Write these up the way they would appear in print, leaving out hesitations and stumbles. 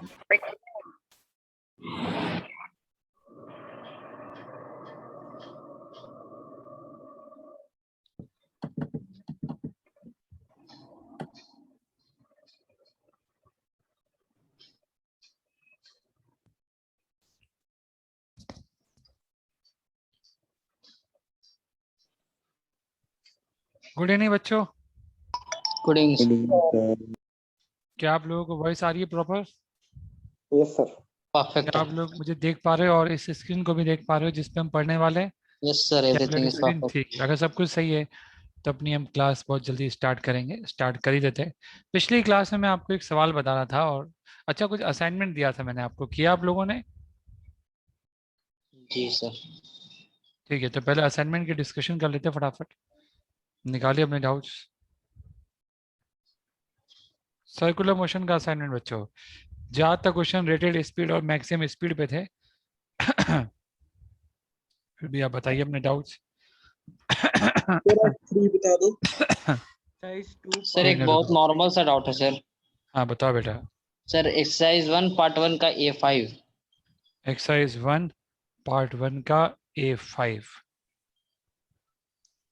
Good evening बच्चों। Good evening. क्या आप लोगों को वॉइस आ रही है प्रॉपर? Yes sir. परफेक्ट। क्या आप लोग मुझे देख पा रहे हो और इस स्क्रीन को भी देख पा रहे हो जिस पे हम पढ़ने वाले हैं? Yes sir, everything is screen perfect. ठीक, अगर सब कुछ सही है तो अपनी हम क्लास बहुत जल्दी स्टार्ट करेंगे, स्टार्ट कर ही देते हैं। पिछली क्लास में मैं आपको एक सवाल बता रहा था और अच्छा कुछ असाइनमेंट दिया था मैंने आपको, किया आप लोगों ने? जी सर। ठीक है, तो पहले असाइनमेंट की डिस्कशन कर लेते हैं फटाफट। निकालिए अपने डाउट्स। सर्कुलर मोशन का असाइनमेंट बच्चों, जहाँ तक क्वेश्चन रेटेड स्पीड और मैक्सिमम स्पीड पे थे फिर भी आप बताइए अपने डाउट्स। फ्री बता दो। सर एक बहुत नॉर्मल सा डाउट है सर। हाँ बताओ बेटा। सर एक्सरसाइज 1 पार्ट 1 का A5। एक्सरसाइज 1 पार्ट 1 का A5।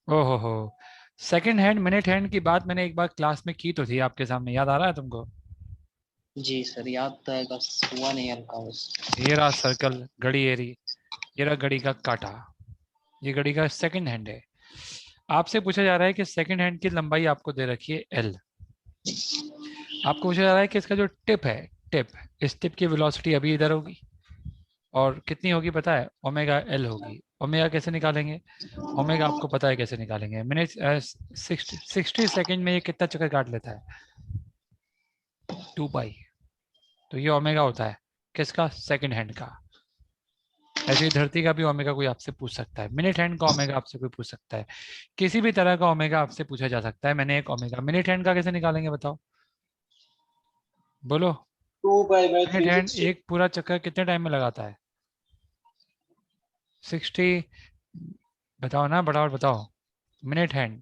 ओहो हो, सेकंड हैंड मिनट हैंड की बात मैंने एक बार क्लास में की तो थी आपके सामने, याद आ रहा है तुमको? जी सर याद तो है, बस हुआ नहीं हल्का बस। ये रहा सर्कल, घड़ी एरी, ये रहा घड़ी का काटा, ये घड़ी का सेकंड हैंड है। आपसे पूछा जा रहा है कि सेकंड हैंड की लंबाई आपको दे रखी है L। आपको पूछा जा रहा है कि इसका जो टिप है, टिप, इस टिप की वेलोसिटी अभी इधर होगी और कितनी होगी पता है? ओमेगा L होगी। ओमेगा कैसे निकालेंगे? ओमेगा आपको पता है कैसे निकालेंगे। मिनट 60 सेकंड में ये कितना चक्कर काट लेता है? 2 पाई। तो ये ओमेगा होता है किसका? सेकंड हैंड का। ऐसे ही धरती का भी ओमेगा कोई आपसे पूछ सकता है, मिनट हैंड का ओमेगा आपसे कोई पूछ सकता है, किसी भी तरह का ओमेगा आपसे पूछा जा सकता है। मैंने एक ओमेगा मिनट हैंड का कैसे निकालेंगे बताओ, बोलो। 2 पाई बाई मिनट हैंड 360। एक पूरा चक्कर कितने टाइम में लगाता है? 60। बताओ ना, बराबर बताओ। मिनट हैंड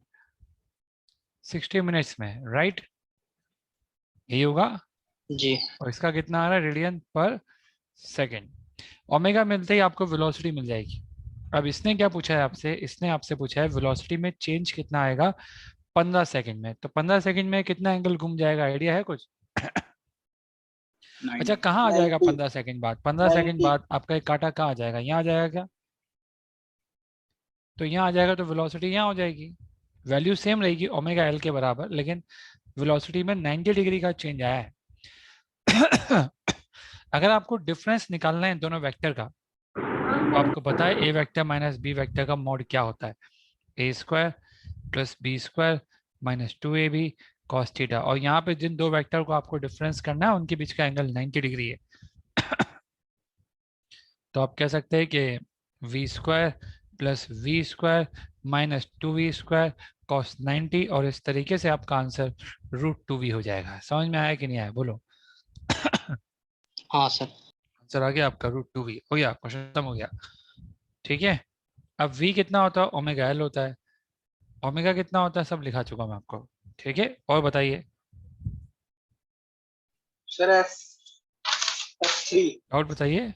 60 मिनट्स में, राइट? यही होगा। जी और इसका कितना आ रहा है? रेडियन पर सेकेंड। ओमेगा मिलते ही आपको वेलोसिटी मिल जाएगी। अब इसने क्या पूछा है आपसे? इसने आपसे पूछा है वेलोसिटी में चेंज कितना आएगा 15 सेकंड में। तो 15 सेकंड में कितना एंगल घूम जाएगा, आइडिया है कुछ? अच्छा, कहाँ आ जाएगा 90। 15 सेकंड बाद? 15 सेकंड 90। बाद आपका एक कांटा कहाँ आ जाएगा? यहाँ आ जाएगा क्या? तो यहाँ आ जाएगा तो वेलोसिटी यहाँ हो जाएगी। वैल्यू सेम रहेगी ओमेगा एल के बराबर, लेकिन वेलोसिटी में 90 डिग्री का चेंज आया है। अगर आपको डिफरेंस निकालना है दोनों वेक्टर का, तो आपको पता है A vector minus B vector का मॉड क्या होता है? A square plus B square minus 2ab cos theta. और यहाँ पे जिन दो वेक्टर को आपको डिफरेंस करना है उनके बीच का एंगल 90 डिग्री है। तो आप कह सकते हैं कि v square plus v square minus 2v² cos 90, और इस तरीके से आपका आंसर √2v हो जाएगा। समझ में आया कि नहीं आया, बोलो। हाँ सर। आंसर आ गया आपका √2v, हो गया, क्वेश्चन खत्म हो गया। ठीक है। अब v कितना होता है? ओमेगा एल होता है। ओमेगा कितना होता है सब लिखा चुका मैं आपको। ठीक है, और बताइए। Sir F3। डाउट बताइए।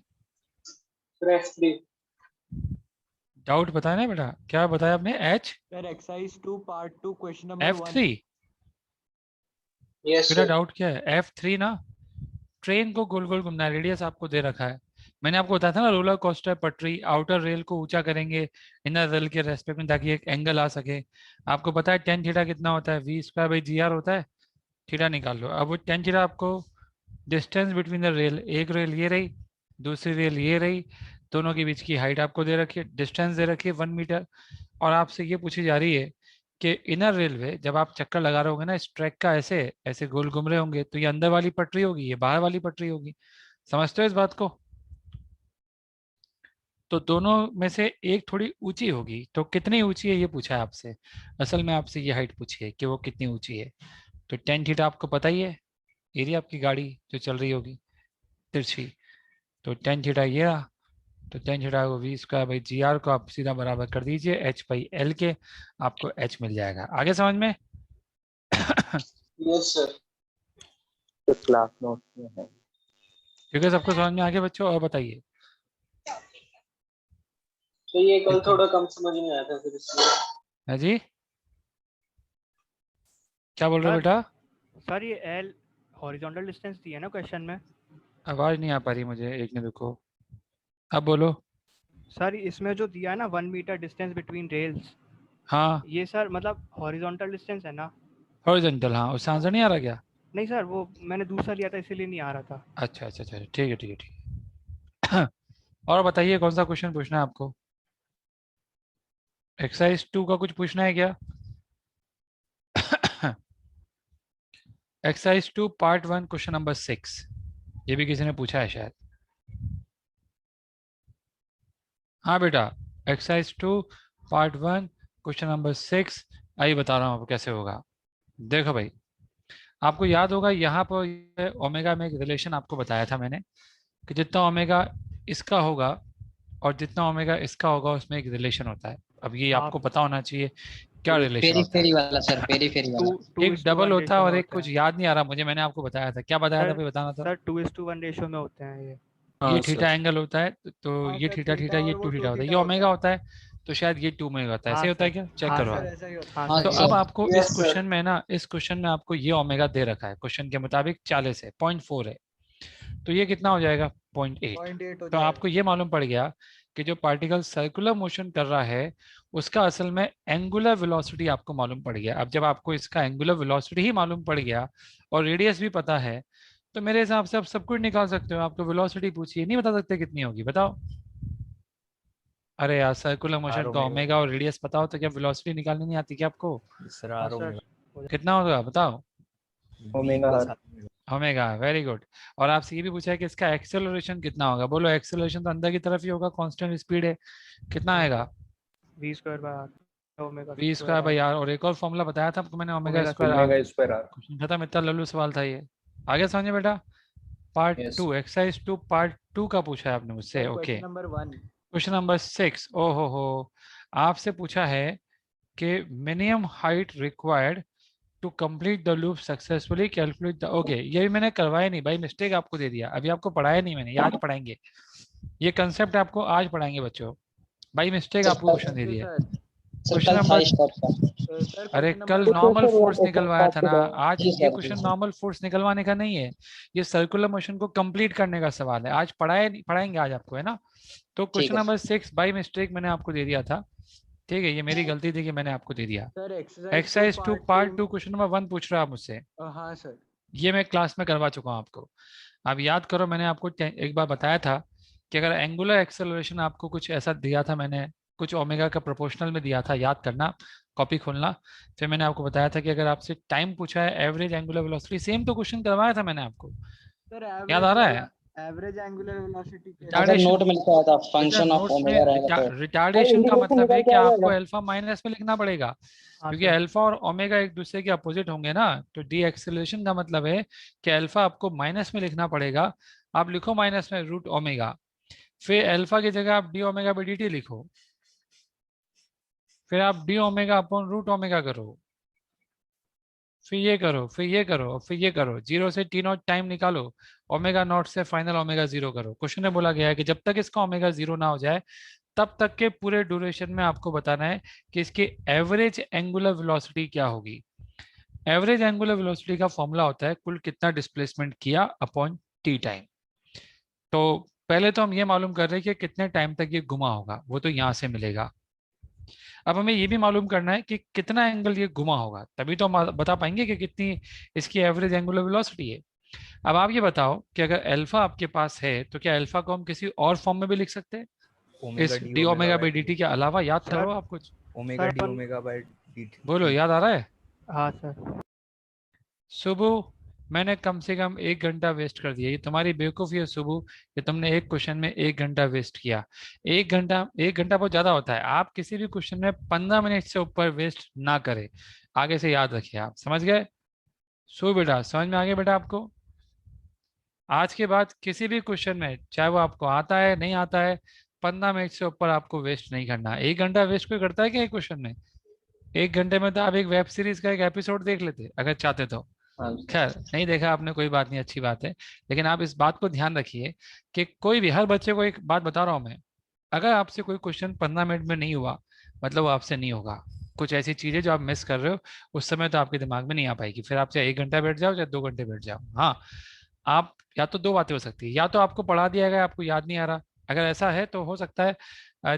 Sir F3। डाउट बताया ना बेटा, क्या बताया आपने? Sir exercise 2 part 2 question number 1। F3। Yes बेटा सर। डाउट क्या है? F3 ना। ट्रेन को गोल गोल घुमना है, रेडियस आपको दे रखा है। मैंने आपको बताया था ना, रोलर कोस्टर पटरी, आउटर रेल को ऊंचा करेंगे इनर रेल के रेस्पेक्ट में ताकि एक एंगल आ सके। आपको पता है टेन थीटा कितना होता है? v²/gr होता है। थीटा निकाल लो। अब वो टेन थीटा आपको डिस्टेंस बिटवीन द रेल, एक रेल ये रही, दूसरी रेल ये रही, दोनों के बीच की हाइट आपको दे रखी है, डिस्टेंस दे रखी है 1 मीटर। और आपसे ये पूछी जा रही है कि इनर रेलवे जब आप चक्कर लगा रहे होंगे ना इस ट्रैक का, ऐसे ऐसे गोल घूम रहे होंगे, तो ये अंदर वाली पटरी होगी, ये बाहर वाली पटरी होगी। समझते हो इस बात को? तो दोनों में से एक थोड़ी ऊंची होगी, तो कितनी ऊंची है ये पूछा है आपसे। असल में आपसे ये हाइट पूछी है कि वो कितनी ऊंची है। तो टेन थीटा आपको पता ही है, एरिया आपकी गाड़ी जो चल रही होगी तिरछी। तो टेन थीटा ये रहा। तो टेन थीटा को v²/gr को आप सीधा बराबर कर दीजिए h/l के, आपको h मिल जाएगा। आगे समझ में? Yes sir. क्लास नोट में है। ठीक है, सबको समझ में आ गया बच्चों? और बताइए। तो ये कल थोड़ा कम समझ में आया था फिर इसलिए। है जी, क्या बोल रहे हो सर बेटा? सर ये एल हॉरिजॉन्टल डिस्टेंस दी है ना क्वेश्चन में? आवाज नहीं आ पा रही मुझे, एक मिनट रुको, अब बोलो। सर इसमें जो दिया है ना 1 मीटर डिस्टेंस बिटवीन रेल्स, हाँ, ये सर मतलब हॉरिजॉन्टल डिस्टेंस है ना? हॉरिजॉन्टल, हाँ, उससे आंसर नहीं आ रहा क्या? नहीं सर, वो मैंने दूसरा लिया था इसीलिए नहीं आ रहा था। अच्छा अच्छा अच्छा, ठीक है ठीक है ठीक है। और बताइए कौन सा क्वेश्चन पूछना है आपको? एक्सरसाइज 2 का कुछ पूछना है क्या? एक्सरसाइज 2 पार्ट 1 क्वेश्चन नंबर 6, ये भी किसी ने पूछा है शायद। हाँ बेटा, एक्सरसाइज 2 पार्ट 1 क्वेश्चन नंबर 6, आइए बता रहा हूँ आपको कैसे होगा। देखो भाई, आपको याद होगा यहाँ पर ओमेगा में एक रिलेशन आपको बताया था मैंने कि जितना ओमेगा इसका होगा और जितना ओमेगा इसका होगा उसमें एक रिलेशन होता है। अब ये हाँ आपको पता होना चाहिए क्या रिलेशन पेरी होता है। फेरी वाला सर, पेरी फेरी वाला। एक डबल होता है और एक कुछ है। याद नहीं आ रहा मुझे, मैंने आपको बताया था, क्या बताया था सर भाई, बताना था। सर 2:1 रेशियो में होते हैं ये। ये हाँ थीटा सर। एंगल होता है, तो हाँ ये सर, थीटा थीटा, थीटा ये और वो 2 थीटा टू होता है, ये थीटा ओमेगा होता होता है, तो शायद ये 2 ओमेगा होता है। ऐसे हाँ होता है सर, क्या? चेक हाँ करो है। आप। सर ऐसा ही होता हाँ हाँ तो सर, अब सर। आपको इस यस सर। क्वेश्चन में ना, इस क्वेश्चन में आपको ये ओमेगा दे रखा है, क्वेश्चन के मुताबिक 40 है, 0.4 है, तो ये कितना हो जाएगा? 0.8। 0.8 हो तो जाएगा। आपको ये मालूम पड़ गया कि जो पार्टिकल सर्कुलर मोशन कर रहा है उसका असल में एंगुलर वेलोसिटी आपको मालूम पड़ गया। अब जब आपको इसका एंगुलर वेलोसिटी ही मालूम पड़ गया और रेडियस भी पता है, तो मेरे हिसाब से आप सब कुछ निकाल सकते हो। आपको वेलोसिटी पूछिए, नहीं बता सकते कितनी होगी, बताओ। अरे यार, सर्कुलर मोशन का ओमेगा और रेडियस पता हो तो क्या वेलोसिटी निकालनी नहीं आती क्या आपको? सर हाँ आर सर। कितना होगा बताओ? Omega r. Omega, very good. और आपसे ये भी पूछा है कि इसका एक्सेलरेशन कितना होगा, बोलो। एक्सेलरेशन तो अंदर की तरफ ही होगा, कांस्टेंट स्पीड है, कितना आएगा? v² omega v square by r. और एक और फॉर्मूला बताया था आपको मैंने, omega omega square r. Omega square r. Question खत्म, इतना लल्लू सवाल था ये। आगे समझे बेटा। Part yes. 2, एक्सरसाइज 2 पार्ट 2 का पूछा है आपने मुझसे, sir okay. Question number 1। Question number 6, ओहो हो, आपसे पूछा है कि minimum height required to complete the loop successfully calculate the, okay, ये भी मैंने करवाया नहीं भाई, मिस्टेक आपको दे दिया, अभी आपको पढ़ाया नहीं मैंने, ये आज पढ़ाएंगे। ये कंसेप्ट आपको आज पढ़ाएंगे बच्चों, भाई मिस्टेक सर आपको कल, क्वेश्चन दे ओके दिया। सर। सर क्वेश्चन कल था नंबर, स्टॉप का। सर अरे क्वेश्चन कल नंबर 1। नॉर्मल फोर्स निकलवाया था ना, आज जी ये सर, क्वेश्चन जी सर। नॉर्मल फोर्स निकलवाने का नहीं है, ये सर्कुलर मोशन को कंप्लीट करने का सवाल है। आज पढ़ाएंगे आज आपको, है ना। तो ठीक क्वेश्चन है नंबर सर। 6 बाई मिस्टेक मैंने आपको दे दिया था, ठीक है, ये मेरी गलती थी कि मैंने आपको दे दिया। Sir exercise 2 exercise 2 part part 2 2। Question number 1 पूछ रहा है आप मुझसे, हाँ सर। ये मैं क्लास में करवा चुका हूँ आपको। आप याद करो, मैंने आपको एक बार बताया था कि अगर एंगुलर एक्सेलरेशन आपको कुछ ऐसा दिया था, मैंने कुछ ओमेगा का प्रोपोर्शनल में दिया था, याद करना, कॉपी खोलना। फिर मैंने आपको बताया था कि अगर आपसे टाइम पूछा है, एवरेज एंगुलर वेलोसिटी, सेम तो क्वेश्चन करवाया था मैंने आपको, सर याद आ रहा है? एवरेज एंगुलर वेलोसिटी अगर रिटार्डेशन, नोट में लिखा हुआ था बेटा फंक्शन ऑफ नोट्स में ओमेगा रहेगा तो। रिटार्डेशन का मतलब है कि आपको अल्फा माइनस में लिखना पड़ेगा, हाँ क्योंकि सर। अल्फा और ओमेगा एक दूसरे के अपोजिट होंगे ना। तो डी एक्सेलरेशन का मतलब है कि अल्फा आपको माइनस में लिखना पड़ेगा, आप लिखो माइनस में रूट ओमेगा, फिर अल्फा की जगह आप d omega by d t लिखो, फिर आप d omega upon root omega करो, फिर ये करो, फिर ये करो, फिर ये करो, 0 से टी नॉट टाइम निकालो, ओमेगा नॉट से फाइनल ओमेगा 0 करो। क्वेश्चन में बोला गया है कि जब तक इसका ओमेगा 0 ना हो जाए तब तक के पूरे ड्यूरेशन में आपको बताना है कि इसकी एवरेज एंगुलर वेलोसिटी क्या होगी। एवरेज एंगुलर वेलोसिटी का फॉर्मूला होता है कुल कितना डिस्प्लेसमेंट किया अपॉन टी टाइम। तो पहले तो हम ये मालूम कर रहे हैं कि कितने टाइम तक ये घुमा होगा, वो तो यहाँ से मिलेगा। अब हमें ये भी मालूम करना है कि कितना एंगल ये घुमा होगा, तभी तो हम बता पाएंगे कि कितनी इसकी एवरेज एंगुलर वेलोसिटी है। अब आप ये बताओ कि अगर अल्फा आपके पास है तो क्या अल्फा को हम किसी और फॉर्म में भी लिख सकते हैं ओमेगा इस D D omega omega by by d T के अलावा? याद सर, करो आप कुछ, omega sir D omega by D बोलो, याद आ रहा है? हाँ सर। सुबह मैंने कम से कम 1 घंटा वेस्ट कर दिया, ये तुम्हारी बेवकूफ़ी है सुबह कि तुमने एक क्वेश्चन में 1 घंटा वेस्ट किया। 1 घंटा, 1 घंटा बहुत ज़्यादा होता है, आप किसी भी क्वेश्चन में 15 मिनट से ऊपर वेस्ट ना करें, आगे से याद रखिए आप, समझ गए? सो बेटा, समझ में आ गया बेटा आपको? आज के बाद किसी भी क्वेश्चन में, चाहे वो आपको आता है नहीं आता है, 15 मिनट से ऊपर आपको वेस्ट नहीं करना। 1 घंटा वेस्ट कोई करता है क्या एक क्वेश्चन में? 1 घंटे में तो आप एक वेब सीरीज का एक एपिसोड देख लेते अगर चाहते तो। हाँ जी। खैर नहीं देखा आपने, कोई बात नहीं, अच्छी बात है। लेकिन आप इस बात को ध्यान रखिए कि कोई भी, हर बच्चे को एक बात बता रहा हूँ मैं, अगर आपसे कोई क्वेश्चन 15 मिनट में नहीं हुआ, मतलब वो आपसे नहीं होगा। कुछ ऐसी चीजें जो आप मिस कर रहे हो उस समय तो आपके दिमाग में नहीं आ पाएगी, फिर आप चाहे 1 घंटा बैठ जाओ चाहे 2 घंटे बैठ जाओ। हाँ, आप या तो दो बातें हो सकती है, या तो आपको पढ़ा दिया गया आपको याद नहीं आ रहा, अगर ऐसा है तो हो सकता है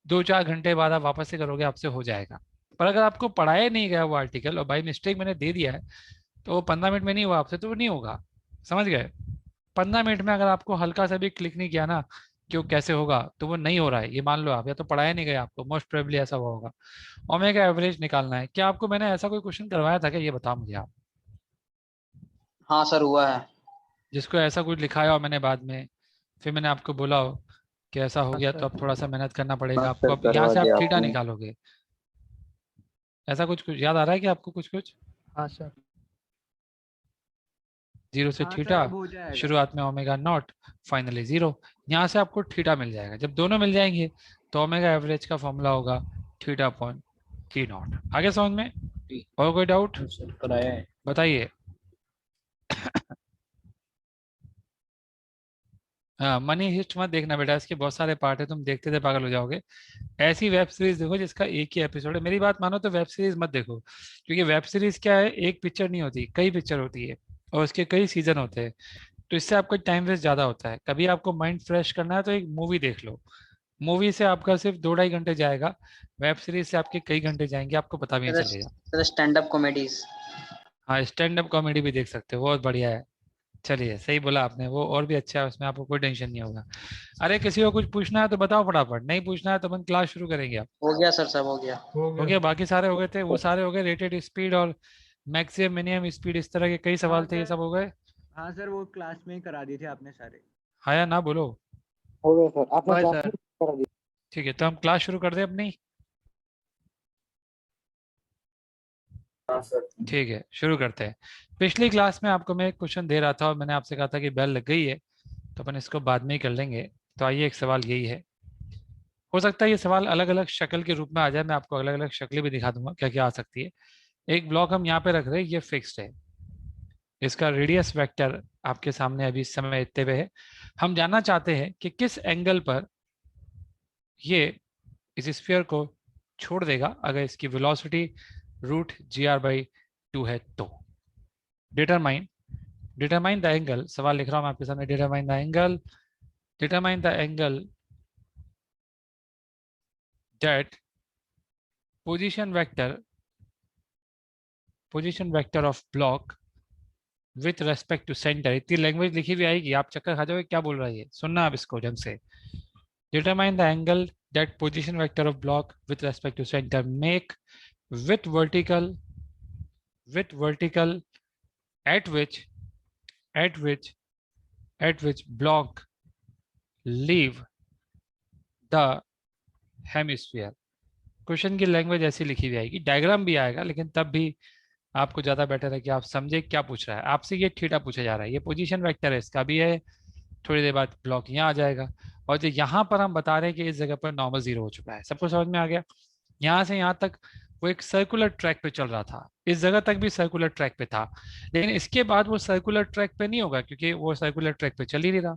2-4 घंटे बाद आप वापस से करोगे आपसे हो जाएगा। पर अगर आपको पढ़ाया नहीं गया वो आर्टिकल और बाई मिस्टेक मैंने दे दिया है, तो वो 15 मिनट में नहीं हुआ आपसे तो वो नहीं होगा। समझ गए? 15 मिनट में अगर आपको हल्का सा भी क्लिक नहीं किया ना कि वो कैसे होगा, तो वो नहीं हो रहा है, ये मान लो आप, या तो पढ़ाया नहीं गया आपको, मोस्ट प्रोबेबली ऐसा हुआ होगा। ओमेगा एवरेज निकालना है, क्या आपको मैंने ऐसा कोई क्वेश्चन करवाया था क्या, ये बताओ मुझे आप, हाँ सर हुआ है। जिसको ऐसा कुछ लिखाया हो मैंने बाद में, फिर मैंने आपको बोला हो कि ऐसा हो हाँ गया तो सर। अब थोड़ा सा मेहनत करना पड़ेगा हाँ आपको, सर, अब यहाँ करवा से आप दिया थीटा आपने। निकालोगे। ऐसा कुछ कुछ याद आ रहा है कि आपको कुछ कुछ, हाँ सर। 0 से हाँ सर थीटा, अब हो जाएगा। शुरुआत में ओमेगा नॉट, फाइनली 0, यहाँ से आपको थीटा मिल जाएगा। जब दोनों मिल जाएंगे तो ओमेगा एवरेज का फॉर्मूला होगा थीटा अपॉन की नॉट। आगे समझ में? जी और कोई डाउट सर कराया है। बताइए। हाँ, मनी हिस्ट मत देखना बेटा, इसके बहुत सारे पार्ट है, तुम देखते थे पागल हो जाओगे। ऐसी वेब सीरीज देखो जिसका एक ही एपिसोड है। मेरी बात मानो तो वेब सीरीज मत देखो, क्योंकि वेब सीरीज क्या है, एक पिक्चर नहीं होती, कई पिक्चर होती है और उसके कई सीजन होते हैं। तो इससे आपका टाइम वेस्ट ज्यादा होता है। कभी आपको माइंड फ्रेश करना है तो एक मूवी देख लो, मूवी से आपका सिर्फ 2-2.5 घंटे जाएगा, वेब सीरीज से आपके कई घंटे जाएंगे, आपको पता भी नहीं सर चलेगा। Sir stand up comedies. हाँ, स्टैंड अप कॉमेडी भी देख सकते हो, बहुत बढ़िया है। चलिए, सही बोला आपने, वो और भी अच्छा है, उसमें आपको कोई टेंशन नहीं होगा। अरे किसी को कुछ पूछना है तो बताओ फटाफट, नहीं पूछना है तो अपन क्लास शुरू करेंगे आप। हो गया सर, सब हो गया। हो गया? बाकी सारे हो गए थे, वो सारे हो गए, रेटेड स्पीड और मैक्सिमम मिनिमम स्पीड, इस तरह के कई हाँ सवाल थे, ये सर। सब हो गए। हाँ सर वो क्लास में ही करा दिए थे आपने सारे। हाँ या ना बोलो। हो गया सर, आपने बाय क्लास सर। में करा दिया। ठीक है, तो हम क्लास शुरू कर दें अपनी। हाँ सर। ठीक है, शुरू करते हैं। पिछली क्लास में आपको मैं एक क्वेश्चन दे रहा था और मैंने आपसे कहा था कि बेल लग गई है तो अपन इसको बाद में ही कर लेंगे। तो आइए, एक सवाल यही है, हो सकता है ये सवाल अलग अलग शक्ल के रूप में आ जाए, मैं आपको अलग अलग शक्लें भी दिखा दूंगा क्या क्या आ सकती है। एक ब्लॉक हम यहाँ पे रख रहे हैं, ये फिक्स्ड है, इसका रेडियस वेक्टर आपके सामने अभी इस समय इतने पे है। हम जानना चाहते हैं कि किस एंगल पर ये इस स्फीयर को छोड़ देगा अगर इसकी वेलोसिटी √gr/2 है तो। डिटरमाइन डिटरमाइन द एंगल, सवाल लिख रहा हूं मैं आपके सामने, determine the angle that position vector of block with respect to centre. इतनी लैंग्वेज लिखी हुई आएगी, आप चक्कर खा जाओगे क्या बोल रहा है ये, सुनना आप इसको ढंग से। Determine the angle that position vector of block with respect to centre make with vertical with vertical at which at which at which block leave the hemisphere। Question की लैंग्वेज ऐसी लिखी हुई आएगी, डायग्राम भी आएगा, लेकिन तब भी आपको ज्यादा बेटर है कि आप समझे क्या पूछ रहा है आपसे। ये थीटा पूछा जा रहा है, ये पोजीशन वेक्टर है, इसका भी है। थोड़ी देर बाद ब्लॉक यहाँ आ जाएगा, और जो यहाँ पर हम बता रहे हैं कि इस जगह पर नॉर्मल 0 हो चुका है, सबको समझ में आ गया? यहाँ से यहाँ तक वो एक सर्कुलर ट्रैक पे चल रहा था, इस जगह तक भी सर्कुलर ट्रैक पे था, लेकिन इसके बाद वो सर्कुलर ट्रैक पे नहीं होगा क्योंकि वो सर्कुलर ट्रैक पे चल ही नहीं रहा।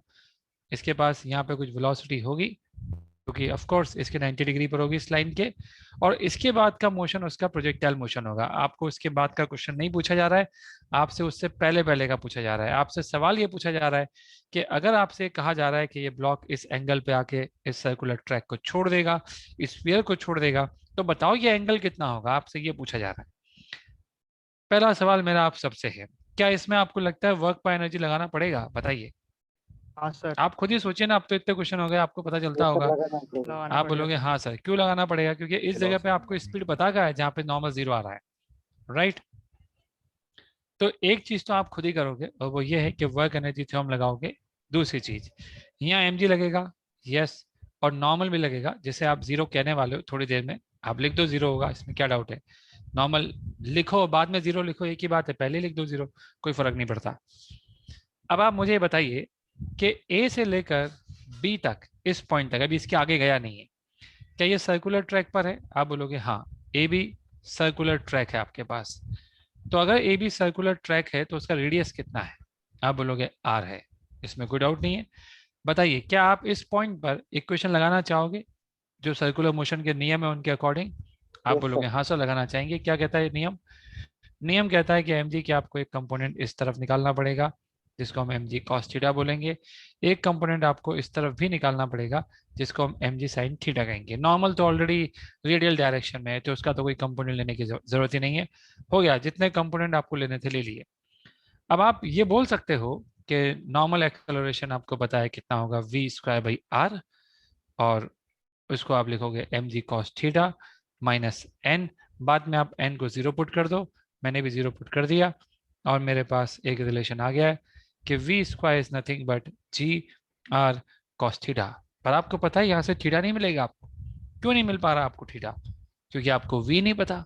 इसके पास यहाँ पे कुछ वेलोसिटी होगी क्योंकि ऑफ कोर्स इसके 90 डिग्री पर होगी इस लाइन के, और इसके बाद का मोशन उसका प्रोजेक्टाइल मोशन होगा। आपको इसके बाद का क्वेश्चन नहीं पूछा जा रहा है, आपसे उससे पहले पहले का पूछा जा रहा है। आपसे सवाल ये पूछा जा रहा है कि अगर आपसे कहा जा रहा है कि ये ब्लॉक इस एंगल पे आके इस सर्कुलर ट्रैक को छोड़ देगा, इस स्फीयर को छोड़ देगा, तो बताओ ये एंगल कितना होगा, आपसे ये पूछा जा रहा है। पहला सवाल मेरा आप सबसे है, क्या इसमें आपको लगता है वर्क पर एनर्जी लगाना पड़ेगा? बताइए, हाँ सर। आप खुद ही सोचिए ना, अब तो इतने क्वेश्चन हो गए, आपको पता चलता ये सर होगा। लगाना पड़ेगा। लगाना आप पड़ेगा बोलोगे सर। हाँ सर, क्यों लगाना पड़ेगा? क्योंकि इस जगह पे आपको स्पीड पता का है जहाँ पे नॉर्मल 0 आ रहा है, राइट? तो एक चीज तो आप खुद ही करोगे और वो ये है कि वर्क एनर्जी थ्योरम लगाओगे। दूसरी चीज, यहाँ mg लगेगा, यस, और नॉर्मल भी लगेगा, जैसे आप 0 कहने वाले हो थोड़ी देर में, आप लिख दो 0 होगा, इसमें क्या डाउट है? नॉर्मल लिखो बाद में 0 लिखो, एक ही बात है, पहले लिख दो 0, कोई फर्क नहीं पड़ता। अब आप मुझे बताइए कि ए से लेकर बी तक, इस पॉइंट तक, अभी इसके आगे गया नहीं है, क्या ये सर्कुलर ट्रैक पर है? आप बोलोगे हाँ, ए भी सर्कुलर ट्रैक है आपके पास। तो अगर ए बी सर्कुलर ट्रैक है तो उसका रेडियस कितना है? आप बोलोगे आर है, इसमें कोई डाउट नहीं है। बताइए क्या आप इस पॉइंट पर इक्वेशन लगाना चाहोगे जो सर्कुलर मोशन के नियम है उनके अकॉर्डिंग? आप यस बोलोगे सर। हाँ सर लगाना चाहेंगे। क्या कहता है नियम? नियम कहता है कि एम जी की आपको एक कंपोनेंट इस तरफ निकालना पड़ेगा जिसको हम एम जी कॉस थीटा बोलेंगे, एक कंपोनेंट आपको इस तरफ भी निकालना पड़ेगा जिसको हम एम जी साइन थीटा कहेंगे। नॉर्मल तो ऑलरेडी रेडियल डायरेक्शन में है तो उसका तो कोई कंपोनेंट लेने की जरूरत ही नहीं है। हो गया, जितने कंपोनेंट आपको लेने थे ले लिए। अब आप ये बोल सकते हो कि नॉर्मल एक्सेलरेशन आपको पता है कितना होगा, वी स्क्वायर बाई आर, और उसको आप लिखोगे m g cos theta minus n. बाद में आप एन को जीरो पुट कर दो, मैंने भी जीरो पुट कर दिया, और मेरे पास एक रिलेशन आ गया है कि v square is nothing but g are cos theta. पर आपको पता है यहाँ से थीटा नहीं मिलेगा आपको। क्यों नहीं मिल पा रहा आपको थीटा? क्योंकि आपको वी नहीं पता।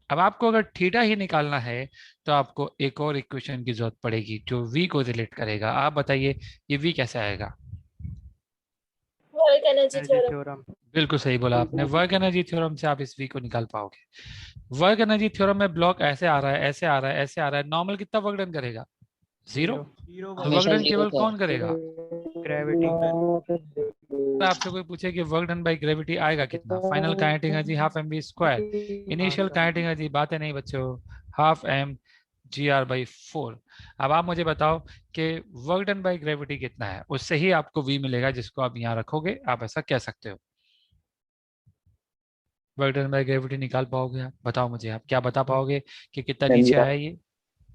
अब आपको अगर थीटा ही निकालना है तो आपको एक और इक्वेशन की जरूरत पड़ेगी जो वी को रिलेट करेगा। आप बताइए ये वी कैसे आएगा? Work energy energy theorem. Theorem. बिल्कुल सही बोला आपने, वर्क एनर्जी थ्योरम से आप इस वी को निकाल पाओगे। वर्क एनर्जी थ्योरम में ब्लॉक ऐसे आ रहा है, ऐसे आ रहा है, ऐसे आ रहा है, नॉर्मल कितना वर्क डन करेगा? जीरो। जीरो तो वर्क हमेशा डन जीरो केवल का। कौन करेगा? ग्रेविटी। अगर आपसे कोई पूछे कि वर्क डन बाई ग्रेविटी आएगा कितना, final kinetic energy half m b square, हाँ इनिशियल सर। काइनेटिक एनर्जी, बातें नहीं बच्चों, half m ji are by four. अब आप मुझे बताओ कि वर्क डन बाई ग्रेविटी कितना है, उससे ही आपको वी मिलेगा जिसको आप यहाँ रखोगे, आप ऐसा कह सकते हो। वर्क डन बाई ग्रेविटी निकाल पाओगे आप? बताओ मुझे, आप क्या बता पाओगे कि कितना एम नीचे जी आया आर ये?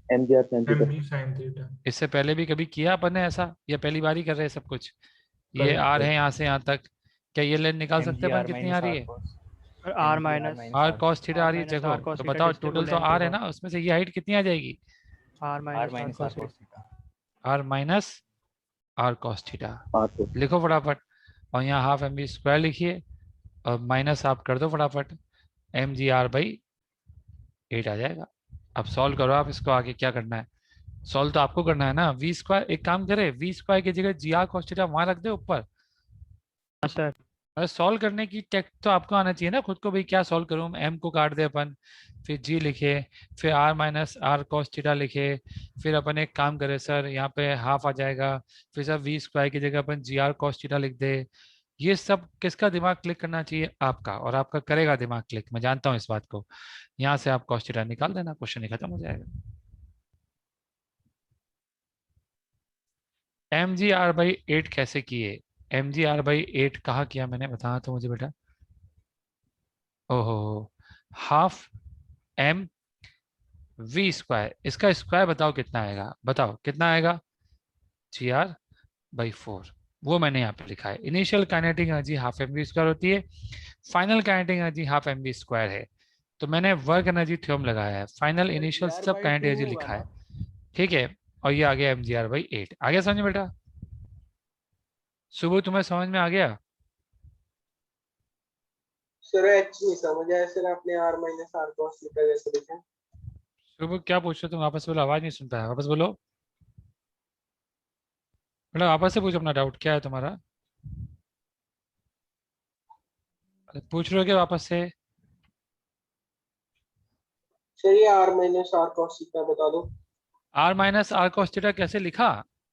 एम जी r sine m theta. G sine theta. इससे पहले भी कभी किया अपन ने ऐसा, या पहली बार ही कर रहे हैं सब कुछ? ये करेक्ट आर है करेक्ट। यहाँ से यहाँ तक, क्या ये लेन निकाल सकते हैं अपन? MGR कितनी आ माइनस रही आर है? कॉस और r MGR minus minus r r cos cos theta आ आर रही है, माइनस देखो आर कॉस तो थीटा बताओ डिस्टेंस टोटल तो लेंथ आर है होगा। ना, उसमें से ये हाइट कितनी आ जाएगी? R r minus r minus r cos cos theta. R minus r cos theta. हाँ तो लिखो फटाफट, और यहाँ हाफ एम बी स्क्वायर लिखिए, और माइनस आप कर दो फटाफट, M ji are by eight आ जाएगा। अब सॉल्व करो आप इसको, आगे क्या करना है? सॉल्व तो आपको करना है ना। वी स्क्वायर, एक काम करे, वी स्क्वायर की जगह जी आर कॉस थीटा वहां रख दे ऊपर। हाँ सर। अरे सॉल्व करने की टेक्ट तो आपको आना चाहिए ना खुद को, भाई क्या सॉल्व करूं, एम को काट दे अपन, फिर जी लिखे, फिर r minus r cos theta लिखे, फिर अपन एक काम करे सर यहाँ पे हाफ आ जाएगा, फिर सर वी स्क्वायर की जगह अपन जी आर कॉस थीटा लिख दे। ये सब किसका दिमाग क्लिक करना चाहिए? आपका, और आपका करेगा दिमाग क्लिक, मैं जानता हूँ इस बात को। यहाँ से आप कॉस थीटा निकाल देना, क्वेश्चन ही खत्म हो जाएगा। M ji are by eight कैसे किए? M ji are by eight कहाँ किया मैंने, बताना तो मुझे बेटा। ओहो, हाफ एम वी स्क्वायर, इसका स्क्वायर बताओ कितना आएगा, बताओ कितना आएगा? G are by four. वो मैंने यहाँ पे लिखा है। Initial kinetic energy half m v square होती है, final kinetic energy half m v square है। तो मैंने वर्क एनर्जी थ्योरम लगाया है, फाइनल सर इनिशियल जीआर सब बाई काइनेटिक टू एनर्जी होगा लिखा ना? है। ठीक है, और ये आ गया M ji are by eight. आ गया समझ में बेटा? सुबह तुम्हें समझ में आ गया? सर एक्चुअली समझ आया सर, आपने r minus r cos theta जैसे लिखा है। सुबह क्या पूछ रहे हो तुम? वापस बोलो, आवाज नहीं सुन पाया, वापस बोलो बेटा, वापस से पूछो अपना डाउट क्या है तुम्हारा। पूछ रहे हो क्या वापस से? सर ये r minus r cos theta बता दो। R minus r cos theta कैसे लिखा?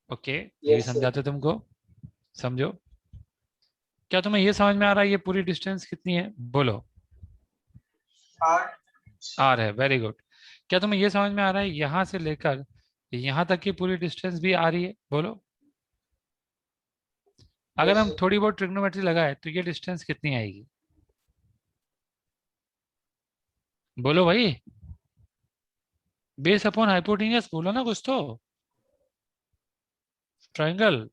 ओके, ये भी यस सर। समझाते तुमको, समझो। क्या तुम्हें ये समझ में आ रहा है ये पूरी डिस्टेंस कितनी है? बोलो। आर। आर है, वेरी गुड। क्या तुम्हें ये समझ में आ रहा है यहां से लेकर यहाँ तक की पूरी डिस्टेंस भी आ रही है? बोलो। अगर यस हम सर। थोड़ी बहुत ट्रिग्नोमेट्री लगाए तो ये डिस्टेंस कितनी आएगी? बोलो भाई, बेस अपॉन हाइपोटेन्यूस, बोलो ना कुछ तो। ट्रायंगल,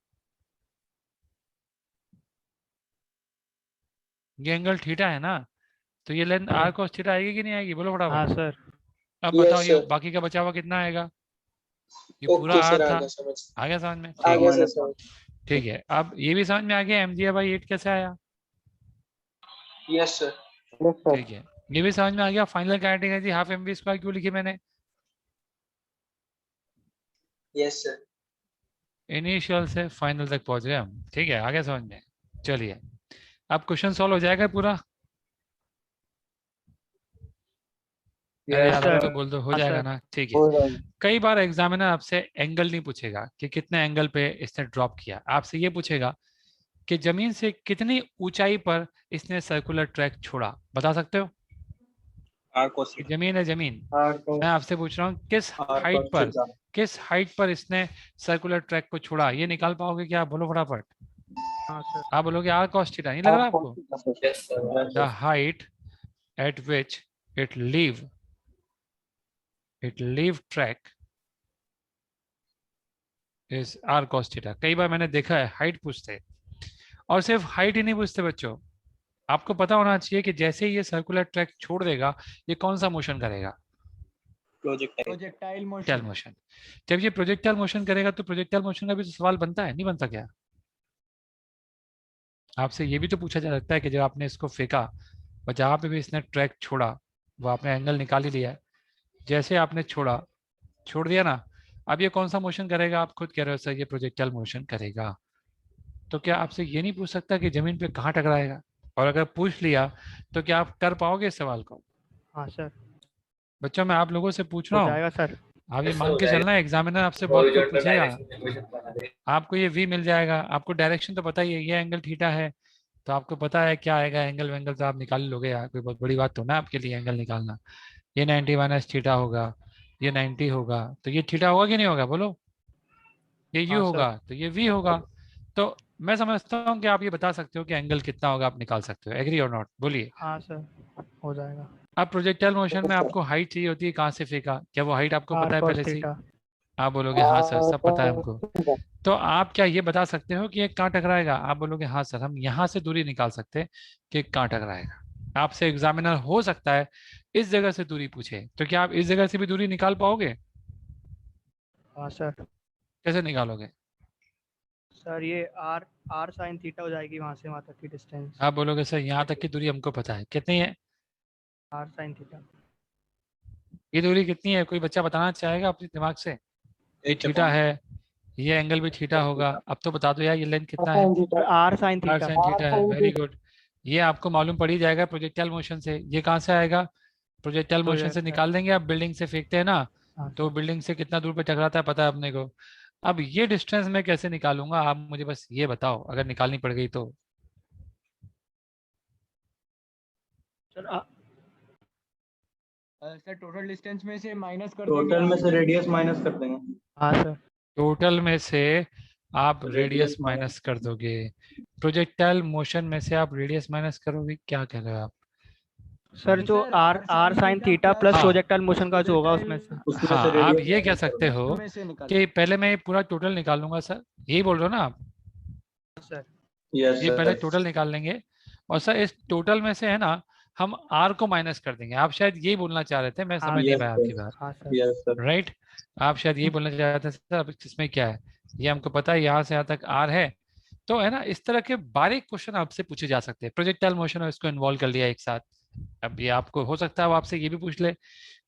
ये एंगल थीटा है ना, तो ये लेंथ आर कॉस थीटा आएगी कि नहीं आएगी? बोलो हाँ फटाफट। सर। अब बताओ यस ये सर। बाकी का बचा हुआ कितना आएगा? ये पूरा ओके आर सर, आ था। गया समझ। आ गया समझ में? आ ठीक गया है, सर समझ। ठीक है। अब ये भी समझ में आ गया एम जी बाई एट कैसे आया? Yes sir. Yes sir. ठीक है, ये भी समझ में आ गया final kinetic energy half m v square क्यों लिखी मैंने? Yes sir. इनिशियल से फाइनल तक पहुंच गए हम। ठीक है, आ गया समझ में? चलिए, अब क्वेश्चन सॉल्व हो जाएगा पूरा। अरे यार sir. अब तो बोल दो, हो हाँ, जाएगा sir. ना, ठीक है। हो जाएगा। कई बार एग्जामिनर आपसे एंगल नहीं पूछेगा कि कितने एंगल पे इसने ड्रॉप किया, आपसे ये पूछेगा कि जमीन से कितनी ऊंचाई पर इसने सर्कुलर ट्रैक छोड़ा। बता सकते हो? आर cos कि थीटा। जमीन है जमीन, आर मैं आपसे पूछ रहा हूँ आर cos थीटा। किस हाइट पर इसने सर्कुलर ट्रैक को छोड़ा, ये निकाल पाओगे क्या? बोलो फटाफट। हाँ सर. आप बोलोगे आर कॉस थीटा, नहीं लग रहा आर आपको? cos theta sir. The height at which it leave track is r cos theta. कई बार मैंने देखा है हाइट पूछते हैं, और सिर्फ हाइट ही नहीं पूछते बच्चों, आपको पता होना चाहिए कि जैसे ही ये सर्कुलर ट्रैक छोड़ देगा ये कौन सा मोशन करेगा? Projectile. Projectile projectile motion. Motion. जब ये प्रोजेक्टाइल मोशन करेगा तो प्रोजेक्टाइल मोशन का भी तो सवाल बनता है, नहीं बनता क्या? आपसे ये भी तो पूछा जा सकता है कि जब आपने इसको फेंका और जहां पे भी इसने ट्रैक छोड़ा वो आपने एंगल निकाल ही लिया है, जैसे आपने छोड़ दिया ना, अब ये कौन सा मोशन करेगा? आप खुद कह रहे हो सर ये प्रोजेक्टाइल मोशन करेगा। तो क्या आपसे ये नहीं पूछ सकता कि जमीन पे कहाँ टकराएगा? और अगर पूछ लिया तो क्या आप कर पाओगे इस सवाल को? हाँ सर. बच्चों मैं आप लोगों से पूछ हो रहा हूँ, जाएगा सर. आप ये मान के चलना है एग्जामिनर आपसे बहुत कुछ पूछेगा। आपको ये वी मिल जाएगा, आपको डायरेक्शन तो पता ही है, ये एंगल थीटा है तो आपको पता है क्या आएगा, एंगल वेंगल तो आप निकाल ही लोगे यार, कोई बहुत बड़ी बात तो ना आपके लिए एंगल निकालना। ये 90 माइनस थीटा होगा, ये 90 होगा, तो ये थीटा होगा कि नहीं होगा बोलो? ये यू हाँ होगा सर. तो ये वी होगा। तो मैं समझता हूँ कि आप ये बता सकते हो कि एंगल कितना होगा, आप निकाल सकते हो। एग्री और नॉट बोलिए। हाँ सर. हो जाएगा. अब प्रोजेक्टाइल मोशन में आपको हाइट चाहिए होती है, कहाँ से फेंका, क्या वो हाइट आपको आर पता है कॉस पहले से ही? थीटा. आप बोलोगे हाँ सर सब पता है हमको। तो आप क्या ये बता सकते हो कि ये कहाँ टकराएगा? आप बोलोगे हाँ सर, हम यहाँ से दूरी निकाल सकते हैं कि कहाँ टकराएगा। आपसे एग्जामिनर हो सकता है इस जगह से दूरी पूछे, तो क्या आप इस जगह से भी दूरी निकाल पाओगे? हाँ सर. कैसे निकालोगे? सर ये आर आर साइन थीटा हो जाएगी वहाँ से वहाँ तक की डिस्टेंस. आप बोलोगे सर यहाँ तक की दूरी हमको पता है, कितनी है आर साइन थीटा. ये दूरी? कितनी है कोई बच्चा बताना चाहेगा अपने दिमाग से? ये थीटा है, ये एंगल भी थीटा होगा, अब तो बता दो यार ये लेंथ कितना है? Sir r sine r theta. Sine theta है, वेरी गुड। ये आपको मालूम पड़ ही जाएगा प्रोजेक्टाइल मोशन से। ये कहाँ से आएगा? प्रोजेक्टाइल मोशन से प्रोजेक्ट. निकाल देंगे। आप बिल्डिंग से फेंकते हैं ना, हाँ तो सर. बिल्डिंग से कितना दूर पे टकराता है पता है अपने को। अब ये डिस्टेंस मैं कैसे निकालूंगा, आप मुझे बस ये बताओ, अगर निकालनी पड़ गई तो। सर सर टोटल डिस्टेंस में से माइनस कर टोटल में से रेडियस माइनस कर देंगे। हाँ सर. टोटल में से आप रेडियस Radius माइनस कर दोगे, प्रोजेक्टाइल मोशन में से आप रेडियस माइनस करोगे, क्या कह रहे हो आप? सर जो r r sine theta plus हाँ। प्रोजेक्टाइल मोशन का जो होगा उसमें से. उसमें हाँ से आप radius ये कह minus कर सकते हो में से निकाल. कि पहले मैं ये पूरा टोटल निकाल लूंगा सर, यही बोल रहे हो ना आप? सर देंगे। Yes, ये sir. पहले टोटल निकाल लेंगे और सर इस टोटल में से है ना हम आर को माइनस कर देंगे। आप शायद यही बोलना चाह रहे थे, मैं हाँ, समझ नहीं yes, पाया sir. आपकी बात। हाँ सर. Yes, sir. राइट, आप शायद यही बोलना चाह रहे थे सर अब इसमें क्या है, ये हमको पता है यहाँ से यहाँ तक आर है। तो है ना इस तरह के बारीक क्वेश्चन आपसे पूछे जा सकते हैं। प्रोजेक्टाइल मोशन और इसको इन्वॉल्व कर लिया एक साथ। अब ये आपको हो सकता है वो आपसे ये भी पूछ ले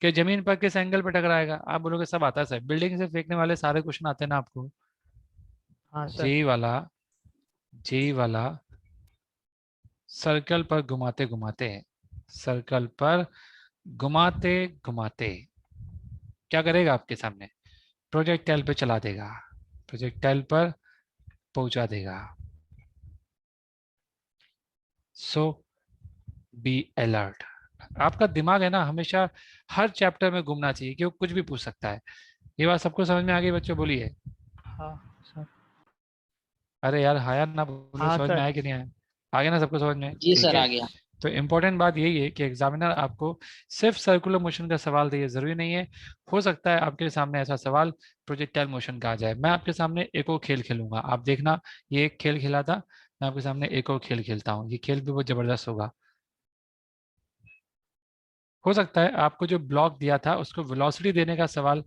कि जमीन पर किस एंगल पे टकराएगा। आप बोलोगे सब आता है सर, बिल्डिंग से फेंकने वाले सारे क्वेश्चन आते हैं ना आपको। हाँ सर. जी वाला सर्कल पर घुमाते घुमाते, सर्कल पर घुमाते घुमाते क्या करेगा आपके सामने? प्रोजेक्टाइल पे चला देगा, प्रोजेक्टाइल पर पहुंचा देगा। सो बी अलर्ट। आपका दिमाग है ना हमेशा हर चैप्टर में घूमना चाहिए कि वो कुछ भी पूछ सकता है। ये बात सबको समझ में आ गई बच्चों? बोलिए। हाँ सर. अरे यार हाया ना बोलो, हाँ समझ में सर. आया कि नहीं आया? आ गया ना सबको समझ में? जी ठीक सर है। आ गया। तो इम्पोर्टेंट बात यही है कि एग्जामिनर आपको सिर्फ सर्कुलर मोशन का सवाल दे, जरूरी नहीं है। हो सकता है आपके सामने ऐसा सवाल प्रोजेक्टाइल मोशन का आ जाए। मैं आपके सामने एक और खेल खेलूंगा, आप देखना। ये एक खेल खेला था, मैं आपके सामने एक और खेल खेलता हूँ। ये खेल भी बहुत जबरदस्त होगा। हो सकता है आपको जो ब्लॉक दिया था उसको वेलोसिटी देने का सवाल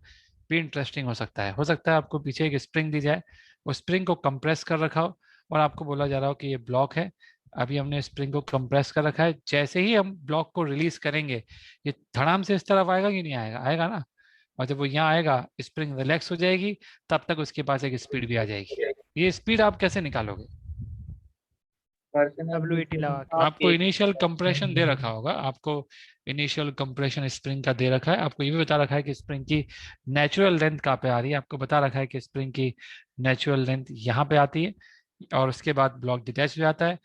भी इंटरेस्टिंग हो सकता है। हो सकता है आपको पीछे एक स्प्रिंग दी जाए, उस स्प्रिंग को कंप्रेस कर रखा हो और आपको बोला जा रहा हो कि ये ब्लॉक है, अभी हमने स्प्रिंग को कंप्रेस कर रखा है, जैसे ही हम ब्लॉक को रिलीज करेंगे ये धड़ाम से इस तरफ आएगा कि नहीं आएगा? आएगा ना। और जब वो यहाँ आएगा स्प्रिंग रिलैक्स हो जाएगी, तब तक उसके पास एक स्पीड भी आ जाएगी। ये स्पीड आप कैसे निकालोगे? WET लगा के। आपको इनिशियल कंप्रेशन दे रखा होगा, आपको इनिशियल कंप्रेशन स्प्रिंग का दे रखा है, आपको ये भी बता रखा है कि स्प्रिंग की नेचुरल लेंथ कहाँ पे आ रही है, आपको बता रखा है कि स्प्रिंग की नेचुरल लेंथ यहाँ पे आती है और उसके बाद ब्लॉक डिटैच हो जाता है।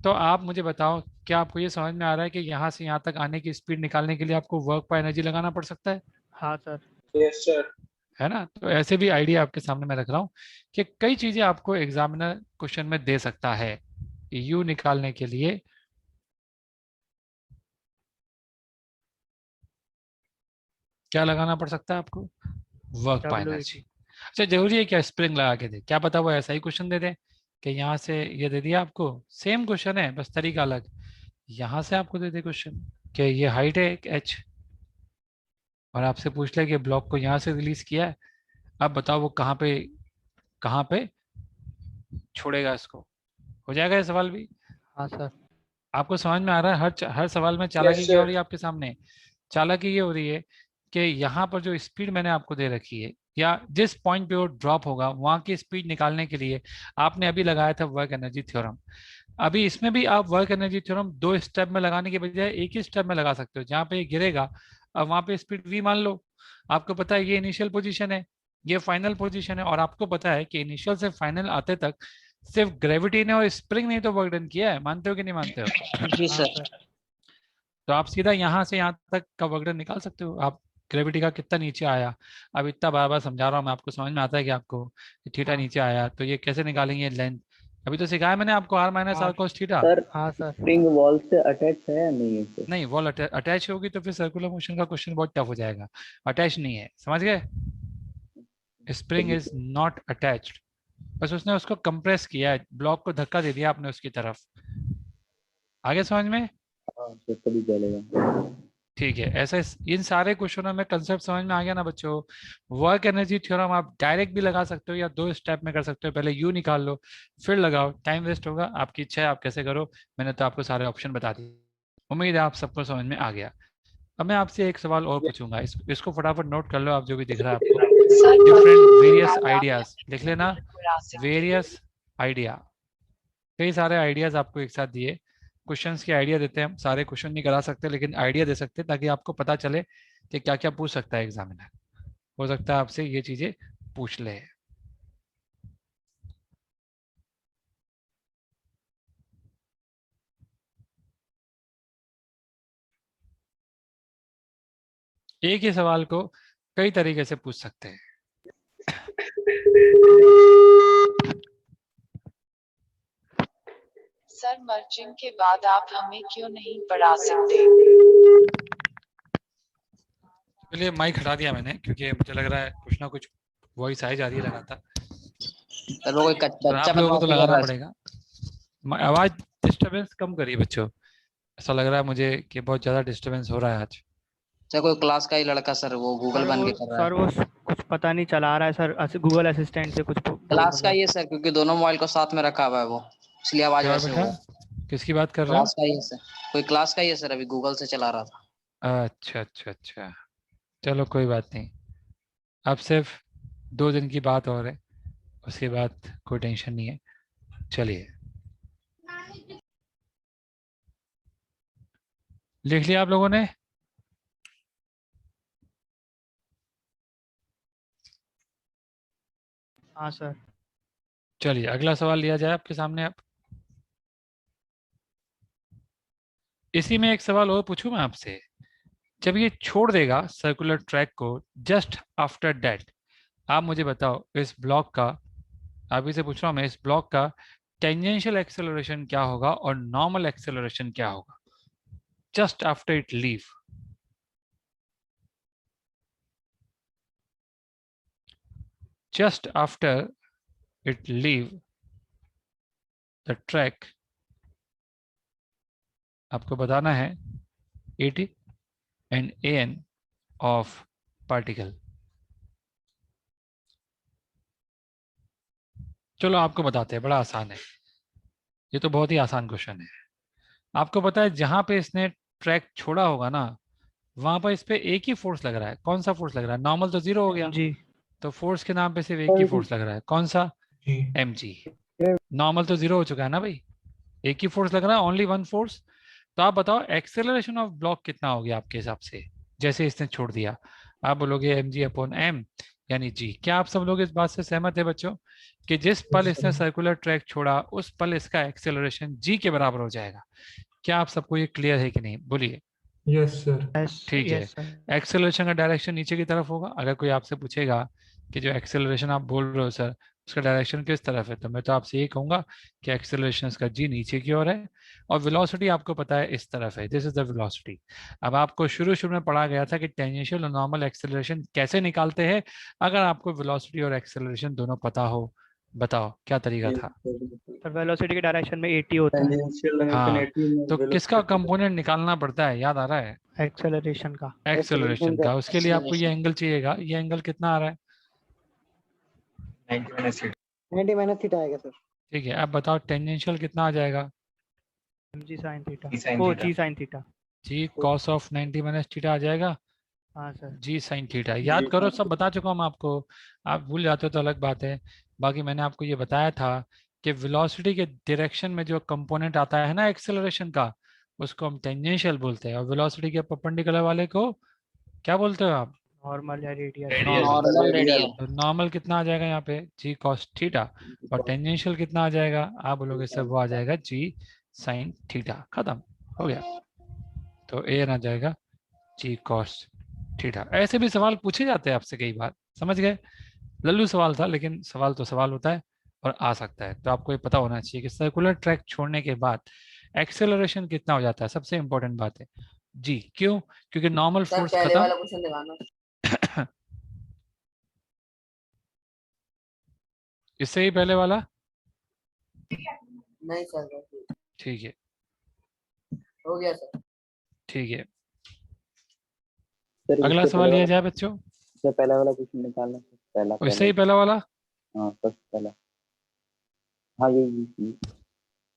तो आप मुझे बताओ, क्या आपको ये समझ में आ रहा है कि यहाँ से यहाँ तक आने की स्पीड निकालने के लिए आपको वर्क पर एनर्जी लगाना पड़ सकता है? हाँ सर। Yes sir. है ना? तो ऐसे भी आइडिया आपके सामने मैं रख रहा हूँ कि कई चीजें आपको एग्जामिनर क्वेश्चन में दे सकता है। यू निकालने के लिए क्या लगाना पड़ सकता है आपको? Work by energy. WET। अच्छा, जरूरी है क्या स्प्रिंग लगा के दे? क्या पता वो ऐसा ही क्वेश्चन दे दे कि यहाँ से ये दे दिया आपको, सेम क्वेश्चन है बस तरीका अलग, यहाँ से आपको दे दे क्वेश्चन कि ये हाइट है एक h और आपसे पूछ ले कि ब्लॉक को यहाँ से रिलीज किया है, अब बताओ वो कहाँ पे छोड़ेगा इसको। हो जाएगा ये सवाल भी? हाँ सर। आपको समझ में आ रहा है? हर सवाल में यस चालाकी क्या हो सर। रही है आपके सामने? चालाकी ये हो रही है कि यहाँ पर जो स्पीड मैंने आपको दे रखी है या जिस पॉइंट पे वो ड्रॉप होगा वहां की स्पीड निकालने के लिए आपने अभी लगाया था वर्क एनर्जी थ्योरम। अभी इसमें भी आप वर्क एनर्जी थ्योरम दो स्टेप में लगाने के बजाय एक ही स्टेप में लगा सकते हो। जहाँ पे ये गिरेगा अब वहां पे स्पीड v मान लो। आपको पता है ये इनिशियल पोजीशन है, ये फाइनल पोजीशन है, और आपको पता है कि इनिशियल से फाइनल आते तक सिर्फ ग्रेविटी ने और स्प्रिंग ने तो वर्क डन किया है। मानते हो कि नहीं मानते हो? जी हाँ सर। सर। तो आप सीधा यहाँ से यहाँ तक का वर्क डन निकाल सकते हो। आप ग्रेविटी का कितना नीचे आया, अब इतना बार बार समझा रहा हूँ मैं, आपको समझ में आता है कि आपको थीटा नीचे आया तो ये कैसे निकालेंगे लेंथ? अभी तो सिखाया मैंने आपको r minus r cos theta. Sir हाँ सर। स्प्रिंग वॉल से अटैच है या नहीं है सर? नहीं, वॉल अटैच होगी तो फिर सर्कुलर मोशन का क्वेश्चन बहुत टफ हो जाएगा। अटैच नहीं है, समझ गए? स्प्रिंग इज नॉट अटैच्ड, बस उसने उसको कंप्रेस किया है, ब्लॉक को धक्का दे दिया आपने उसकी तरफ। आगे समझ में? हाँ सर तभी चलेगा। ठीक है, ऐसे इन सारे क्वेश्चनों में कंसेप्ट समझ में आ गया ना बच्चों? वर्क एनर्जी थ्योरम आप डायरेक्ट भी लगा सकते हो या दो स्टेप में कर सकते हो। पहले यू निकाल लो फिर लगाओ, टाइम वेस्ट होगा, आपकी इच्छा है आप कैसे करो। मैंने तो आपको सारे ऑप्शन बता दिए, उम्मीद है आप सबको समझ में आ गया। अब मैं आपसे एक सवाल और पूछूंगा, इसको फटाफट नोट कर लो आप, जो भी दिख रहा है आपको। डिफरेंट वेरियस आइडियाज लिख लेना, वेरियस आइडिया। कई सारे आइडियाज आपको एक साथ दिए, क्वेश्चंस के आइडिया देते हैं हम, सारे क्वेश्चन नहीं करा सकते लेकिन आइडिया दे सकते हैं ताकि आपको पता चले कि क्या क्या पूछ सकता है एग्जामिनर। हो सकता है आपसे ये चीजें पूछ ले। एक ही सवाल को कई तरीके से पूछ सकते हैं। सर मर्जिंग के बाद आप हमें क्यों नहीं पढ़ा सकते? चलिए माइक हटा दिया मैंने क्योंकि मुझे लग रहा है कुछ ना कुछ वॉइस आई जा रही है लगातार। सर वो कोई तो बच्चा आप लोगों को तो बदमाशी कर लगाना रहा है। पड़ेगा। आवाज डिस्टरबेंस कम करिए बच्चों, ऐसा लग रहा है मुझे कि बहुत ज्यादा डिस्टरबेंस हो रहा है आज। सर कोई क्लास का ही लड़का सर वो गूगल बन के कर रहा है। सर वो कुछ पता नहीं चला रहा है सर, गूगल असिस्टेंट से कुछ क्लास का ही है सर, क्योंकि दोनों मोबाइल को साथ में रखा हुआ है वो, इसलिए आवाज क्या वैसे बेटा, हो। किसकी बात कर रहे हो? क्लास का ही है सर, कोई क्लास का ही है सर, अभी गूगल से चला रहा था। अच्छा अच्छा अच्छा, चलो कोई बात नहीं। अब सिर्फ 2 दिन की बात और है, उसके बाद कोई टेंशन नहीं है। चलिए लिख लिया आप लोगों ने? हाँ सर। चलिए अगला सवाल लिया जाए आपके सामने। अब इसी में एक सवाल और पूछूं मैं आपसे। जब ये छोड़ देगा सर्कुलर ट्रैक को, जस्ट आफ्टर दैट आप मुझे बताओ इस ब्लॉक का, अभी से पूछ रहा हूं मैं, इस ब्लॉक का टेंजेंशियल एक्सेलरेशन क्या होगा और नॉर्मल एक्सेलरेशन क्या होगा just after it leave? just after it leave the track आपको बताना है AT and AN of particle। चलो आपको बताते हैं, बड़ा आसान है ये तो, बहुत ही आसान क्वेश्चन है। आपको पता है जहां पे इसने ट्रैक छोड़ा होगा ना, वहां पर इस पे एक ही फोर्स लग रहा है। कौन सा फोर्स लग रहा है? नॉर्मल तो 0 हो गया, जी। तो फोर्स के नाम पे सिर्फ एक ही फोर्स लग रहा है। कौन सा? mg। नॉर्मल तो 0 हो चुका है ना भाई, एक ही फोर्स लग रहा है, ओनली वन फोर्स। तो आप बताओ एक्सेलरेशन ऑफ ब्लॉक कितना हो गया आपके हिसाब से, जैसे इसने छोड़ दिया। आप बोलोगे mg/m यानी g। क्या आप सब लोग इस बात से सहमत है बच्चों कि जिस पल इसने सर्कुलर ट्रैक छोड़ा उस पल इसका एक्सेलरेशन g के बराबर हो जाएगा? क्या आप सबको ये क्लियर है कि नहीं, बोलिए। Yes sir. ठीक है, यस सर। एक्सेलरेशन का डायरेक्शन नीचे की तरफ होगा। अगर कोई आपसे पूछेगा कि जो एक्सेलरेशन आप बोल रहे हो सर उसका डायरेक्शन किस तरफ है, तो मैं तो आपसे ये कहूंगा कि एक्सेलरेशन इसका जी नीचे की ओर है, और वेलोसिटी आपको पता है इस तरफ है, दिस इज द वेलोसिटी। अब आपको शुरू शुरू में पढ़ा गया था कि टेंजेंशियल और नॉर्मल एक्सेलरेशन कैसे निकालते हैं। अगर आपको वेलोसिटी और एक्सेलरेशन दोनों पता हो, बताओ क्या तरीका था। सर वेलोसिटी के डायरेक्शन में 80 होता है, टेंजेंशियल हाँ, 180 में तो किसका वेलोसिटी कंपोनेंट निकालना पड़ता है, याद आ रहा है? एक्सेलरेशन का। एक्सेलरेशन का। उसके लिए आपको ये एंगल चाहिएगा, ये एंगल कितना आ रहा है? 90 माइनस थीटा आएगा सर। ठीक है, अब बताओ टेंजेंशियल कितना आ जाएगा? mg sin थीटा, ओ g sin थीटा। जी cos ऑफ 90 माइनस थीटा आ जाएगा, हाँ सर। जी साइन थीटा। याद करो, सब बता चुका हूँ आपको। आप भूल जाते हो तो अलग बात है, बाकी मैंने आपको ये बताया था कि वेलोसिटी के डायरेक्शन में जो कंपोनेंट आता है ना एक्सेलरेशन का, उसको हम टेंजेंशियल बोलते हैं, और वेलोसिटी के परपेंडिकुलर वाले को क्या बोलते हो आप? नॉर्मल या रेडियल। Normal radial. तो नॉर्मल कितना आ जाएगा यहाँ पे, जी कॉस थीटा, और टेंजेंशियल कितना आ जाएगा, आप बोलोगे सर वो आ जाएगा जी साइन थीटा। खत्म हो गया। तो ए आ जाएगा जी कॉस थीटा। ऐसे भी सवाल पूछे जाते हैं आपसे कई बार, समझ गए? लल्लू सवाल था, लेकिन सवाल तो सवाल होता है और आ सकता है। तो आपको ये पता होना चाहिए कि सर्कुलर ट्रैक छोड़ने के बाद एक्सेलरेशन कितना हो जाता है, सबसे इंपॉर्टेंट बात है जी। क्यों? क्योंकि नॉर्मल फोर्स खत्म। क्वेश्चन दिखाना। इससे ही पहले वाला। नहीं सर, ठीक है, हो गया सर। ठीक है। सर अगला इससे सवाल पहले लिया वाला, जाए बच्चों। इससे पहला वाला क्वेश्चन निकालना सर, पहला और इससे पहला। ही पहला वाला। हाँ फर्स्ट पहला। हाँ ये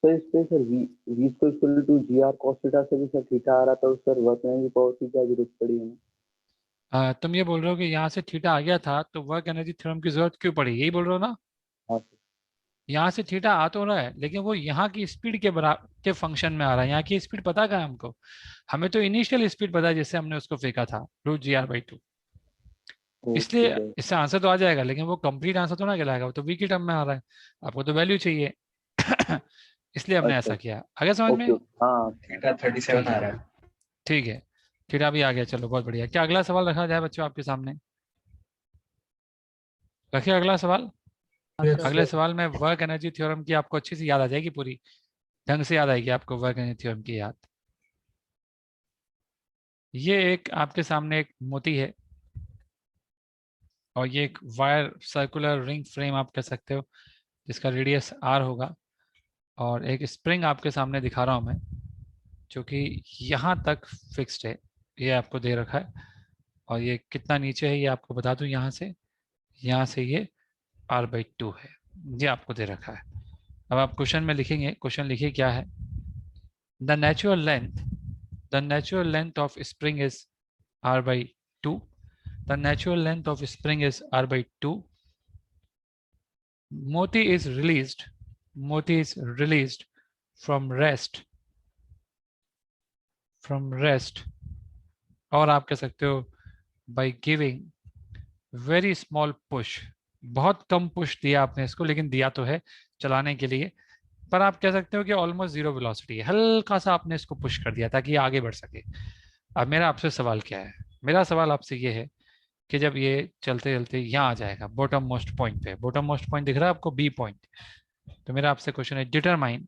सर इस पे सर वी को equal to ji are cos theta से भी सर थीटा आ रहा था, सर वर्क में भी बहुत ही क्या जरूरत पड़ी हमें। तुम ये बोल रहे हो कि यहाँ से थीटा आ गया था तो वर्क एनर्जी थ्योरम की जरूरत क्यों पड़ी, यही बोल रहे हो ना? हाँ सर। यहाँ से थीटा आ तो रहा है, लेकिन वो यहाँ की स्पीड के बराबर के फंक्शन में आ रहा है। यहाँ की स्पीड पता क्या है हमको? हमें तो इनिशियल स्पीड पता है जिससे हमने उसको फेंका था, √gr/2। ओके इसलिए सर। इससे आंसर तो आ जाएगा, लेकिन वो कंप्लीट आंसर तो ना कहलाएगा, वो तो वी की टर्म में आ रहा है। आपको तो वैल्यू चाहिए इसलिए हमने अच्छा ऐसा किया। आगे समझ में? ओके हाँ। थीटा 37 आ रहा है। ठीक है, थीटा भी आ गया, चलो बहुत बढ़िया। क्या अगला सवाल रखा जाए बच्चों आपके सामने? रखिए अगला सवाल। Yes, अगले sir. सवाल में वर्क एनर्जी थ्योरम की आपको अच्छी से याद आ जाएगी, पूरी ढंग से याद आएगी आपको वर्क एनर्जी थ्योरम की याद। ये एक आपके सामने एक मोती है, और ये एक वायर सर्कुलर रिंग फ्रेम आप कह सकते हो, जिसका रेडियस r होगा, और एक स्प्रिंग आपके सामने दिखा रहा हूँ मैं, जो कि यहाँ तक फिक्स्ड है, ये आपको दे रखा है। और ये कितना नीचे है ये आपको बता दूं, यहाँ से ये r/2 है, ये आपको दे रखा है। अब आप क्वेश्चन में लिखेंगे, क्वेश्चन लिखिए क्या है। The natural length of spring is r/2। The natural length of spring is r/2. Moti is released from rest, और आप कह सकते हो by giving very small push। बहुत कम पुश दिया आपने इसको, लेकिन दिया तो है चलाने के लिए। पर आप कह सकते हो कि ऑलमोस्ट जीरो वेलोसिटी है, हल्का सा आपने इसको पुश कर दिया ताकि ये आगे बढ़ सके। अब मेरा आपसे सवाल क्या है? मेरा सवाल आपसे ये है कि जब ये चलते चलते यहाँ आ जाएगा बॉटम मोस्ट पॉइंट पे, बॉटम मोस्ट पॉइंट दिख रहा है आपको, बी पॉइंट। तो मेरा आपसे क्वेश्चन है, डिटरमाइन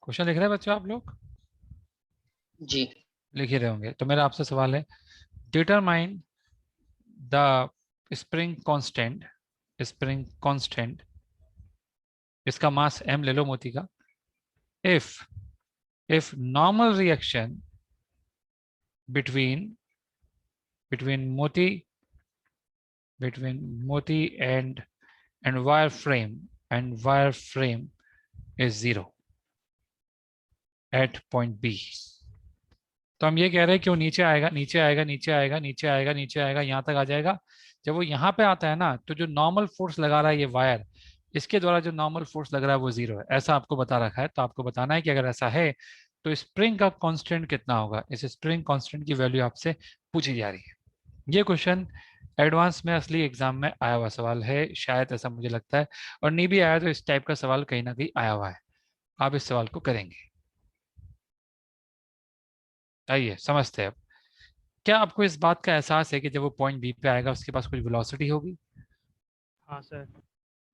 क्वेश्चन लिख रहे हैं बच्चों आप लोग? जी। लिख ही रहे होंगे। तो मेरा आपसे सवाल है, डिटरमाइन द स्प्रिंग कांस्टेंट, इसका मास m ले लो मोती का। if normal reaction between moti and wire frame is 0 at point B, तो हम ये कह रहे हैं कि वो नीचे आएगा, नीचे आएगा, नीचे आएगा, नीचे आएगा, नीचे आएगा, यहाँ तक आ जाएगा। जब वो यहाँ पे आता है ना, तो जो नॉर्मल फोर्स लगा रहा है ये वायर, इसके द्वारा जो नॉर्मल फोर्स लग रहा है वो जीरो है, ऐसा आपको बता रखा है। तो आपको बताना है कि अगर ऐसा है तो स्प्रिंग का कांस्टेंट कितना होगा। इस स्प्रिंग कांस्टेंट की वैल्यू आपसे पूछी जा रही है। ये क्वेश्चन एडवांस में असली एग्जाम में आया हुआ सवाल है, शायद ऐसा मुझे लगता है, और नहीं भी आया तो इस टाइप का सवाल कहीं ना कहीं आया हुआ है। आप इस सवाल को करेंगे। आइए समझते हैं अब। क्या आपको इस बात का एहसास है कि जब वो पॉइंट बी पे आएगा उसके पास कुछ वेलोसिटी होगी? हाँ सर।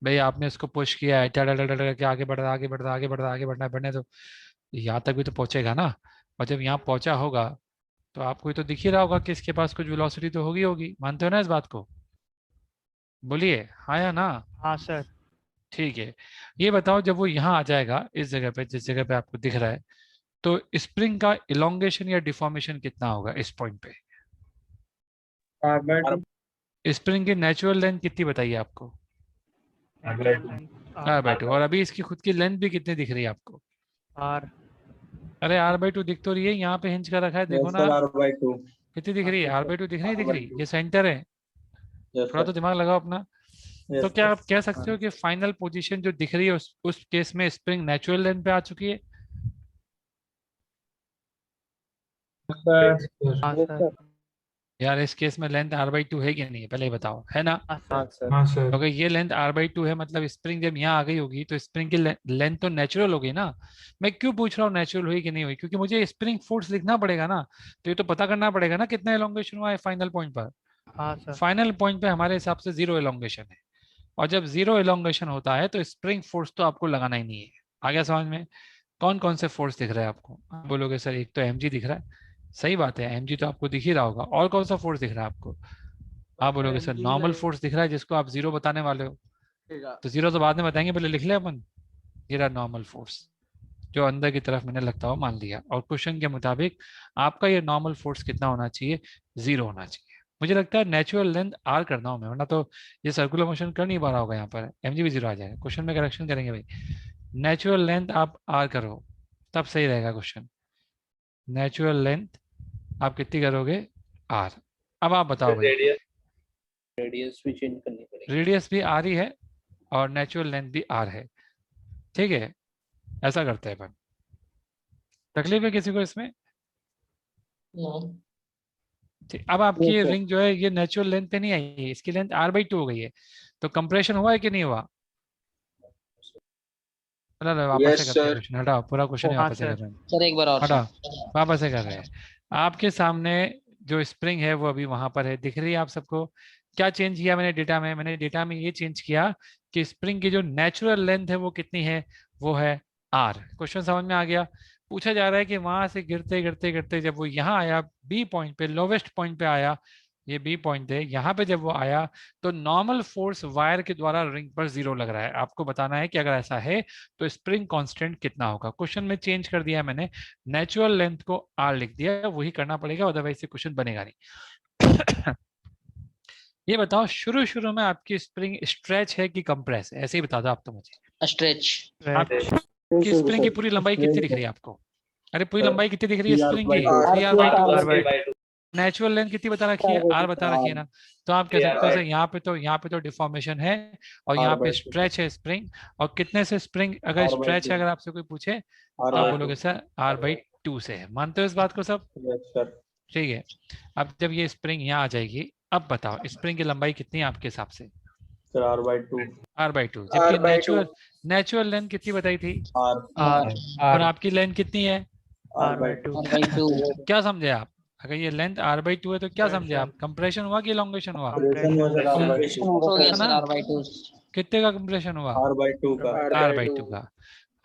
भाई आपने इसको पुश किया है, डर डर डर करके आगे बढ़ रहा, आगे बढ़ रहा, आगे बढ़ रहा, आगे बढ़ना बढ़ने तो यहाँ तक भी तो पहुंचेगा ना। और जब यहाँ पहुंचा होगा तो आपको तो दिख ही रहा होगा कि इसके पास कुछ वेलोसिटी तो होगी होगी। मानते हो ना इस बात को? बोलिए हाँ या ना। हाँ सर। ठीक है, ये बताओ जब वो यहाँ आ जाएगा इस जगह पे, जिस जगह पे आपको दिख रहा है, तो स्प्रिंग का इलोंगेशन या डिफॉर्मेशन कितना होगा इस पॉइंट पे? स्प्रिंग की नेचुरल लेंथ कितनी बताइए आपको? R/2। और अभी इसकी खुद की लेंथ भी कितनी दिख रही है आपको? आर। अरे R/2 दिख तो रही है, यहाँ पे हिंच कर रखा है, देखो ना R/2। कितनी दिख रही है। R/2 दिख नहीं दिख रही? ये सेंटर है, थोड़ा तो दिमाग लगाओ अपना। तो क्या आप कह सकते हो कि फाइनल पोजीशन जो दिख रही है उस केस में स्प्रिंग नेचुरल लेंथ पे आ चुकी है? हाँ सर। यार इस केस में लेंथ R/2 है कि नहीं है, पहले ही बताओ, है ना? हाँ सर। हाँ सर। क्योंकि ये लेंथ R/2 है, मतलब स्प्रिंग जब यहाँ आ गई होगी तो स्प्रिंग की लेंथ तो नेचुरल होगी ना। मैं क्यों पूछ रहा हूँ नेचुरल हुई कि नहीं हुई? क्योंकि मुझे स्प्रिंग फोर्स लिखना पड़ेगा ना, तो ये तो पता करना पड़ेगा ना कितना एलोंगेशन हुआ है फाइनल पॉइंट पर। हाँ सर। फाइनल पॉइंट पे हमारे हिसाब से जीरो एलोंगेशन है, और जब जीरो एलोंगेशन होता है तो स्प्रिंग फोर्स तो आपको लगाना ही नहीं है। आ गया समझ में? कौन कौन से फोर्स दिख रहा है आपको? आप बोलोगे सर एक तो mg दिख रहा है, सही बात है, mg तो आपको दिख ही रहा होगा। और कौन सा फोर्स दिख रहा है आपको? आप बोलोगे सर नॉर्मल फोर्स दिख रहा है, जिसको आप जीरो बताने वाले हो। तो जीरो तो बाद में बताएंगे, पहले लिख ले अपन। ये रहा नॉर्मल फोर्स, जो अंदर की तरफ मैंने लगता हुआ मान लिया। और क्वेश्चन के मुताबिक आपका ये नॉर्मल फोर्स कितना होना चाहिए? जीरो होना चाहिए। मुझे लगता है नेचुरल लेंथ आर करना हूं मैं, वरना तो ये सर्कुलर मोशन कर नहीं पा रहा होगा। यहाँ पर mg भी जीरो आ जाएगा। क्वेश्चन में करेक्शन करेंगे भाई। नेचुरल लेंथ आप आर करो, तब सही रहेगा क्वेश्चन। नेचुरल लेंथ आप कितनी करोगे? आर। अब आप बताओ भाई। रेडियस भी चेंज करनी पड़ेगी। रेडियस भी आर ही है और नेचुरल लेंथ भी आर है, ठीक है। ऐसा करते हैं अपन। तकलीफ है किसी को इसमें? ठीक, अब आपकी ये रिंग जो है ये नेचुरल लेंथ पे नहीं आई है, इसकी लेंथ R/2 हो गई है। तो कंप्रेशन हुआ है कि नहीं हुआ? चलो वापस से यस करते हैं सर। क्वेश्चन, हटाओ पूरा क्वेश्चन ही हाँ वापस से कर सर। रहे हैं। सर एक बार और हटाओ, वापस से कर रहे हैं। आपके सामने जो स्प्रिंग है वो अभी वहां पर है, दिख रही है आप सबको? क्या चेंज किया मैंने डेटा में? मैंने डेटा में ये चेंज किया कि स्प्रिंग की जो नेचुरल लेंथ है वो कितनी है? वो है R। क्वेश्चन समझ में आ गया? पूछा जा रहा है कि वहां से गिरते गिरते गिरते जब वो यहाँ आया बी पॉइंट पे, लोवेस्ट पॉइंट पे आया, ये बी पॉइंट है, यहाँ पे जब वो आया तो नॉर्मल फोर्स वायर के द्वारा रिंग पर जीरो लग रहा है। आपको बताना है कि अगर ऐसा है तो स्प्रिंग कांस्टेंट कितना होगा। क्वेश्चन में चेंज कर दिया है मैंने, नेचुरल लेंथ को आर लिख दिया, वही करना पड़ेगा, अदरवाइज से क्वेश्चन बनेगा नहीं। ये बताओ शुरू शुरू में आपकी स्प्रिंग स्ट्रेच है कि कंप्रेस है? ऐसे ही बता दो आप तो मुझे। स्ट्रेच। आपकी स्प्रिंग की पूरी लंबाई कितनी दिख रही है आपको? अरे पूरी लंबाई कितनी दिख रही है स्प्रिंग की? 3R/2। नेचुरल लेंथ कितनी बता रखी है? आर बता रखी है ना। तो आप कह सकते हो सर यहाँ पे तो डिफॉर्मेशन है और यहाँ पे स्ट्रेच है स्प्रिंग। और कितने से स्प्रिंग अगर स्ट्रेच है, अगर आपसे कोई पूछे तो आप बोलोगे सर R/2 से है। मानते हो इस बात को सब? ठीक है। अब जब ये स्प्रिंग यहाँ आ जाएगी, अब बताओ स्प्रिंग की लंबाई कितनी है आपके हिसाब से? R/2। जबकि नेचुरल लेंथ कितनी बताई थी? आर। और आपकी लेंथ कितनी है? R/2। R/2। क्या समझे आप? अगर ये लेंथ R/2 है तो क्या समझे आप? कंप्रेशन हुआ कि इलोंगेशन हुआ? हो गया है सर ना? R/2। कितने का कंप्रेशन हुआ? R/2 का। R/2 का।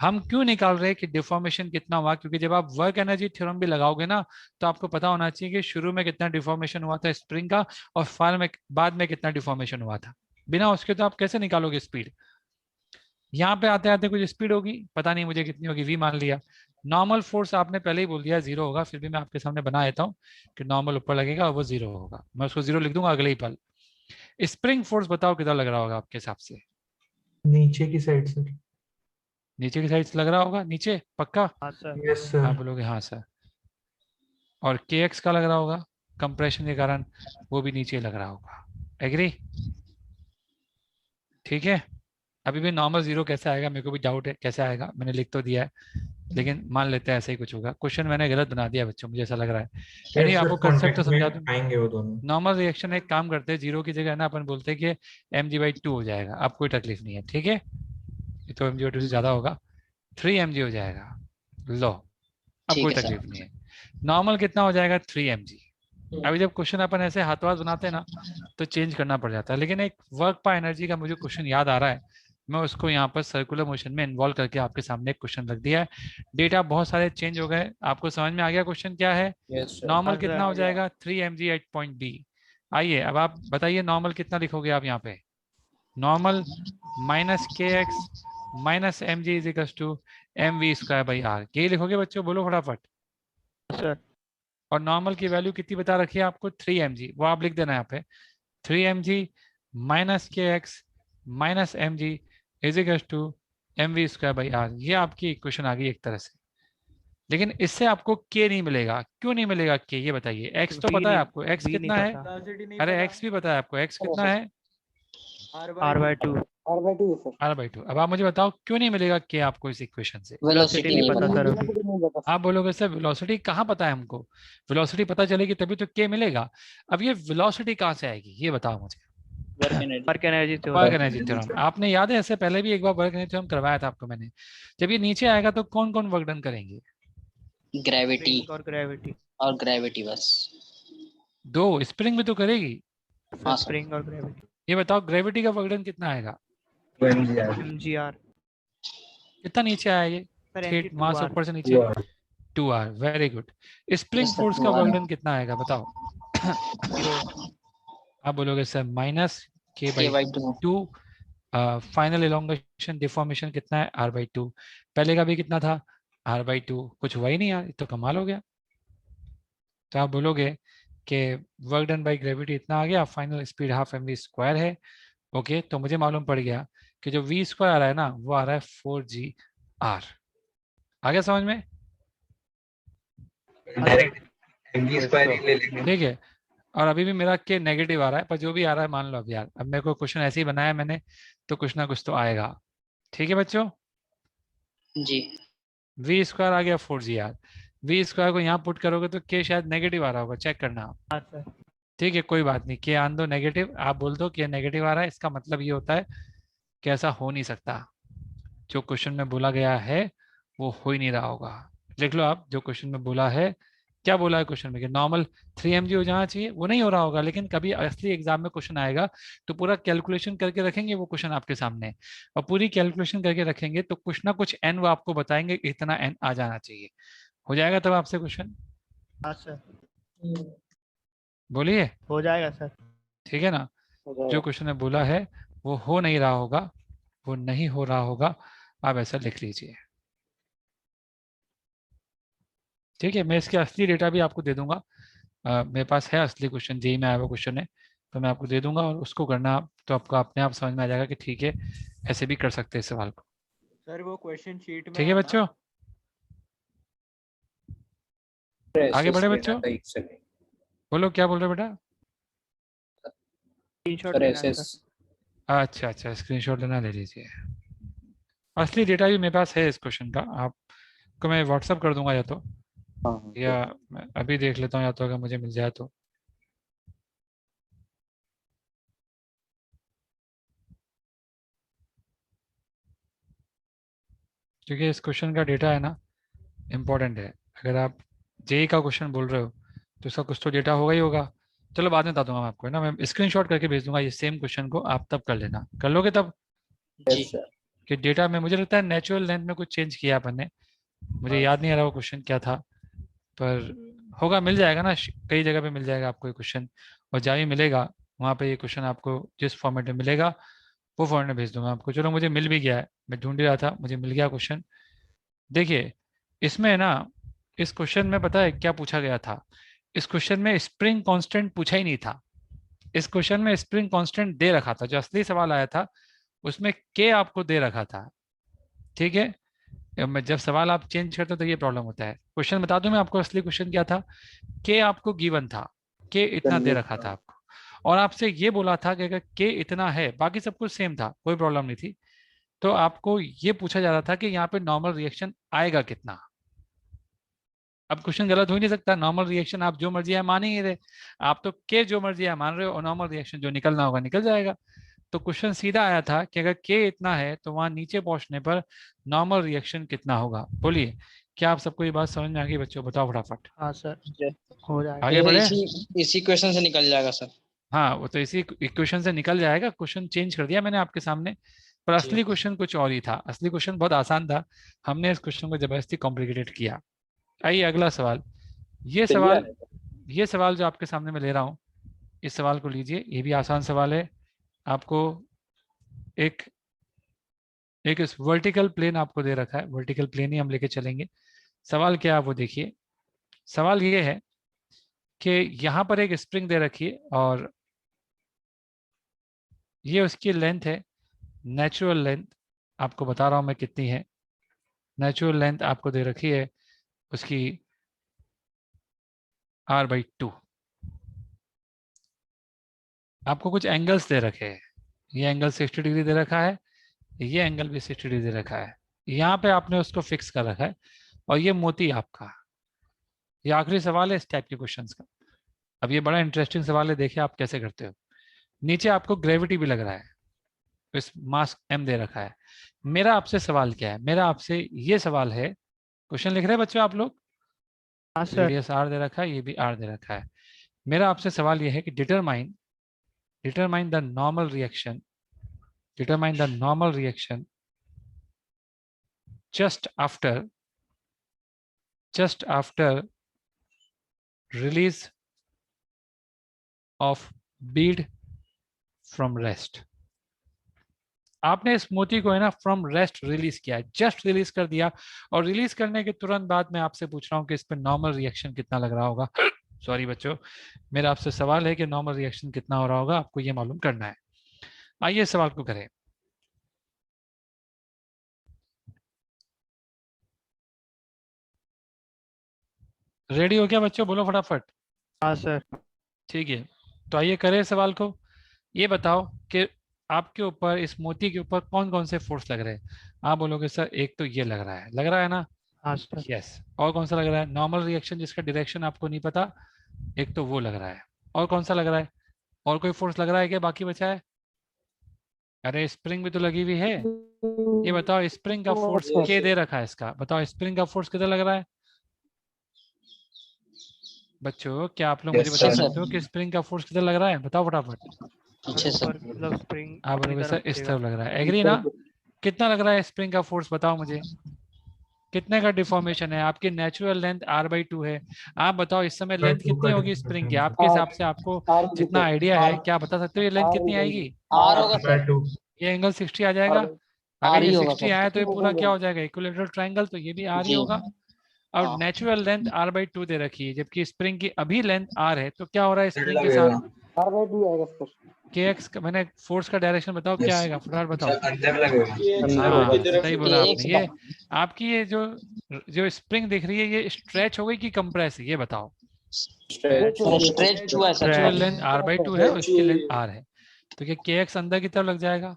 हम क्यों निकाल रहे हैं कि डिफॉर्मेशन कितना हुआ? क्योंकि जब आप वर्क एनर्जी थ्योरम भी लगाओगे ना, तो आपको पता होना चाहिए कि शुरू में कितना डिफॉर्मेशन हुआ था स्प्रिंग का और बाद में कितना डिफॉर्मेशन हुआ था। बिना उसके तो आप कैसे निकालोगे स्पीड? यहाँ पे आते आते कुछ स्पीड होगी, पता नहीं मुझे कितनी होगी, v मान लिया। नॉर्मल फोर्स आपने पहले ही बोल दिया जीरो होगा, फिर भी मैं आपके सामने बना देता हूँ कि नॉर्मल ऊपर लगेगा और वो जीरो होगा। मैं उसको जीरो लिख दूंगा अगले ही पल। स्प्रिंग फोर्स बताओ कितना लग रहा होगा आपके हिसाब से? नीचे की साइड सर। नीचे की साइड से लग रहा होगा, नीचे पक्का? हाँ सर। यस आप सर। बोलोगे हाँ सर। और kx का लग रहा होगा कंप्रेशन के कारण, वो भी नीचे लग रहा होगा। एग्री? ठीक है। अभी भी नॉर्मल जीरो कैसे आएगा मेरे को भी डाउट है कैसे आएगा, मैंने लिख तो दिया है, लेकिन मान लेते हैं ऐसे ही कुछ होगा। क्वेश्चन मैंने गलत बना दिया बच्चों, मुझे ऐसा लग रहा है। यानी सर आपको कंसेप्ट तो कॉन्टेक्ट में समझा दूं। आएंगे वो दोनों। नॉर्मल रिएक्शन एक काम करते हैं, जीरो की जगह ना अपन बोलते हैं कि mg/2 हो जाएगा, अब कोई तकलीफ नहीं है। ठीक है, ये तो mg/2 से ज्यादा होगा, 3 mg हो जाएगा। लो, अब ठीक कोई है तकलीफ सर। नहीं है। नॉर्मल कितना हो जाएगा? 3 mg। अभी जब क्वेश्चन अपन ऐसे हाथों हाथ बनाते हैं ना तो चेंज करना पड़ जाता है, लेकिन एक वर्क पर एनर्जी का मुझे क्वेश्चन याद आ रहा है, मैं उसको यहाँ पर सर्कुलर मोशन में इन्वॉल्व करके आपके सामने एक क्वेश्चन रख दिया है। डेटा बहुत सारे चेंज हो गए, आपको समझ में आ गया क्वेश्चन क्या है? Yes sir. नॉर्मल हाँ कितना हो सर। जाएगा? 3 mg एट पॉइंट बी। आइए अब आप बताइए नॉर्मल कितना लिखोगे आप यहाँ पे? Normal minus k x minus m g is equal to m v square by r, यही लिखोगे बच्चों? बोलो फटाफट। सर और नॉर्मल की वैल्यू कितनी बता रखी है आपको? 3 mg, वो आप लिख देना यहाँ पे। 3 mg minus k x minus m g is equal to m v square by r, ये आपकी इक्वेशन आ गई एक तरह से। लेकिन इससे आपको के नहीं मिलेगा, क्यों नहीं मिलेगा के, ये बताइए। एक्स तो V पता है नहीं, आपको, एक्स V नहीं कितना है? पता। अरे एक्स भी पता है आपको, एक्स कितना है? R/2। R/2 है सर। r/2। अब आप मुझे बताओ क्यों नहीं मिलेगा के आपको इस इक्वेशन से? वेलोसिटी वेलोसिटी नहीं नहीं पता पता। सर अभी। Velocity नहीं पता सर। आप बोलोगे सर वेलोसिटी कहाँ पता है हमको? वेलोसिटी पता चलेगी तभी तो के मिलेगा। अब ये वेलोसिटी कहाँ से आएगी ये बताओ मुझे। Work energy. Work energy work theorem. Energy theorem, आपने याद है इससे पहले भी एक बार वर्क एनर्जी थ्योरम करवाया था आपको मैंने। जब ये नीचे आएगा तो कौन कौन वर्क डन करेंगे? ग्रेविटी स्प्रिंग और ग्रेविटी। और ग्रेविटी बस। दो, स्प्रिंग भी तो करेगी। हाँ सर सर। स्प्रिंग और ग्रेविटी। ये बताओ ग्रेविटी का वर्क डन कितना आएगा? mgr। कितना नीचे आया ये? सर थ्री, वहां से 2r। ऊपर से नीचे 2r। Very good. Spring yes sir force का 2 वर्क R। डन कितना आएगा बताओ? 0। आप बोलोगे सर माइनस के के by by 2। 2। Final elongation deformation कितना है? r/2। पहले का भी कितना था? r/2। कुछ हुआ ही नहीं यार, ये तो कमाल हो गया। तो आप बोलोगे कि वर्क डन बाई ग्रेविटी इतना आ गया, final speed half m v square है। ओके, तो मुझे मालूम पड़ गया कि जो वी स्क्वायर आ रहा है ना वो आ रहा है 4gr। आ गया समझ में? ठीक है। और अभी भी मेरा के नेगेटिव आ रहा है, पर जो भी आ रहा है मान लो अब यार, अब मेरे को क्वेश्चन ऐसे ही बनाया मैंने तो कुछ ना कुछ तो आएगा। ठीक है बच्चों, जी। वी स्क्वायर आ गया 4gr। वी स्क्वायर को यहाँ पुट करोगे तो के शायद नेगेटिव आ रहा होगा, चेक करना आप। हाँ सर। ठीक है कोई बात नहीं, के आन दो नेगेटिव, आप बोल दो कि नेगेटिव आ रहा है, इसका मतलब ये होता है कि ऐसा हो नहीं सकता, जो क्वेश्चन में बोला गया है वो हो ही नहीं रहा होगा। लिख लो आप जो क्वेश्चन में बोला है, क्या बोला है क्वेश्चन में कि नॉर्मल 3 mg हो जाना चाहिए, वो नहीं हो रहा होगा। लेकिन कभी असली एग्जाम में क्वेश्चन आएगा तो पूरा कैलकुलेशन करके रखेंगे वो क्वेश्चन आपके सामने, और पूरी कैलकुलेशन करके रखेंगे तो कुछ ना कुछ एन वो आपको बताएंगे कि इतना एन आ जाना चाहिए। हो जाएगा तब आपसे क्वेश्चन? हाँ सर बोलिए। हो जाएगा सर। ठीक है ना? हो जाएगा। जो क्वेश्चन में बोला है वो हो नहीं रहा होगा, वो नहीं हो रहा होगा, आप ऐसा लिख लीजिए। ठीक है, मैं इसके असली डेटा भी आपको दे दूंगा। मेरे पास है असली क्वेश्चन, जेई में आया हुआ क्वेश्चन है, तो मैं आपको दे दूंगा और उसको करना, तो आपको अपने आप समझ में आ जाएगा कि ठीक है ऐसे भी कर सकते हैं इस सवाल को। सर वो क्वेश्चन शीट में ठीक है बच्चों, आगे बढ़े बच्चों। बोलो क्या बोल रहे हो बेटा? स्क्रीनशॉट लेना है सर। अच्छा अच्छा, स्क्रीनशॉट लेना, ले लीजिए। असली डेटा भी मेरे पास है इस क्वेश्चन का, आपको मैं व्हाट्सअप कर दूंगा, या तो हाँ या मैं अभी देख लेता हूँ, या तो अगर मुझे मिल जाए तो। क्योंकि इस क्वेश्चन का डेटा है ना इम्पोर्टेंट है। अगर आप जेई का क्वेश्चन बोल रहे हो तो इसका कुछ तो डेटा होगा ही होगा। चलो बाद में बता दूंगा मैं आपको, है ना, मैं स्क्रीनशॉट करके भेज दूंगा ये सेम क्वेश्चन को, आप तब कर लेना, कर लोगे तब? जी। कि डेटा में मुझे लगता है नेचुरल लेंथ में कुछ चेंज किया अपन ने, मुझे याद नहीं आ रहा वो क्वेश्चन क्या था, पर होगा, मिल जाएगा ना, कई जगह पे मिल जाएगा आपको ये क्वेश्चन, और जहाँ भी मिलेगा वहाँ पे ये क्वेश्चन आपको जिस फॉर्मेट में मिलेगा वो फॉर्मेट में भेज दूंगा आपको। चलो मुझे मिल भी गया है, मैं ढूंढ ही रहा था, मुझे मिल गया क्वेश्चन। देखिए इसमें ना, इस क्वेश्चन में पता है क्या पूछा गया था? इस क्वेश्चन में स्प्रिंग कांस्टेंट पूछा ही नहीं था। इस क्वेश्चन में स्प्रिंग कांस्टेंट दे रखा था, जो असली सवाल आया था उसमें के आपको दे रखा था। ठीक है, मैं जब सवाल आप चेंज करते हो तो ये प्रॉब्लम होता है। क्वेश्चन बता दूं मैं आपको, असली क्वेश्चन क्या था, के आपको गिवन था, के इतना दे रखा था आपको, और आपसे ये बोला था कि अगर के इतना है, बाकी सब कुछ सेम था, कोई प्रॉब्लम नहीं थी, तो आपको ये पूछा जा रहा था कि यहाँ पे नॉर्मल रिएक्शन आएगा कितना। अब क्वेश्चन गलत हो ही नहीं सकता, नॉर्मल रिएक्शन आप जो मर्जी है मान ही नहीं रहे, आप तो के जो मर्जी है मान रहे हो, और नॉर्मल रिएक्शन जो निकलना होगा निकल जाएगा। तो क्वेश्चन सीधा आया था कि अगर के इतना है तो वहां नीचे पहुंचने पर नॉर्मल रिएक्शन कितना होगा। बोलिए, क्या आप सबको ये बात समझ में आ गई बच्चों? बताओ फटाफट। हाँ सर, हो जाएगा। आगे बढ़े। इसी इसी क्वेश्चन से निकल जाएगा सर। हाँ, वो तो इसी इक्वेशन से निकल जाएगा, क्वेश्चन चेंज कर दिया मैंने आपके सामने, पर जी असली क्वेश्चन कुछ और ही था। असली क्वेश्चन बहुत आसान था, हमने इस क्वेश्चन को जबरदस्ती कॉम्प्लिकेटेड किया। आइए अगला सवाल। ये सवाल, ये सवाल जो आपके सामने मैं ले रहा हूँ, इस सवाल को लीजिए, ये भी आसान सवाल है। आपको एक एक इस वर्टिकल प्लेन आपको दे रखा है, वर्टिकल प्लेन ही हम लेके चलेंगे। सवाल क्या है वो देखिए। सवाल ये है कि यहाँ पर एक स्प्रिंग दे रखी है और ये उसकी लेंथ है, नेचुरल लेंथ आपको बता रहा हूँ मैं कितनी है। नेचुरल लेंथ आपको दे रखी है उसकी r/2। आपको कुछ एंगल्स दे रखे हैं, ये एंगल 60 डिग्री दे रखा है, ये एंगल भी 60 डिग्री दे रखा है, यहाँ पे आपने उसको फिक्स कर रखा है, और ये मोती आपका। ये आखिरी सवाल है इस टाइप के क्वेश्चंस का। अब ये बड़ा इंटरेस्टिंग सवाल है, देखिए आप कैसे करते हो। नीचे आपको ग्रेविटी भी लग रहा है, इस मास m दे रखा है। मेरा आपसे सवाल क्या है, मेरा आपसे ये सवाल है, क्वेश्चन लिख रहे हैं बच्चों आप लोग? हाँ सर। रेडियस r दे रखा है, ये भी r दे रखा है। मेरा आपसे सवाल ये है कि determine the normal reaction, determine the normal reaction just after release of bead from rest। आपने इस मोती को है ना फ्रॉम रेस्ट रिलीज किया है, जस्ट रिलीज कर दिया, और रिलीज करने के तुरंत बाद मैं आपसे पूछ रहा हूँ कि इस पर नॉर्मल रिएक्शन कितना लग रहा होगा। सॉरी बच्चों, मेरा आपसे सवाल है कि नॉर्मल रिएक्शन कितना हो रहा होगा, आपको ये मालूम करना है। आइए सवाल को करें। रेडी हो गया बच्चों? बोलो फटाफट। हाँ सर। ठीक है, तो आइए करें सवाल को। ये बताओ कि आपके ऊपर, इस मोती के ऊपर कौन कौन से फोर्स लग रहे हैं। आप बोलोगे सर एक तो ये लग रहा है ना? हाँ सर। यस। और कौन सा लग रहा है? नॉर्मल रिएक्शन जिसका डायरेक्शन आपको नहीं पता, एक तो वो लग रहा है। और कौन सा लग रहा है? और कोई फोर्स लग रहा है क्या बाकी बचा है? अरे स्प्रिंग भी तो लगी हुई है। ये बताओ स्प्रिंग का फोर्स के दे रखा है इसका, बताओ स्प्रिंग का फोर्स कितना लग रहा है बच्चों? क्या आप लोग मुझे बता सकते हो कि स्प्रिंग का फोर्स कितना लग रहा है? बताओ फटाफट। पीछे सर। मतलब स्प्रिंग आप अपनी बोलोगे तरफ सर इस खींचेगा। तरफ लग रहा है, एग्री ना? कितना लग रहा है स्प्रिंग का फोर्स बताओ मुझे, कितने का डिफॉर्मेशन है? आपकी नेचुरल लेंथ r/2 है, आप बताओ इस समय लेंथ कितनी होगी स्प्रिंग की आपके हिसाब से? आपको जितना आइडिया है, क्या बता सकते हो ये लेंथ कितनी आएगी? आर होगा सर। ये एंगल 60 आ जाएगा। अगर आर ये ही होगा 60 सर। आया तो ये पूरा क्या हो जाएगा? इक्विलेटरल ट्रायंगल, तो ये भी r ही जी होगा। और हाँ। नेचुरल लेंथ r/2 दे रखी है, जबकि स्प्रिंग की अभी लेंथ r है, तो क्या हो रहा है स्प्रिंग के साथ? r/2 आएगा सर। kx का मैंने फोर्स का डायरेक्शन बताओ क्या आएगा, फटाफट बताओ। ये हाँ की तरफ सही से बोला आपने। kx ये आपकी ये जो स्प्रिंग दिख रही है, ये स्ट्रेच हो गई कि कंप्रेस है, ये बताओ। स्ट्रेच स्ट्रेच हुआ है सर। नेचुरल लेंथ r/2 है और इसकी लेंथ r है, तो क्या kx अंदर की तरफ लग जाएगा?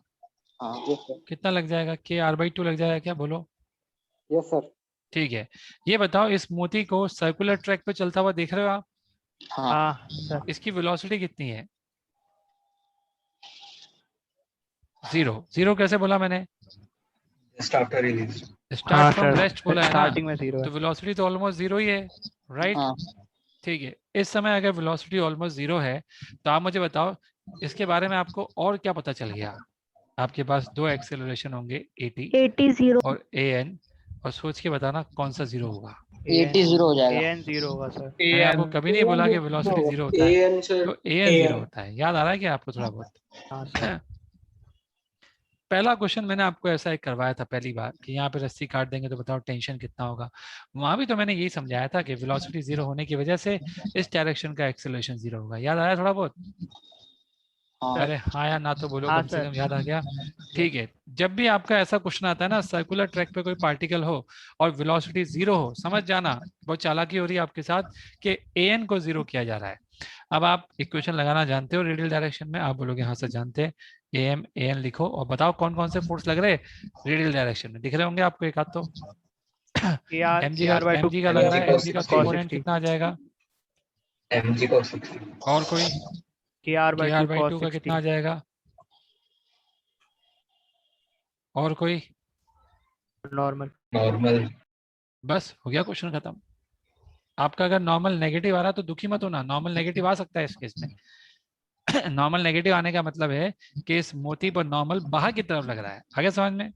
हाँ कितना लग जाएगा? k r/2 लग जाएगा क्या? बोलो। Yes sir. ठीक है, ये बताओ इस मोती को सर्कुलर ट्रैक पे चलता हुआ देख रहे हो आप? हाँ। हाँ सर। इसकी वेलोसिटी कितनी है? 0। 0 कैसे बोला मैंने? स्टार्ट फ्रॉम रेस्ट बोला है ना, स्टार्टिंग में 0 तो है। वेलोसिटी तो ऑलमोस्ट 0 ही है, राइट? हाँ ठीक है, इस समय अगर वेलोसिटी ऑलमोस्ट 0 है, तो आप मुझे बताओ इसके बारे में आपको और क्या पता चल गया? आपके पास दो एक्सेलरेशन होंगे, AT और AN, और सोच के बताना कौन सा 0 होगा। 80 0 हो जाएगा। AN 0 होगा सर। मैंने आपको कभी नहीं बोला कि वेलोसिटी 0 होता है, AN सर। तो AN 0 होता है। याद आ रहा है क्या आपको थोड़ा बहुत? हाँ सर। पहला क्वेश्चन मैंने आपको ऐसा एक करवाया था पहली बार कि यहाँ पे रस्सी काट देंगे तो बताओ टेंशन कितना होगा। वहां भी तो मैंने यही समझाया था कि वेलोसिटी 0 होने की वजह से इस डायरेक्शन का एक्सेलरेशन 0 होगा। याद आया थोड़ा बहुत? अरे हाँ या ना तो बोलो, हाँ कम से सर। कम याद आ गया। ठीक है, जब भी आपका ऐसा क्वेश्चन आता है ना, सर्कुलर ट्रैक पे कोई पार्टिकल हो और वेलोसिटी 0 हो, समझ जाना बहुत चालाकी हो रही है आपके साथ कि an को 0 किया जा रहा है। अब आप इक्वेशन लगाना जानते हो रेडियल डायरेक्शन में, आप बोलोगे हाँ सर जानते हैं, am an लिखो और बताओ कौन कौन से फोर्स लग रहे हैं रेडियल डायरेक्शन में, दिख रहे होंगे आपको एक आध तो। के आर बाई टू mg का लग रहा है, mg का कॉस कंपोनेंट 60, कितना आ जाएगा? mg cos 60 और कोई? के R by two KR/2 cos का कितना आ 60, जाएगा? और कोई? नॉर्मल। नॉर्मल बस हो गया, क्वेश्चन खत्म। आपका अगर नॉर्मल नेगेटिव आ रहा तो दुखी मत होना, नॉर्मल नेगेटिव आ सकता है इस केस में। नॉर्मल नेगेटिव आने का मतलब है कि इस मोती पर नॉर्मल बाहर की तरफ लग रहा है। आगे समझ में?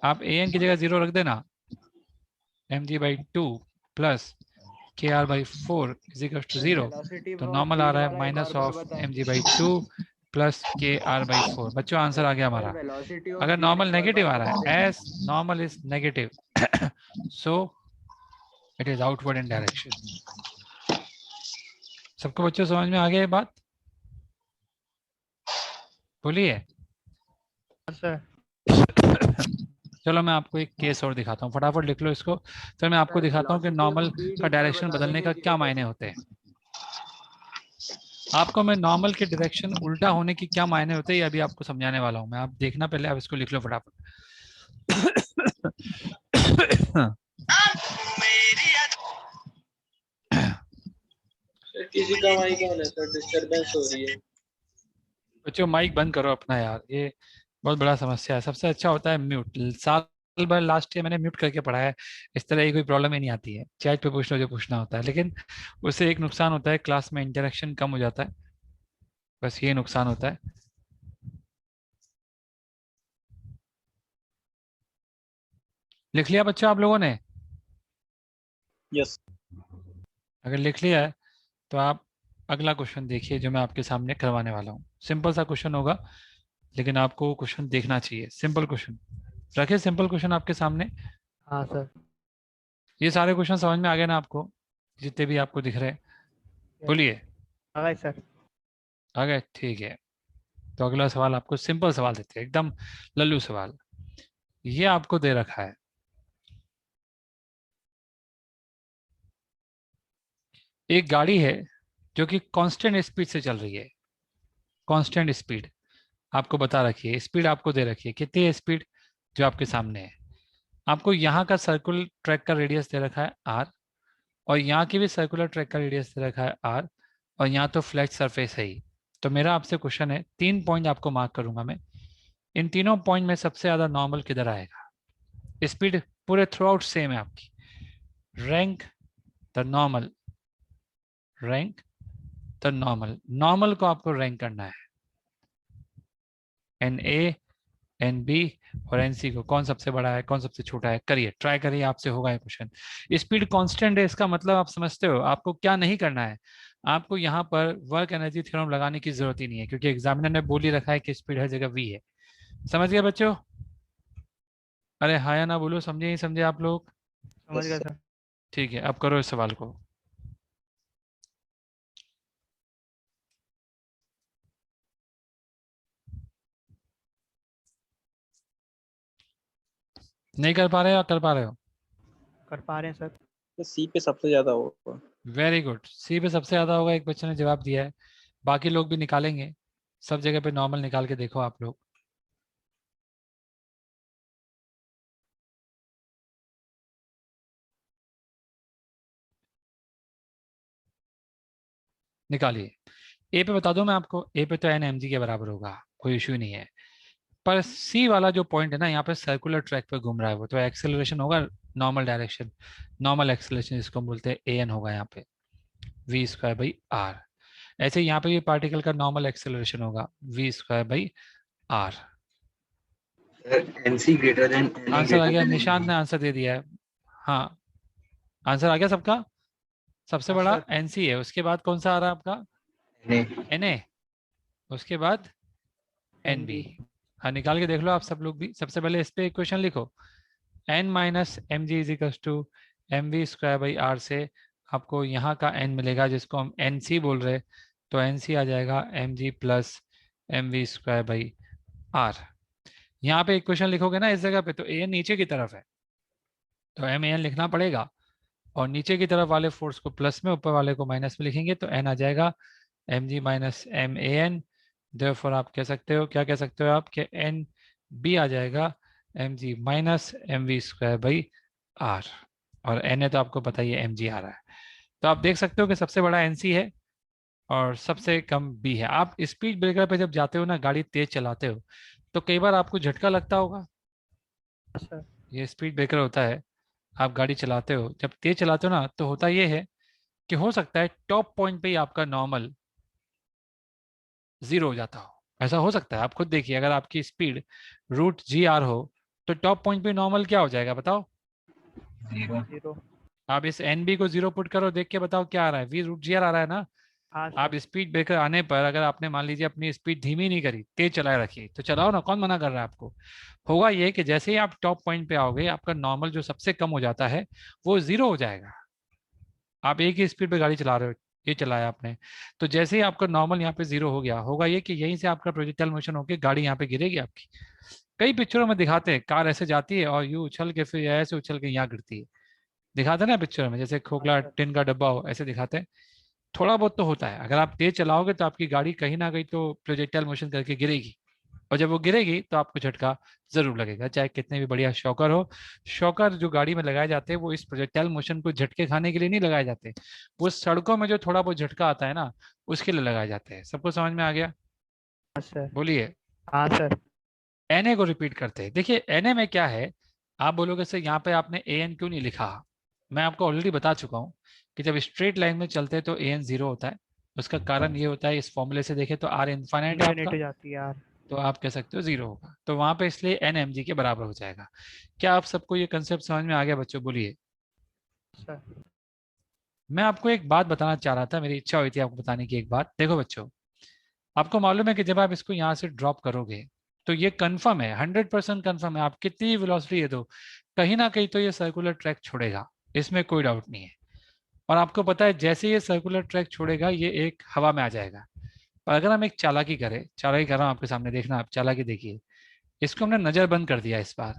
आप an की जगह 0 रख देना, mg/2 plus kr/4 is equal to 0, तो नॉर्मल आ रहा है minus of mg/2 plus kr/4। बच्चों आंसर आ गया हमारा। अगर नॉर्मल नेगेटिव आ रहा है, S normal is negative, so it is outward in direction. सबको बच्चों समझ में आ गया ये बात? बोलिए। सर चलो मैं आपको एक केस और दिखाता हूँ, फटाफट लिख लो इसको। फिर मैं आपको दिखाता हूँ कि नॉर्मल का डायरेक्शन बदलने का क्या मायने होते हैं। आपको मैं नॉर्मल के डायरेक्शन उल्टा होने की क्या मायने होते हैं ये अभी आपको समझाने वाला हूँ मैं। आप देखना पहले, आप इसको लिख लो फटाफट। किसी का माइक ऑन है सर, डिस्टरबेंस हो रही है। बच्चों माइक बंद करो अपना यार, ये बहुत बड़ा समस्या है। सबसे अच्छा होता है म्यूट। साल भर लास्ट ईयर मैंने म्यूट करके पढ़ा है, इस तरह की कोई प्रॉब्लम ही नहीं आती है। चैट पे पूछ लो जो पूछना होता है, लेकिन उससे एक नुकसान होता है, क्लास में इंटरेक्शन कम हो जाता है, बस ये नुकसान होता है। लिख लिया बच्चों आप लोगों ने? यस। अगर लिख लिया है तो आप अगला क्वेश्चन देखिए जो मैं आपके सामने करवाने वाला हूँ। सिंपल सा क्वेश्चन होगा, लेकिन आपको क्वेश्चन देखना चाहिए। सिंपल क्वेश्चन रखे, सिंपल क्वेश्चन आपके सामने। हाँ सर। ये सारे क्वेश्चन समझ में आ गए ना आपको, जितने भी आपको दिख रहे हैं? बोलिए। आ गए सर। आ गए, ठीक है। तो अगला सवाल आपको सिंपल सवाल देते हैं, एकदम लल्लू सवाल। ये आपको दे रखा है, एक गाड़ी है जो कि कांस्टेंट स्पीड से चल रही है। कांस्टेंट स्पीड आपको बता रखी है, स्पीड आपको दे रखी है, कितनी है स्पीड जो आपके सामने है। आपको यहाँ का सर्कुलर ट्रैक का रेडियस दे रखा है r, और यहाँ की भी सर्कुलर ट्रैक का रेडियस दे रखा है r, और यहाँ तो फ्लैट सरफेस है ही। तो मेरा आपसे क्वेश्चन है, 3 पॉइंट आपको मार्क करूंगा मैं, इन तीनों पॉइंट में सबसे ज्यादा नॉर्मल किधर आएगा? स्पीड पूरे थ्रू आउट सेम है आपकी। Rank the normal, rank the normal. Normal को आपको रैंक करना है, एन ए, एन बी और एन सी को, कौन सबसे बड़ा है कौन सबसे छोटा है। करिए, ट्राई करिए, आपसे होगा ये क्वेश्चन। स्पीड कांस्टेंट है, इसका मतलब आप समझते हो आपको क्या नहीं करना है। आपको यहाँ पर वर्क एनर्जी थ्योरम लगाने की जरूरत ही नहीं है, क्योंकि एग्जामिनर ने बोल ही रखा है कि स्पीड हर जगह वी है। समझ गए बच्चों? अरे हाँ या ना बोलो, समझे नहीं समझे आप लोग? समझ गया सर। ठीक है, अब करो इस सवाल को। नहीं कर पा रहे हो या कर पा रहे हो? कर पा रहे हैं सर। तो सी पे सबसे ज्यादा होगा। वेरी गुड, सी पे सबसे ज्यादा होगा, एक बच्चे ने जवाब दिया है। बाकी लोग भी निकालेंगे, सब जगह पे नॉर्मल निकाल के देखो आप लोग। निकालिए। ए पे बता दूं मैं आपको, ए पे तो एन एम जी के बराबर होगा, कोई इश्यू नहीं है। पर सी वाला जो पॉइंट है ना, यहाँ पे सर्कुलर ट्रैक पे घूम रहा है वो, तो एक्सेलरेशन होगा नॉर्मल डायरेक्शन, नॉर्मल एक्सेलरेशन जिसको हम बोलते हैं ए एन होगा यहाँ पे, v²/r। ऐसे यहाँ पे भी पार्टिकल का नॉर्मल एक्सेलरेशन होगा v²/r। nc greater than na answer आ greater गया, than निशांत ने nb आंसर दे दिया है। हाँ, आंसर आ गया सबका। सबसे हाँ बड़ा सर। एनसी है, उसके बाद कौन सा आ रहा है आपका? na एनए, उसके बाद एनबी। NB। हाँ, निकाल के देख लो आप सब लोग भी। सबसे पहले इस पे इक्वेशन लिखो, n minus m g is equal to mv²/r से आपको यहाँ का n मिलेगा जिसको हम nc बोल रहे, तो nc आ जाएगा mg प्लस mv²/r। यहाँ पे इक्वेशन लिखोगे ना इस जगह पे, तो an नीचे की तरफ है तो man लिखना पड़ेगा, और नीचे की तरफ वाले फोर्स को प्लस में, ऊपर वाले को माइनस में लिखेंगे तो n आ जाएगा mg माइनस man। देयरफॉर आप कह सकते हो, क्या कह सकते हो आप, कि n b आ जाएगा mg माइनस mv²/r, और na तो आपको पता ही है mg आ रहा है। तो आप देख सकते हो कि सबसे बड़ा nc है और सबसे कम b है। आप स्पीड ब्रेकर पे जब जाते हो ना, गाड़ी तेज चलाते हो, तो कई बार आपको झटका लगता होगा। सर ये स्पीड ब्रेकर होता है, आप गाड़ी चलाते हो, जब तेज चलाते हो ना, तो होता ये है कि हो सकता है टॉप पॉइंट पे ही आपका नॉर्मल 0 हो जाता हो। ऐसा हो सकता है, आप खुद देखिए, अगर आपकी स्पीड √GR हो तो टॉप पॉइंट पे नॉर्मल क्या हो जाएगा बताओ? 0। आप इस NB को 0 पुट करो, देख के बताओ क्या आ रहा है, V√GR आ रहा है ना। हाँ आप सर। स्पीड ब्रेकर आने पर अगर आपने मान लीजिए अपनी स्पीड धीमी नहीं करी, तेज चलाए रखी, तो चलाओ ना, कौन मना कर रहा है आपको। होगा ये कि जैसे ही आप टॉप पॉइंट पे आओगे, आपका नॉर्मल जो सबसे कम हो जाता है वो 0 हो जाएगा। आप एक ही स्पीड पे गाड़ी चला रहे हो, ये चलाया आपने, तो जैसे ही आपका नॉर्मल यहाँ पे 0 हो गया, होगा ये कि यहीं से आपका प्रोजेक्टाइल मोशन होकर गाड़ी यहाँ पे गिरेगी आपकी। कई पिक्चरों में दिखाते हैं कार ऐसे जाती है और यूं उछल के फिर ऐसे उछल के यहाँ गिरती है, दिखाते हैं ना पिक्चर में, जैसे हाँ खोखला सर। टिन का डब्बा हो, ऐसे दिखाते हैं। थोड़ा बहुत तो होता है, अगर आप तेज चलाओगे तो आपकी गाड़ी कहीं ना कहीं तो प्रोजेक्टाइल मोशन करके गिरेगी, और जब वो गिरेगी तो आपको झटका जरूर लगेगा, चाहे कितने भी बढ़िया शॉकर हो। शॉकर जो गाड़ी में लगाए जाते हैं वो इस प्रोजेक्टाइल मोशन को झटके खाने के लिए नहीं लगाए जाते, वो सड़कों में जो थोड़ा बहुत झटका आता है ना, उसके लिए लगाए जाते हैं। सबको समझ में आ गया? हाँ सर। बोलिए। हाँ सर। एनए को रिपीट करते हैं। देखिए एनए में क्या है, आप बोलोगे सर यहाँ पे आपने एन क्यों नहीं लिखा। मैं आपको ऑलरेडी बता चुका हूँ कि जब स्ट्रेट लाइन में चलते हैं तो एन 0 होता है। उसका कारण ये होता है, इस फॉर्मूले से देखें तो आर इनफाइनाइट है इन्फिनिट आपका, हो जाती है यार। तो आप कह सकते हो 0 होगा, तो वहां पे इसलिए एन एम जी के बराबर हो जाएगा। क्या आप सबको ये कंसेप्ट समझ में आ गया बच्चों? बोलिए। सर मैं आपको एक बात बताना चाह रहा था, मेरी इच्छा हुई थी आपको बताने की एक बात। देखो बच्चों, आपको मालूम है कि जब आप इसको यहाँ से ड्रॉप करोगे तो ये कंफर्म है, 100% कंफर्म है, आप कितनी वेलोसिटी दे दो, कहीं ना कहीं तो ये सर्कुलर ट्रैक छोड़ेगा, इसमें कोई डाउट नहीं है। और आपको पता है जैसे ये सर्कुलर ट्रैक छोड़ेगा ये एक हवा में आ जाएगा। और अगर हम एक चालाकी करें, चालाकी कर रहा हूँ आपके सामने, देखना आप चालाकी देखिए, इसको हमने नजर बंद कर दिया इस बार,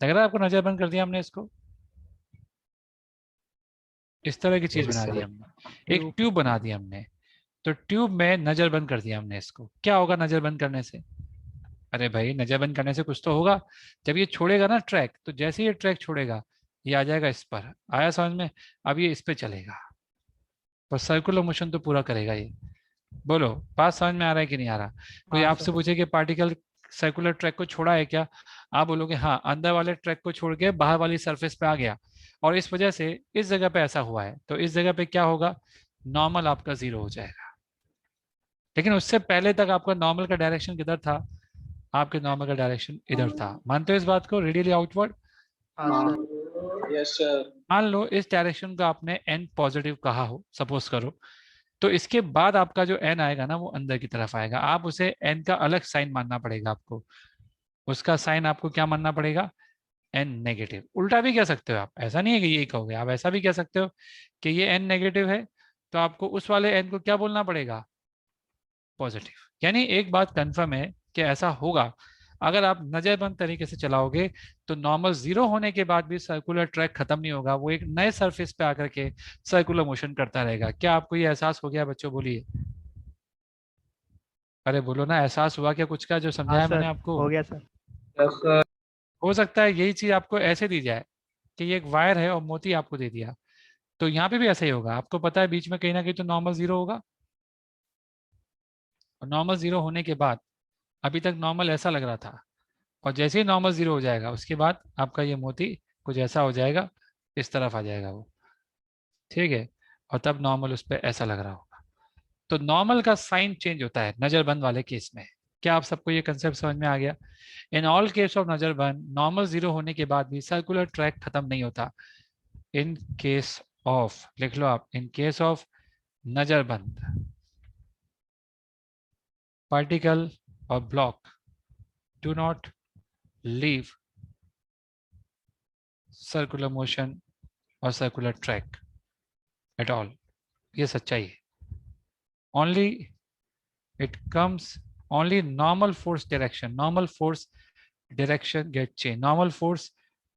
लग रहा है आपको नजर बंद कर दिया हमने इसको, इस तरह की चीज बना दी हमने, एक ट्यूब बना दी हमने, तो ट्यूब में नजर बंद कर दिया हमने इसको। क्या होगा नजर बंद करने से? अरे भाई नजर बंद करने से कुछ तो होगा, जब ये छोड़ेगा ना ट्रैक, तो जैसे ये ट्रैक छोड़ेगा ये आ जाएगा इस पर, आया समझ में? अब ये इस पे चलेगा, पर सर्कुलर मोशन तो पूरा करेगा ये। बोलो बात समझ में आ रहा है कि नहीं आ रहा? कोई हाँ आपसे सर। पूछे कि पार्टिकल सर्कुलर ट्रैक को छोड़ा है क्या, आप बोलोगे हाँ, अंदर वाले ट्रैक को छोड़ के बाहर वाली सरफेस पे आ गया, और इस वजह से इस जगह पे ऐसा हुआ है, तो इस जगह पे क्या होगा, नॉर्मल आपका 0 हो जाएगा। लेकिन उससे पहले तक आपका नॉर्मल का डायरेक्शन किधर था? आपके नॉर्मल का डायरेक्शन इधर था। मानते हो इस बात को, रेडियली आउटवर्ड? हाँ सर। Yes sir. मान लो इस डायरेक्शन को आपने एन पॉजिटिव कहा हो, सपोज करो, तो इसके बाद आपका जो एन आएगा ना वो अंदर की तरफ आएगा, आप उसे एन का अलग साइन मानना पड़ेगा आपको, उसका साइन आपको क्या मानना पड़ेगा, एन नेगेटिव। उल्टा भी कह सकते हो आप, ऐसा नहीं है कि यही कहोगे, आप ऐसा भी कह सकते हो कि ये एन नेगेटिव है, तो आपको उस वाले एन को क्या बोलना पड़ेगा, पॉजिटिव। यानी एक बात कंफर्म है कि ऐसा होगा, अगर आप नजरबंद तरीके से चलाओगे तो नॉर्मल 0 होने के बाद भी सर्कुलर ट्रैक खत्म नहीं होगा, वो एक नए सरफेस पे आकर के सर्कुलर मोशन करता रहेगा। क्या आपको ये एहसास हो गया बच्चों? बोलिए। अरे बोलो ना, एहसास हुआ क्या कुछ का जो हाँ समझाया मैंने सर। आपको? हो गया सर। Yes sir. हो सकता है यही चीज आपको ऐसे दी जाए कि ये एक वायर है और मोती आपको दे दिया, तो यहाँ पे भी ऐसा ही होगा। आपको पता है बीच में कहीं ना कहीं तो नॉर्मल 0 होगा, और नॉर्मल 0 होने के बाद अभी तक नॉर्मल ऐसा लग रहा था, और जैसे ही नॉर्मल 0 हो जाएगा उसके बाद आपका ये मोती कुछ ऐसा हो जाएगा, इस तरफ आ जाएगा वो, ठीक है, और तब नॉर्मल उस पर ऐसा लग रहा होगा। तो नॉर्मल का साइन चेंज होता है नजरबंद वाले केस में। क्या आप सबको ये कंसेप्ट समझ में आ गया? इन ऑल केस ऑफ नजरबंद नॉर्मल 0 होने के बाद भी सर्कुलर ट्रैक खत्म नहीं होता। इन केस ऑफ, लिख लो आप, इन केस ऑफ नजरबंद, पार्टिकल और block do not leave circular motion और सर्कुलर ट्रैक एट ऑल। ये सच्चाई है। Only it comes only normal force direction get change, normal force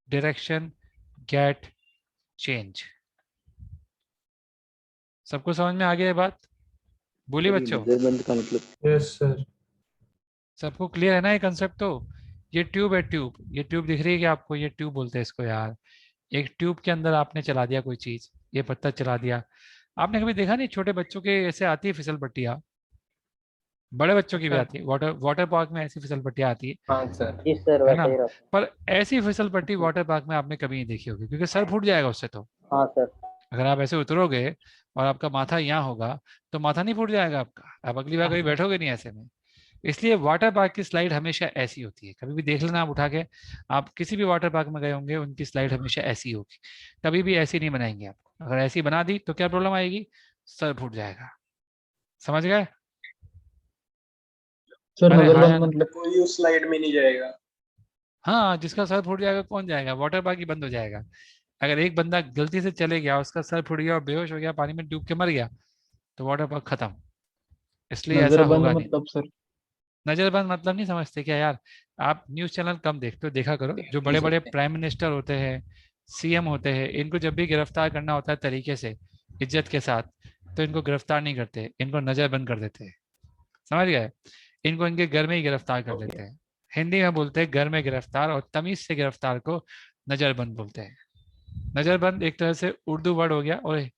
direction get change। सबको समझ में आ गया ये बात? बोलिए सर ये बच्चों, नजरबंद का मतलब यस सर। सबको क्लियर है ना ये कंसेप्ट? तो ये ट्यूब है, ट्यूब, ये ट्यूब दिख रही है कि आपको? ये ट्यूब बोलते हैं इसको यार। एक ट्यूब के अंदर आपने चला दिया कोई चीज, ये पत्थर चला दिया। आपने कभी देखा नहीं छोटे बच्चों के ऐसे आती है फिसल पट्टियाँ? बड़े बच्चों की भी आती है, वाटर वाटर पार्क में ऐसी फिसल पट्टियाँ आती है हाँ सर। जी सर, है वैसा ना? ही रहता पर ऐसी फिसल पट्टी वाटर पार्क में आपने कभी नहीं देखी होगी, क्योंकि सर फूट जाएगा उससे। तो है। हाँ सर। अगर आप ऐसे उतरोगे और आपका माथा यहाँ होगा तो माथा नहीं फूट जाएगा आपका? आप अगली बार कभी बैठोगे नहीं ऐसे में। इसलिए वाटर पार्क की स्लाइड हमेशा ऐसी होती है, कभी भी देख लेना आप उठा के। आप किसी भी वाटर पार्क में गए होंगे, उनकी स्लाइड हमेशा ऐसी होगी, कभी भी ऐसी नहीं बनाएंगे आपको। अगर ऐसी बना दी तो क्या प्रॉब्लम आएगी? सर फूट जाएगा। समझ गए? सर अरे हाँ या नजरबंद ना? मतलब कोई उस स्लाइड में नहीं जाएगा। हाँ, जिसका सर फूट जाएगा कौन जाएगा? वाटर पार्क ही बंद हो जाएगा। अगर एक बंदा गलती से चले गया, उसका सर फूट गया और बेहोश हो गया, पानी में डूब के मर गया, तो वाटर पार्क खत्म। इसलिए ऐसा नजरबंद होगा नहीं। मतलब सर। नजरबंद मतलब नहीं समझते क्या यार? आप न्यूज़ चैनल कम देखते हो, देखा करो। जो बड़े बड़े प्राइम मिनिस्टर होते हैं, सीएम होते हैं, इनको जब भी गिरफ्तार करना होता है तरीके से, इज्जत के साथ, तो इनको गिरफ्तार नहीं करते, इनको नजरबंद कर देते हैं। समझ गए? इनको इनके घर में ही गिरफ्तार कर देते हैं। हिंदी में बोलते हैं घर में गिरफ्तार, और तमीज से गिरफ्तार को नजरबंद बोलते हैं। नजरबंद एक तरह से उर्दू वर्ड हो गया, और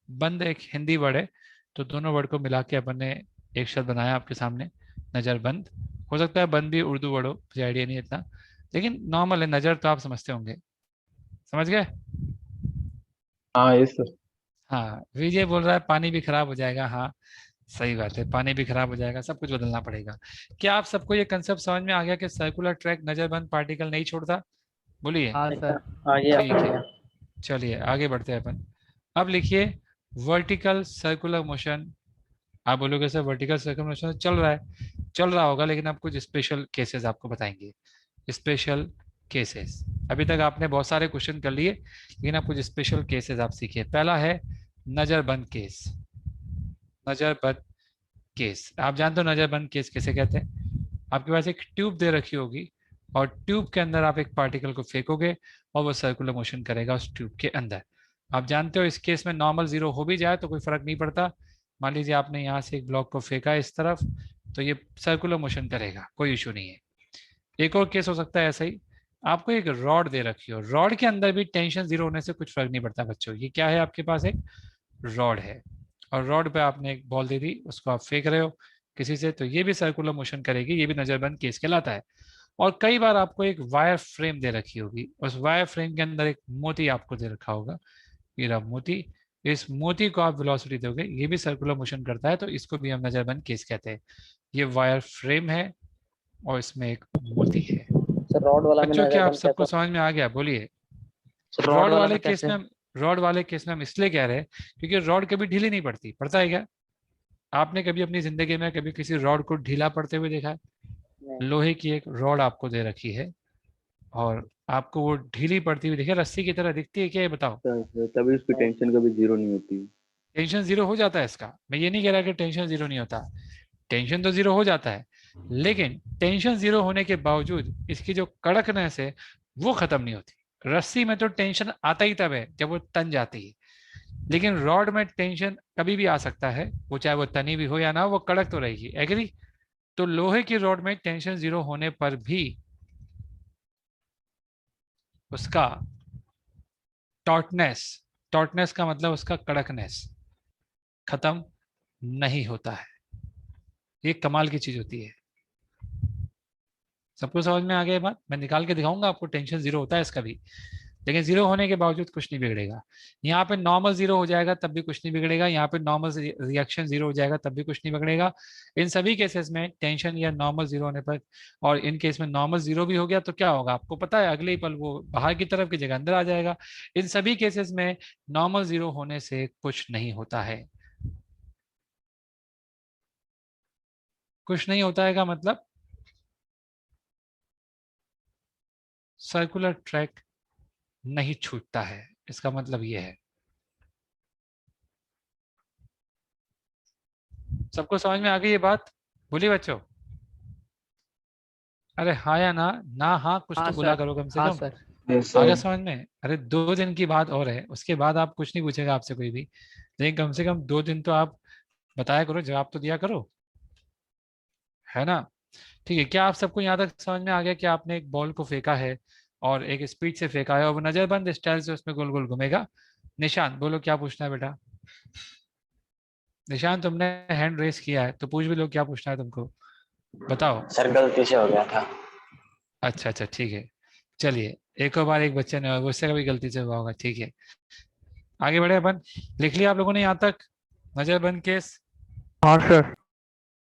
बंद एक हिंदी वर्ड है। तो दोनों वर्ड को मिला के अपन ने एक शब्द बनाया आपके सामने, नजरबंद। हो सकता है बंद भी उर्दू वर्ड हो, मुझे आइडिया नहीं है इतना, लेकिन नॉर्मल है। नजर तो आप समझते होंगे। समझ गए? हाँ यस सर। हाँ, विजय बोल रहा है पानी भी खराब हो जाएगा। हाँ, सही बात है, पानी भी खराब हो जाएगा, सब कुछ बदलना पड़ेगा। क्या आप सबको ये कंसेप्ट समझ में आ गया कि सर्कुलर ट्रैक नजरबंद पार्टिकल नहीं छोड़ता? बोलिए। हाँ सर। आगे ठीक आप। है, चलिए आगे बढ़ते हैं अपन। अब लिखिए वर्टिकल सर्कुलर मोशन। आप बोलोगे सर वर्टिकल सर्कुलर मोशन चल रहा है, चल रहा होगा, लेकिन आप कुछ स्पेशल केसेस आपको बताएंगे। Special cases. अभी तक आपने बहुत सारे क्वेश्चन कर लिए, लेकिन आप कुछ स्पेशल केसेस आप सीखिए। पहला है नजरबंद केस। नजरबंद केस आप जानते हो नजरबंद केस किसे कहते हैं? आपके पास एक ट्यूब दे रखी होगी, और ट्यूब के अंदर आप एक पार्टिकल को फेंकोगे और वो सर्कुलर मोशन करेगा उस ट्यूब के अंदर। आप जानते हो इस केस में नॉर्मल जीरो हो भी जाए तो कोई फर्क नहीं पड़ता। मान लीजिए आपने यहाँ से एक ब्लॉक को फेंका इस तरफ, तो ये सर्कुलर मोशन करेगा, कोई इशू नहीं है। एक और केस हो सकता है ऐसा ही, आपको एक रॉड दे रखी हो, रॉड के अंदर भी टेंशन जीरो होने से कुछ फर्क नहीं पड़ता बच्चों। ये क्या है आपके पास? एक रॉड है, और रॉड पे आपने एक बॉल दे दी, उसको आप फेंक रहे हो किसी से, तो ये भी सर्कुलर मोशन करेगी, ये भी नजरबंद केस कहलाता है। और कई बार आपको एक वायर फ्रेम दे रखी होगी, उस वायर फ्रेम के अंदर एक मोती आपको दे रखा होगा, ये रहा मोती। इस मोती को आप वेलोसिटी दोगे, ये भी सर्कुलर मोशन करता है, तो इसको भी हम नजरबंद केस कहते हैं। ये वायर फ्रेम है और इसमें एक मोती है। सर रॉड वाला में बच्चों क्या आप नजरबंद सबको कैसा? समझ में आ गया? बोलिए। सर रॉड रॉड वाला वाले में केस कैसे? में रॉड वाले केस में हम इसलिए कह रहे हैं क्योंकि रॉड कभी ढीली नहीं पड़ती। पड़ता है क्या? आपने कभी अपनी जिंदगी में कभी किसी रॉड को ढीला पड़ते हुए देखा है? नहीं। लोहे की एक रॉड आपको दे रखी है, और आपको वो ढीली पड़ती हुई दिखे, रस्सी की तरह दिखती है क्या? ये बताओ। तभी उसकी टेंशन कभी जीरो नहीं होती। टेंशन जीरो हो जाता है इसका, मैं ये नहीं कह रहा कि टेंशन जीरो नहीं होता, टेंशन तो जीरो हो जाता है, लेकिन टेंशन जीरो होने के बावजूद इसकी जो कड़कनेस है वो खत्म नहीं होती। रस्सी में तो टेंशन आता ही तब है जब वो तन जाती है, लेकिन रॉड में टेंशन कभी भी आ सकता है, वो चाहे वो तनी भी हो या ना हो, वो कड़क तो रहेगी। एग्री? तो लोहे की रॉड में टेंशन जीरो होने पर भी उसका टॉटनेस, टॉटनेस का मतलब उसका कड़कनेस खत्म नहीं होता है। ये कमाल की चीज होती है। सबको समझ में आ गया ये बात? मैं निकाल के दिखाऊंगा आपको, टेंशन जीरो होता है इसका भी, लेकिन जीरो होने के बावजूद कुछ नहीं बिगड़ेगा। यहाँ पे नॉर्मल जीरो हो जाएगा तब भी कुछ नहीं बिगड़ेगा, यहाँ पे नॉर्मल रिएक्शन जीरो हो जाएगा तब भी कुछ नहीं बिगड़ेगा। इन सभी केसेस में टेंशन या नॉर्मल जीरो होने पर, और इन केस में नॉर्मल जीरो भी हो गया तो क्या होगा आपको पता है? अगले ही पल वो बाहर की तरफ की जगह अंदर आ जाएगा। इन सभी केसेस में नॉर्मल जीरो होने से कुछ नहीं होता है। कुछ नहीं होता है का मतलब सर्कुलर ट्रैक नहीं छूटता है, इसका मतलब ये है। सबको समझ में आ गई ये बात? बोलिए बच्चों। अरे हाँ या ना, ना हाँ कुछ हाँ तो बोला सर, करो कम से हाँ कम। सर। यस आगे सर। समझ में? अरे 2 दिन की बात और है, उसके बाद आप कुछ नहीं पूछेगा आपसे कोई भी, लेकिन कम से कम 2 दिन तो आप बताया करो, जवाब तो दिया करो, है ना? ठीक है, क्या आप सबको यहाँ तक समझ में आ गया कि आपने एक बॉल को फेंका है और एक स्पीड से फेंका है और वो नजरबंद स्टाइल से उसमें गोल गोल घूमेगा? निशान बोलो क्या पूछना है बेटा? निशान तुमने हैंड रेस किया है तो पूछ भी लो क्या पूछना है तुमको, बताओ। सर गलती से हो गया था। अच्छा अच्छा ठीक है, चलिए, एक और बार एक बच्चे ने, उससे कभी गलती से हुआ होगा, ठीक है। आगे बढ़े अपन। लिख लिया आप लोगों ने यहाँ तक नजरबंद केस? हाँ सर।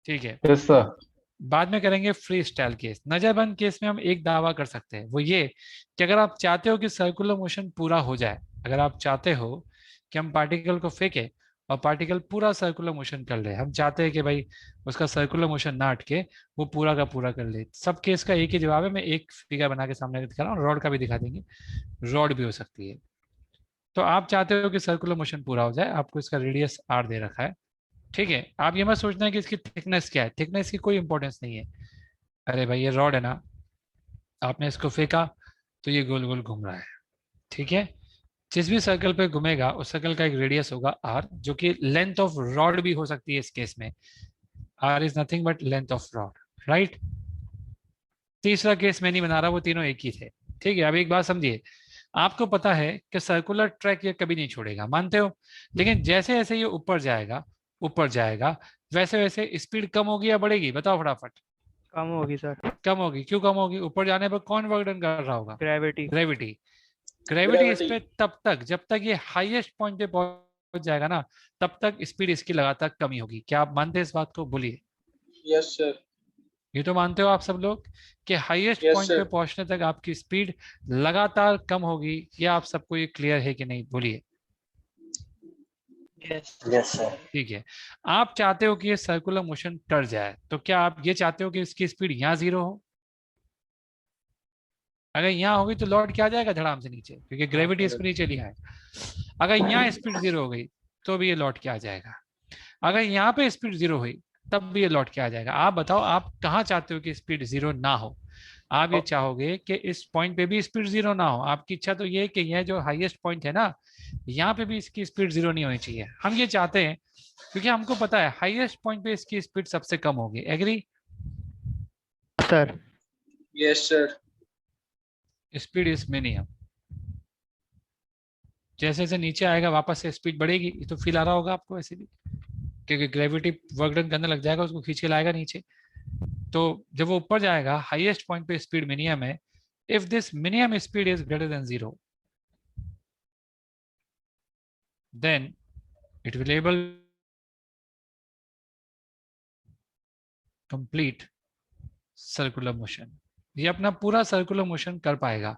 ठीक है। Yes sir. बाद में करेंगे फ्री स्टाइल केस। नजरबंद केस में हम एक दावा कर सकते हैं, वो ये कि अगर आप चाहते हो कि सर्कुलर मोशन पूरा हो जाए, अगर आप चाहते हो कि हम पार्टिकल को फेंके और पार्टिकल पूरा सर्कुलर मोशन कर ले, हम चाहते हैं कि भाई उसका सर्कुलर मोशन ना अटके, वो पूरा का पूरा कर ले, सब केस का एक ही जवाब है। मैं एक फिगर बना के सामने दिखा रहा हूँ, रॉड का भी दिखा देंगे, रॉड भी हो सकती है। तो आप चाहते हो कि सर्कुलर मोशन पूरा हो जाए, आपको इसका रेडियस आर दे रखा है, ठीक है। आप ये मत सोचना है कि इसकी थिकनेस क्या है, थिकनेस की कोई इंपॉर्टेंस नहीं है। अरे भाई ये रॉड है ना, आपने इसको फेंका तो ये गोल गोल घूम रहा है, ठीक है। जिस भी सर्कल पे घूमेगा उस सर्कल का एक रेडियस होगा आर, जो कि लेंथ ऑफ रॉड भी हो सकती है इस केस में। R is nothing but length of rod, right. तीसरा केस मैं नहीं बना रहा, वो तीनों एक ही थे, ठीक है। अब एक बात समझिए, आपको पता है कि सर्कुलर ट्रैक ये कभी नहीं छोड़ेगा, मानते हो? लेकिन जैसे जैसे ये ऊपर जाएगा, ऊपर जाएगा, वैसे वैसे स्पीड कम होगी या बढ़ेगी, बताओ फटाफट। कम होगी सर। कम होगी। क्यों कम होगी? ऊपर जाने पर कौन वर्क डन कर रहा होगा? ग्रेविटी। ग्रेविटी। ग्रेविटी इस ग्रेविटी। पे तब तक, जब तक ये हाईएस्ट पॉइंट पे पहुंच जाएगा ना, तब तक स्पीड इसकी लगातार कमी होगी। क्या आप मानते हैं इस बात को? बोलिए। Yes sir. ये तो मानते हो आप सब लोग कि हाईएस्ट यस पॉइंट पे सर। पहुंचने तक आपकी स्पीड लगातार कम होगी? ये आप सबको ये क्लियर है कि नहीं? बोलिए। यस। Yes sir. ठीक है। आप चाहते हो कि ये सर्कुलर मोशन कर जाए, तो क्या आप ये चाहते हो कि इसकी स्पीड यहाँ 0 हो? अगर यहाँ होगी तो लौट के आ जाएगा धड़ाम से नीचे, क्योंकि ग्रेविटी इस पर नीचे लिया है। अगर यहाँ स्पीड 0 हो गई तो भी ये लौट के आ जाएगा। अगर यहाँ पे स्पीड 0 हुई तब भी ये लौट के आ जाएगा। आप बताओ आप कहाँ चाहते हो कि स्पीड 0 ना हो? आप ये चाहोगे कि इस पॉइंट पे भी स्पीड 0 ना हो, आपकी इच्छा तो ये है कि यह जो हाईएस्ट पॉइंट है ना, यहाँ पे भी इसकी स्पीड 0 नहीं होनी चाहिए। हम ये चाहते हैं क्योंकि हमको पता है हाईएस्ट पॉइंट पे इसकी स्पीड सबसे कम होगी। Agree? Sir. Yes sir. Speed is minimum. जैसे जैसे नीचे आएगा वापस से स्पीड बढ़ेगी, ये तो फील आ रहा होगा आपको ऐसे भी, क्योंकि ग्रेविटी वर्क डन करने लग जाएगा, उसको खींच के लाएगा नीचे। तो जब वो ऊपर जाएगा हाईएस्ट पॉइंट पे स्पीड मिनिमम है। If this minimum speed is greater than 0, then it will able complete circular motion. ये अपना पूरा सर्कुलर मोशन कर पाएगा।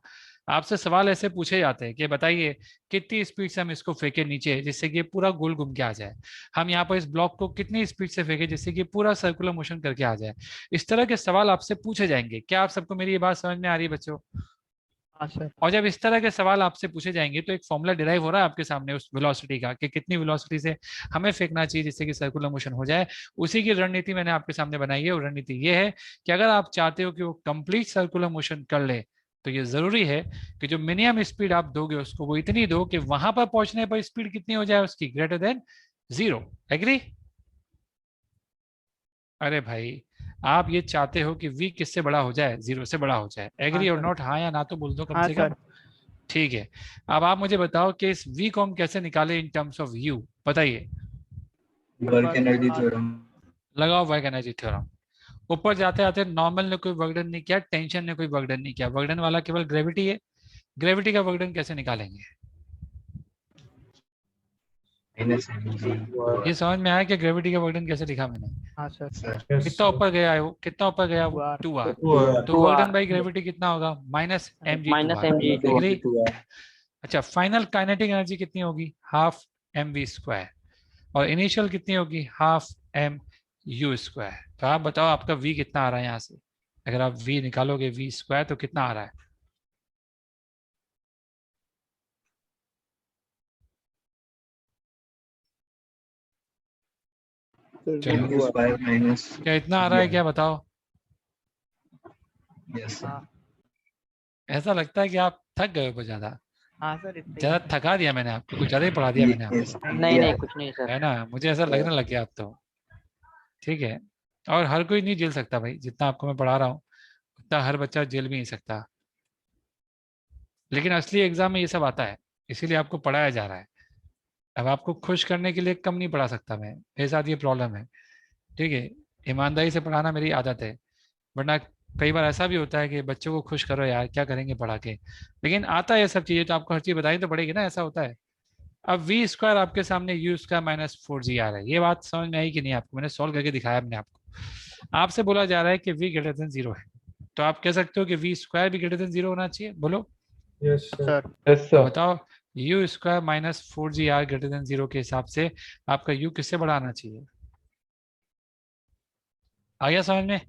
आपसे सवाल ऐसे पूछे जाते हैं कि बताइए कितनी स्पीड से हम इसको फेंके नीचे जिससे कि ये पूरा गोल घूम के आ जाए, हम यहाँ पर इस ब्लॉक को कितनी स्पीड से फेंके जिससे कि पूरा सर्कुलर मोशन करके आ जाए। इस तरह के सवाल आपसे पूछे जाएंगे। क्या आप सबको मेरी ये बात समझ में आ रही है बच्चों? हाँ सर। और जब इस तरह के सवाल आपसे पूछे जाएंगे तो एक फॉर्मूला डिराइव हो रहा है आपके सामने उस वेलोसिटी का, कि कितनी वेलोसिटी से हमें फेंकना चाहिए जिससे कि सर्कुलर मोशन हो जाए। उसी की रणनीति मैंने आपके सामने बनाई है, और रणनीति ये है कि अगर आप चाहते हो कि वो कंप्लीट सर्कुलर मोशन कर ले, तो ये जरूरी है कि जो मिनिमम स्पीड आप दोगे उसको वो इतनी दो कि वहां पर पहुंचने पर स्पीड कितनी हो जाए उसकी, ग्रेटर देन 0। एग्री? अरे भाई आप ये चाहते हो कि v किससे बड़ा हो जाए? 0 से बड़ा हो जाए। एग्री और सर। नॉट? हाँ या ना तो बोल दो कम हाँ से सर। कम। ठीक है। अब आप मुझे बताओ कि इस v को हम कैसे निकालें इन टर्म्स ऑफ u, बताइए। Work energy theorem. लगाओ वर्क एनर्जी थ्योरम। ऊपर जाते जाते नॉर्मल ने कोई वर्क डन नहीं किया, टेंशन ने कोई वर्क डन नहीं किया, वर्क डन वाला केवल ग्रेविटी है। ग्रेविटी का वर्क डन कैसे निकालेंगे? ये समझ में आया कि ग्रेविटी का वर्क डन कैसे लिखा मैंने? हाँ सर। कितना ऊपर गया है वो, कितना ऊपर गया वो? 2r। 2r। तो वर्क डन बाई ग्रेविटी कितना होगा? Minus mg2r। एग्री? अच्छा, फाइनल काइनेटिक एनर्जी कितनी होगी? Half mv²। और इनिशियल कितनी होगी? Half mu²। तो आप बताओ आपका v कितना आ रहा है यहाँ से? अगर आप v निकालोगे v² तो कितना आ रहा है? चलो, क्या इतना आ रहा है क्या? बताओ। Yes sir. हाँ ऐसा लगता है कि आप थक गए हो बहुत ज्यादा। हाँ सर इतना ही ज्यादा है। थका दिया मैंने आपको, कुछ ज्यादा ही पढ़ा दिया मैंने आपको, नहीं नहीं कुछ नहीं सर। है ना? मुझे ऐसा लगने लग गया अब तो। ठीक है। और हर कोई नहीं झेल सकता भाई, जितना आपको मैं पढ़ा रहा हूँ उतना हर बच्चा झेल भी नहीं सकता। लेकिन असली एग्जाम में ये सब आता है, इसीलिए आपको पढ़ाया जा रहा है। अब आपको खुश करने के लिए कम नहीं पढ़ा सकता मैं, मेरे साथ ये प्रॉब्लम है। ठीक है। ईमानदारी से पढ़ाना मेरी आदत है। वरना कई बार ऐसा भी होता है कि बच्चों को खुश करो यार, क्या करेंगे पढ़ा के। लेकिन आता है ये सब चीजें, तो आपको हर चीज बतानी तो पड़ेगी ना, ऐसा होता है। अब वी स्क्वायर आपके सामने यू स्क्वायर माइनस 4g आ रहा है, ये बात समझ में आई कि नहीं आपको? मैंने सॉल्व करके दिखाया मैंने आपको। आपसे बोला जा रहा है कि v ग्रेटर देन 0 है, तो आप कह सकते हो कि वी स्क्वायर भी ग्रेटर देन 0 होना चाहिए, बोलो। यस सर तो बताओ, you square minus 4g greater than 0 के हिसाब से आपका u किससे बड़ा आना चाहिए? आ गया समझ में?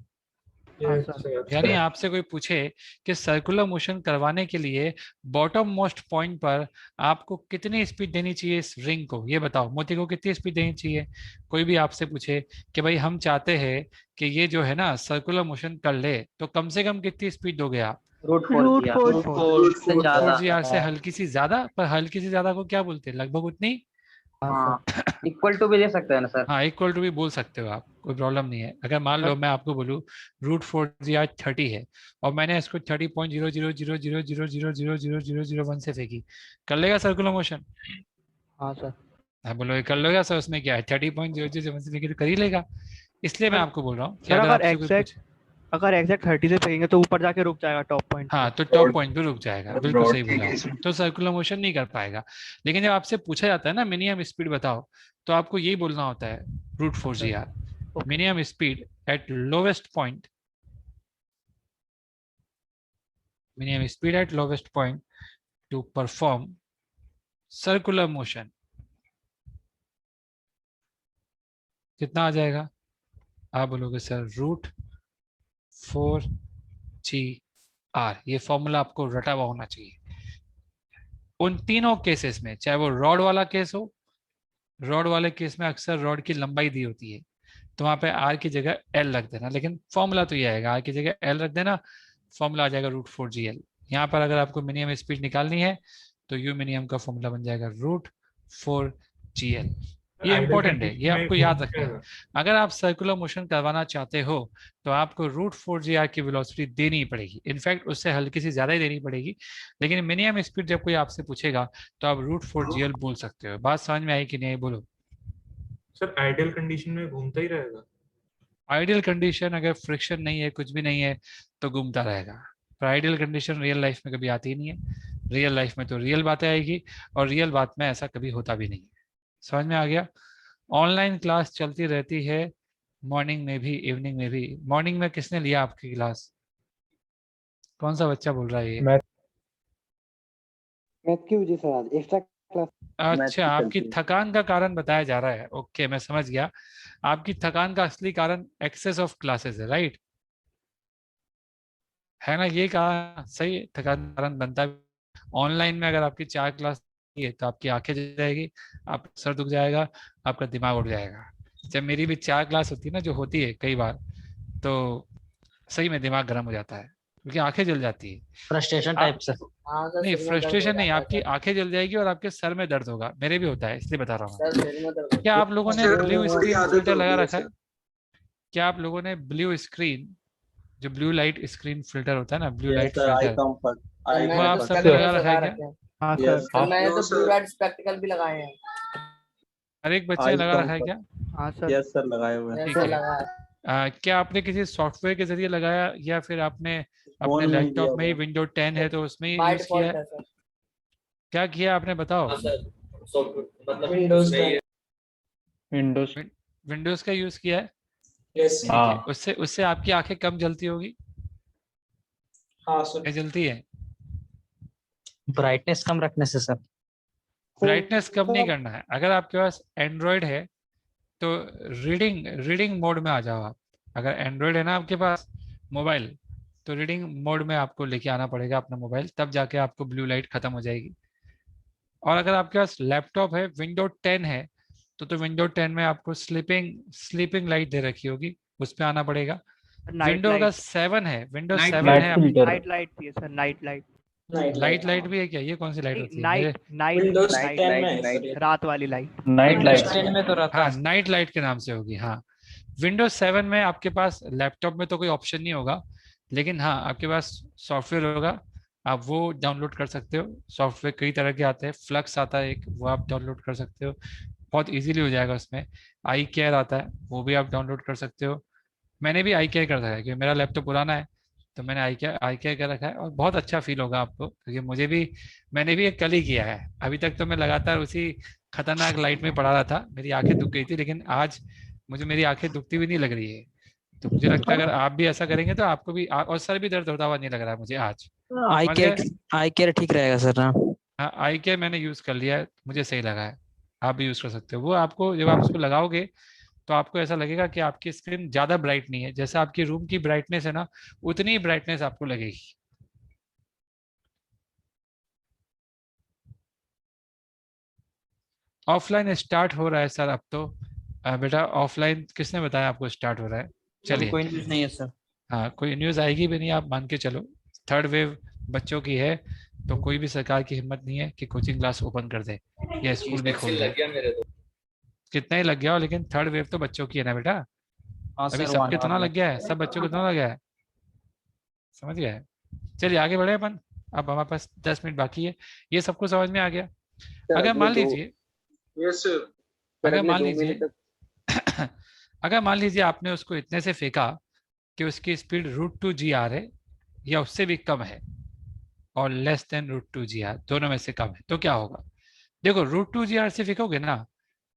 हाँ सर। यानी आपसे कोई पूछे कि सर्कुलर मोशन करवाने के लिए बॉटम मोस्ट पॉइंट पर आपको कितनी स्पीड देनी चाहिए इस रिंग को, ये बताओ। मोती को कितनी स्पीड देनी चाहिए? कोई भी आपसे पूछे कि भाई हम चाहते हैं कि ये जो है ना सर्कुलर मोशन कर ले, तो कम से कम कितनी स्पीड दोगे आप? रूट रूट फोर फोर से ज्यादा। 4g से हल्की सी ज्यादा, पर हल्की सी ज्यादा को क्या बोलते हैं? लगभग उतनी। हाँ इक्वल टू भी दे सकते हैं ना सर। हाँ, इक्वल टू भी बोल सकते हो आप, कोई प्रॉब्लम नहीं है। अगर मान लो मैं आपको बोलूँ √4g 30 है, और मैंने इसको 30.000000000001 से फेंकी, कर लेगा सर्कुलर मोशन? हाँ सर। हाँ बोलो, ये कर लेगा सर? उसमें क्या है, 30.0001 से फेंकी तो कर ही लेगा। इसलिए मैं सर- आपको बोल रहा हूँ कि सर अगर अगर आपसे कोई पूछे। अगर एग्जैक्ट 30 से फेंकेंगे तो ऊपर जाके रुक जाएगा टॉप पॉइंट हाँ, पे। तो टॉप पॉइंट पे रुक जाएगा, बिल्कुल ब्रॉड सही बोला केस आपने, तो सर्कुलर मोशन नहीं कर पाएगा। लेकिन जब आपसे पूछा जाता है ना मिनिमम स्पीड बताओ, तो आपको यही बोलना होता है √4g minimum speed at lowest point, minimum speed at lowest point to perform circular motion। कितना आ जाएगा? आप बोलोगे सर √4g। ये फॉर्मूला आपको रटा हुआ होना चाहिए। उन तीनों केसेस में, चाहे वो रॉड वाला केस हो, रॉड वाले केस में अक्सर रॉड की लंबाई दी होती है, तो वहां पे आर की जगह एल रख देना, लेकिन फॉर्मूला तो ये आएगा, आर की जगह एल रख देना, फॉर्मूला आ जाएगा √4gl। यहाँ पर अगर आपको मिनिमम स्पीड निकालनी है तो यू मिनिमम का फॉर्मूला बन जाएगा √4gl। ये इंपॉर्टेंट है, ये आपको याद रखना है। अगर आप सर्कुलर मोशन करवाना चाहते हो तो आपको √4gr की वेलोसिटी देनी ही पड़ेगी, इनफैक्ट उससे हल्की सी ज्यादा ही देनी पड़ेगी। लेकिन मिनिमम स्पीड जब कोई आपसे पूछेगा तो आप √4gl बोल सकते हो। बात समझ में आई कि नहीं, बोलो। सर आइडियल कंडीशन में घूमता ही रहेगा। आइडियल कंडीशन अगर फ्रिक्शन नहीं है, कुछ भी नहीं है, तो घूमता रहेगा। पर आइडियल कंडीशन रियल लाइफ में कभी आती ही नहीं है। रियल लाइफ में तो रियल बातें आएगी, और रियल बात में ऐसा कभी होता भी नहीं है। समझ में आ गया? ऑनलाइन क्लास चलती रहती है, मॉर्निंग में भी इवनिंग में भी। मॉर्निंग में किसने लिया आपकी क्लास? कौन सा बच्चा बोल रहा है ये? मैथ की वजह से आज एक्स्ट्रा क्लास। अच्छा, आपकी चलती है। थकान का कारण बताया जा रहा है। ओके, मैं समझ गया। आपकी थकान का असली कारण एक्सेस ऑफ क्लासेस है, राइट? है ना? ये कहा सही है, थकान का कारण बनता है। ऑनलाइन में अगर आपकी 4 क्लास है तो आपकी आंखें जल जाएगी, आप सर दुख जाएगा, आपका दिमाग उड़ जाएगा। जब मेरी भी 4 क्लास होती है ना, जो होती है कई बार, तो सही में दिमाग गर्म हो जाता है, क्योंकि आंखें जल जाती है। फ्रस्ट्रेशन आप- टाइप से। नहीं, फ्रस्ट्रेशन नहीं, आपकी आंखें जल जाएगी और आपके सर में दर्द होगा। मेरे भी होता है, इसलिए बता रहा हूँ। क्या आप लोगों ने ब्लू स्क्रीन फिल्टर लगा रखा है? क्या आप लोगों ने ब्लू स्क्रीन, जो ब्लू लाइट स्क्रीन फिल्टर होता है ना, ब्लू लाइट फिल्टर, वो आप सबने लगा रखा है क्या? हाँ सर। मैंने तो ब्लू रेड स्पेक्टिकल भी लगाए हैं। हर एक बच्चे ने लगा रखा है क्या? हाँ सर। यस सर, लगाए हुए हैं। ठीक ऐसे है। लगा है। क्या आपने किसी सॉफ्टवेयर के जरिए लगाया, या फिर आपने फोन अपने में लैपटॉप लिया में ही, हुआ। विंडो 10 है तो उसमें ही बाय यूज किया डिफॉल्ट है? है सर। क्या किया आपने, बताओ। मतलब विंडोज का। विंडोज। विंडोज का यूज किया है? यस ठीक है। उससे आपकी आंखें कम जलती होगी? हाँ सर। क्या जलती है? ब्राइटनेस कम रखने से सर। ब्राइटनेस कम नहीं करना है। अगर आपके पास एंड्रॉयड है तो रीडिंग मोड में आ जाओ आप। अगर एंड्रॉयड है ना आपके पास मोबाइल, तो रीडिंग मोड में आपको लेके आना पड़ेगा अपना मोबाइल, तब जाके आपको ब्लू लाइट खत्म हो जाएगी। और अगर आपके पास लैपटॉप है, विंडो 10 है, तो विंडो 10 में आपको स्लीपिंग लाइट दे रखी होगी, उस पर आना पड़ेगा। विंडो होगा 7 है, विंडो Night 7 लाइट है। फिल्टर। नाइट लाइट थी sir, night light. Light light भी है क्या? ये कौन सी लाइट होती है मेरे? नाइट नाइट विंडोज नाइट 10 में है सर ये। रात वाली लाइट। Night Windows light. 10 में तो रहता हाँ, है। नाइट लाइट के नाम से होगी। हाँ, विंडोज 7 में आपके पास लैपटॉप में तो कोई ऑप्शन नहीं होगा, लेकिन हाँ आपके पास सॉफ्टवेयर होगा, आप वो डाउनलोड कर सकते हो। सॉफ्टवेयर कई तरह के आते हैं, फ्लक्स आता है एक, वो आप डाउनलोड कर सकते हो, बहुत इजीली हो जाएगा उसमें। आई केयर आता है, वो भी आप डाउनलोड कर सकते हो। मैंने भी आई केयर कर रखा है क्योंकि मेरा लैपटॉप पुराना है, तो मैंने आई केयर कर रखा है, और बहुत अच्छा फील होगा आपको, क्योंकि मैंने भी एक कल ही किया है। अभी तक तो मैं लगातार उसी खतरनाक लाइट में पड़ा रहा था, मेरी आंखें दुख गई थी, लेकिन आज मुझे मेरी आंखें दुखती भी नहीं लग रही है। तो मुझे लगता है अगर आप भी ऐसा करेंगे तो आपको भी और सर भी दर्द होता हुआ नहीं लग रहा है मुझे आज। आई समझ केयर, गए? आई केयर ठीक रहेगा सर ना? हाँ, आई केयर मैंने यूज कर लिया है, मुझे सही लगा है। आप भी यूज कर सकते हो। वो आपको जब आप उसको लगाओगे तो आपको ऐसा लगेगा कि आपकी स्क्रीन ज्यादा ब्राइट नहीं है, जैसे आपकी रूम की ब्राइटनेस है ना, उतनी ही ब्राइटनेस आपको लगेगी। ऑफलाइन स्टार्ट हो रहा है सर अब तो। बेटा ऑफलाइन किसने बताया आपको स्टार्ट हो रहा है? चलिए, कोई न्यूज नहीं है सर। हाँ कोई न्यूज़ आएगी भी नहीं, आप मान के चलो। थर्ड वेव बच्चों की है, तो कोई भी सरकार की हिम्मत नहीं है कि कोचिंग क्लास ओपन कर दे या स्कूल भी खोल दे। कितना ही लग गया हो, लेकिन थर्ड वेव तो बच्चों की है ना बेटा। हाँ अभी सर, वो सबके आने तो ना वाली लग गया है, सब बच्चों को तो ना लग गया है। समझ गया है? चलिए आगे बढ़े अपन। अब हमारे पास 10 मिनट बाकी है। ये सबको समझ में आ गया? सर अगर अगले मान दो लीजिए यस सर। सर अगर अगले मान 2 महीने लीजिए तक। अगर मान लीजिए आपने उसको इतने से फेंका कि उसकी स्पीड √2 GR है या उससे भी कम है, और लेस देन √2 GR, दोनों में से कम है, तो क्या होगा? देखो, √2 GR से फेंकोगे ना,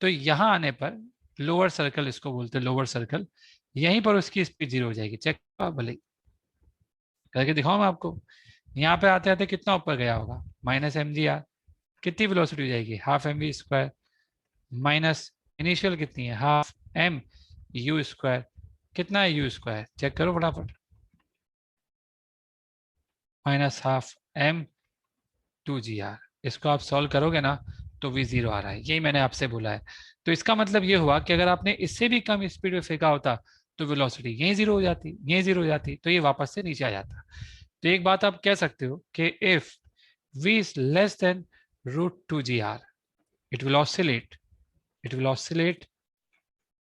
तो यहाँ आने पर लोअर सर्कल, इसको बोलते हैं लोअर सर्कल, यहीं पर उसकी स्पीड 0 हो जाएगी। चेक भले करके दिखाऊं मैं आपको। यहाँ पे आते आते कितना ऊपर गया होगा? -mg/r। कितनी वेलोसिटी हो जाएगी? ½ mv², माइनस इनिशियल कितनी है? ½ mu²। कितना है u²? चेक करो फटाफट। -½m2gr। इसको आप सॉल्व करोगे ना तो v0 आ रहा है, यही मैंने आपसे बोला है। तो इसका मतलब ये हुआ कि अगर आपने इससे भी कम स्पीड में फेंका होता तो वेलोसिटी यही 0 हो जाती, यही 0 हो जाती, तो ये वापस से नीचे आ जाता। तो एक बात आप कह सकते हो कि if v is less than √2 GR, it will oscillate, it will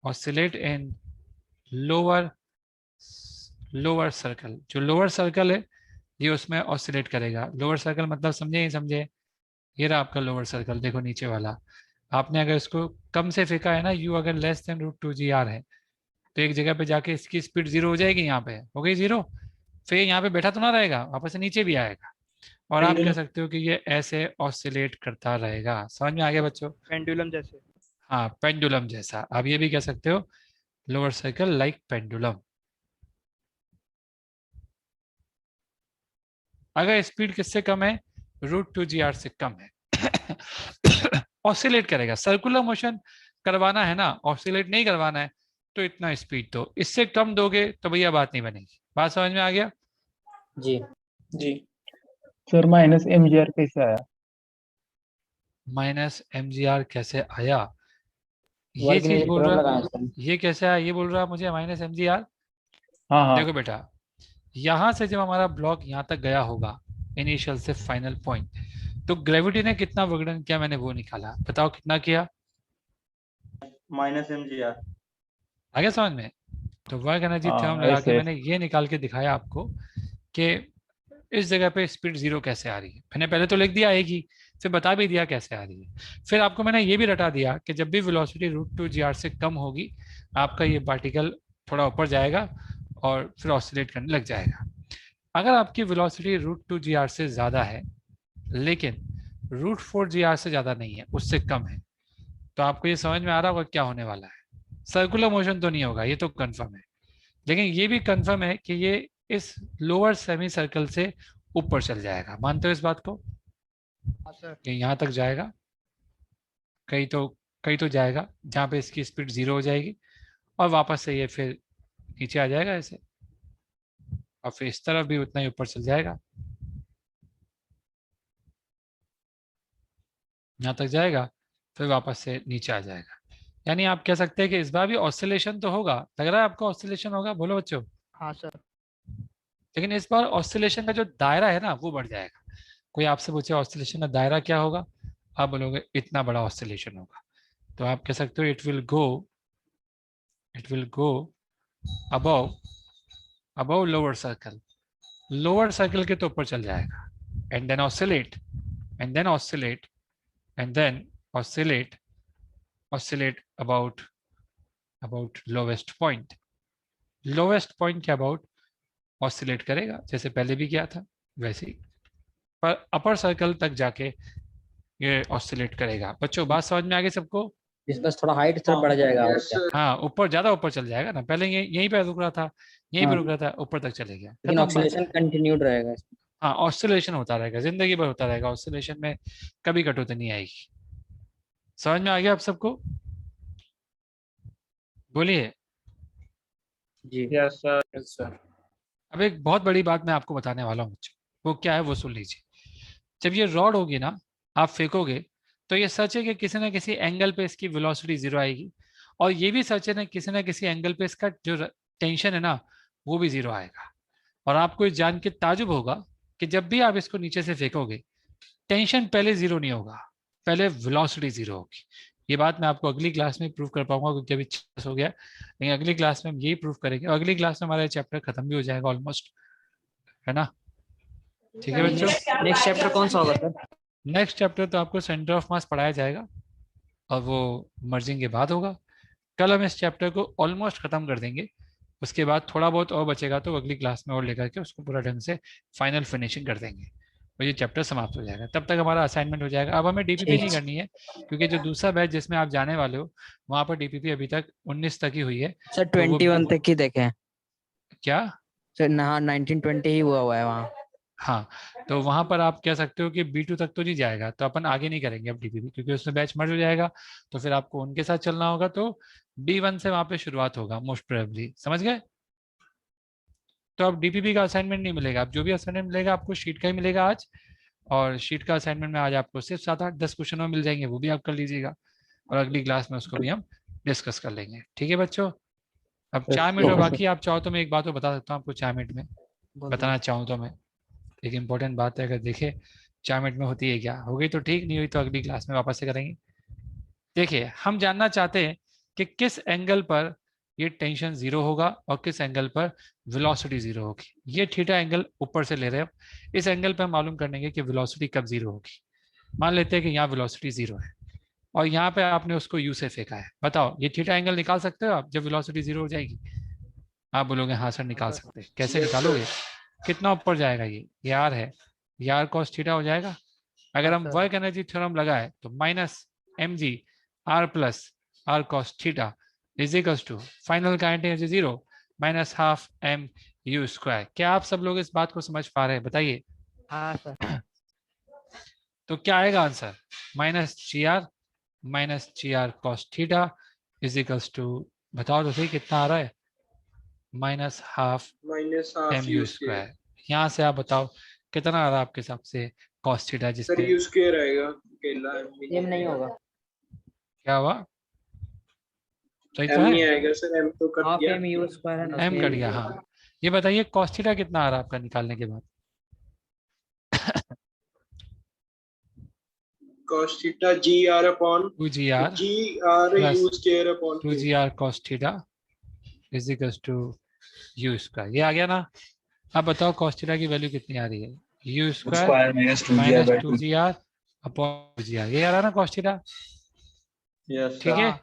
oscillate in lower circle. जो लोअर सर्कल है ये उसमें ऑसिलेट करेगा। लोअर सर्कल मतलब समझे ही समझे? ये रहा आपका लोअर सर्कल, देखो नीचे वाला। आपने अगर इसको कम से फेंका है ना, यू अगर लेस देन √2 GR है, तो एक जगह पे जाके इसकी स्पीड 0 हो जाएगी, यहाँ पे हो गई 0। फिर यहाँ पे बैठा तो ना रहेगा, वापस से नीचे भी आएगा, और आप कह सकते हो कि ये ऐसे ऑसिलेट करता रहेगा। समझ में आ गया बच्चों? पेंडुलम जैसे। हाँ, पेंडुलम जैसा। आप ये भी कह सकते हो लोअर सर्कल लाइक पेंडुलम। अगर स्पीड किससे कम है? √2 GR से कम है ऑसिलेट करेगा। सर्कुलर मोशन करवाना है ना, ऑसिलेट नहीं करवाना है, तो इतना स्पीड दो। इससे कम दोगे तो भैया बात नहीं बनेगी। बात समझ में आ गया? जी जी। सर -mgr कैसे आया? -mgr कैसे आया? ये वर्क चीज एनर्जी बोल थ्योरम रहा, लगाया सर। ये कैसे आया ये बोल रहा मुझे -mgr। हाँ हाँ। देखो बेटा, यहां से जब हमारा ब्लॉक यहां तक गया होगा, इनिशियल से फाइनल पॉइंट, तो ग्रेविटी ने कितना विघटन किया, मैंने वो निकाला। बताओ कितना किया? -mgr। आ गया समझ में? तो वर्क एनर्जी थ्योरम हाँ लगा के ऐसे। मैंने ये निकाल के दिखाया आपको कि इस जगह पे स्पीड 0 कैसे आ रही है। मैंने पहले तो लिख दिया आएगी, फिर बता भी दिया कैसे आ रही है। फिर आपको मैंने ये भी रटा दिया कि जब भी वेलोसिटी √2 GR से कम होगी, आपका ये पार्टिकल थोड़ा ऊपर जाएगा और फिर ऑसिलेट करने लग जाएगा। अगर आपकी वेलोसिटी √2 GR से ज़्यादा है, लेकिन √4 GR से ज़्यादा नहीं है, उससे कम है, तो आपको ये समझ में आ रहा होगा क्या होने वाला है। सर्कुलर मोशन तो नहीं होगा, ये तो कंफर्म है, लेकिन ये भी कंफर्म है कि ये इस लोअर सेमी सर्कल से ऊपर चल जाएगा। मानते हो इस बात को? हाँ सर। कि यहाँ तक जाएगा, कहीं तो जाएगा जहाँ पे इसकी स्पीड 0 हो जाएगी, और वापस से ये फिर नीचे आ जाएगा ऐसे, और फिर इस तरफ भी उतना ही ऊपर चल जाएगा, यहाँ तक जाएगा, फिर वापस से नीचे आ जाएगा। यानी आप कह सकते हैं कि इस बार भी ऑसिलेशन तो होगा। लग रहा है आपको ऑसिलेशन होगा? बोलो बच्चों। हाँ सर। लेकिन इस बार ऑस्सिलेशन का जो दायरा है ना वो बढ़ जाएगा। कोई आपसे पूछे ऑस्सिलेशन का दायरा क्या होगा, आप बोलोगे इतना बड़ा ऑस्सिलेशन होगा, तो आप कह सकते हो it will go above lower circle, lower circle के तो ऊपर चल जाएगा, and then oscillate and then oscillate and then oscillate about lowest point. Lowest point के अबाउट ऑस्सिलेट करेगा, जैसे पहले भी किया था वैसे ही, पर अपर सर्कल तक जाके ये ऑस्सिलेट करेगा। बच्चों बात समझ में आ गई सबको? इस बस थोड़ा हाइट तरफ बढ़ जाएगा और यस क्या। सर। हाँ, ऊपर ज्यादा ऊपर चल जाएगा ना, पहले यहीं पे रुक रहा था, यहीं पे हाँ। रुक रहा था, ऊपर तक चले गया, लेकिन खत्म बात। ऑक्सीडेशन कंटिन्यूड रहेगा इसमें। हाँ, ऑस्सिलेशन होता रहेगा, जिंदगी भर होता रहेगा, ऑस्सिलेशन में कभी कटौती नहीं आएगी। समझ में आ गया आप सबको? बोलिए। जी। Yes sir. Yes sir. अब एक बहुत बड़ी बात मैं आपको बताने वाला हूँ बच्चों, वो क्या है वो सुन लीजिए। जब ये रॉड होगी ना, आप फेंकोगे, तो ये सच है कि किसी ना किसी एंगल पे इसकी वेलोसिटी जीरो आएगी, और ये भी सच है ना किसी एंगल पे इसका जो टेंशन है ना वो भी जीरो आएगा। और आपको ये जान के ताजुब होगा कि जब भी आप इसको नीचे से फेंकोगे, टेंशन पहले जीरो नहीं होगा, पहले वेलोसिटी जीरो होगी। ये बात मैं आपको अगली क्लास में प्रूव कर पाऊंगा, क्योंकि अभी 6 हो गया, लेकिन अगली क्लास में हम यही प्रूव करेंगे, और अगली क्लास में हमारा चैप्टर खत्म भी हो जाएगा ऑलमोस्ट, है ना? ठीक है बच्चों। नेक्स्ट चैप्टर कौन सा होगा सर? नेक्स्ट चैप्टर तो आपको सेंटर ऑफ मास पढ़ाया जाएगा, और वो मर्जिंग के बाद होगा। कल हम इस चैप्टर को ऑलमोस्ट खत्म कर देंगे, उसके बाद थोड़ा बहुत और बचेगा तो अगली क्लास में और लेकर के उसको पूरा ढंग से फाइनल फिनिशिंग कर देंगे, और ये चैप्टर समाप्त हो जाएगा। तब तक हमारा असाइनमेंट हो जाएगा। अब हमें डीपीपी नहीं करनी है, क्योंकि जो दूसरा बैच जिसमें आप जाने वाले हो वहां पर डीपीपी अभी तक 19 तक ही हुई है। सर 21 तक ही देखे हैं क्या? सर। हाँ 1920 ही हुआ है वहाँ। हाँ, तो वहां पर आप कह सकते हो कि B2 तक तो नहीं जाएगा, तो अपन आगे नहीं करेंगे अब डीपीपी, क्योंकि उसमें बैच मर्ज हो जाएगा, तो फिर आपको उनके साथ चलना होगा। तो D1 से वहां पे शुरुआत होगा मोस्ट प्रोबेबली, समझ गए? तो अब डीपीपी का असाइनमेंट नहीं मिलेगा, अब जो भी असाइनमेंट मिलेगा आपको शीट का ही मिलेगा आज, और शीट का असाइनमेंट में आज आपको सिर्फ 7-8-10 क्वेश्चन में मिल जाएंगे, वो भी आप कर लीजिएगा, और अगली क्लास में उसको भी हम डिस्कस कर लेंगे। ठीक है बच्चों? अब 4 मिनट और बाकी, आप चाहो तो मैं एक बात और बता सकता हूँ आपको, 4 मिनट में बताना चाहूँ तो मैं एक इम्पोर्टेंट बात है, अगर देखे 4 मिनट में होती है क्या, हो गई तो ठीक, नहीं हुई तो अगली क्लास में वापस से करेंगे। देखिए, हम जानना चाहते हैं कि किस एंगल पर ये टेंशन जीरो होगा और किस एंगल पर वेलोसिटी जीरो होगी। ये थीटा एंगल ऊपर से ले रहे हैं, इस एंगल पर हम मालूम करेंगे कि वेलोसिटी कब जीरो होगी। मान लेते हैं कि यहाँ वेलोसिटी जीरो है और यहाँ पे आपने उसको यू से फेंका है, बताओ ये थीटा एंगल निकाल सकते हो आप जब वेलोसिटी जीरो हो जाएगी? आप बोलोगे हाँ सर निकाल सकते हैं। कैसे निकालोगे? कितना ऊपर जाएगा? ये आर है, ये आर कॉस थीटा हो जाएगा। अगर हम वर्क एनर्जी थ्योरम लगाए तो minus mg r plus r cos theta is equals to final kinetic energy zero minus half m u square. क्या आप सब लोग इस बात को समझ पा रहे हैं? बताइए। हाँ सर। तो क्या आएगा answer? Minus g are cos theta is equals to, बताओ तो सही कितना आ रहा है? Minus half m u square. यहाँ से आप बताओ कितना आ रहा है आपके हिसाब से कॉस थीटा? सर जिसपे यू स्क्वायर आएगा, अकेला सेम नहीं होगा। क्या हुआ? सही तो एम नहीं है, आएगा सर, एम तो कट हाफ गया। एम यू स्क्वायर है ना। m कट गया। हाँ, ये बताइए कॉस थीटा कितना आ रहा है आपका निकालने के बाद? cos theta g r upon 2gr g r plus u square upon 2gr cos theta is equals to u square. ये आ गया ना? अब बताओ cos थीटा की वैल्यू कितनी आ रही है? You square minus minus 2gr upon 2gr, ये आ रहा है ना cos थीटा? यस ठीक है।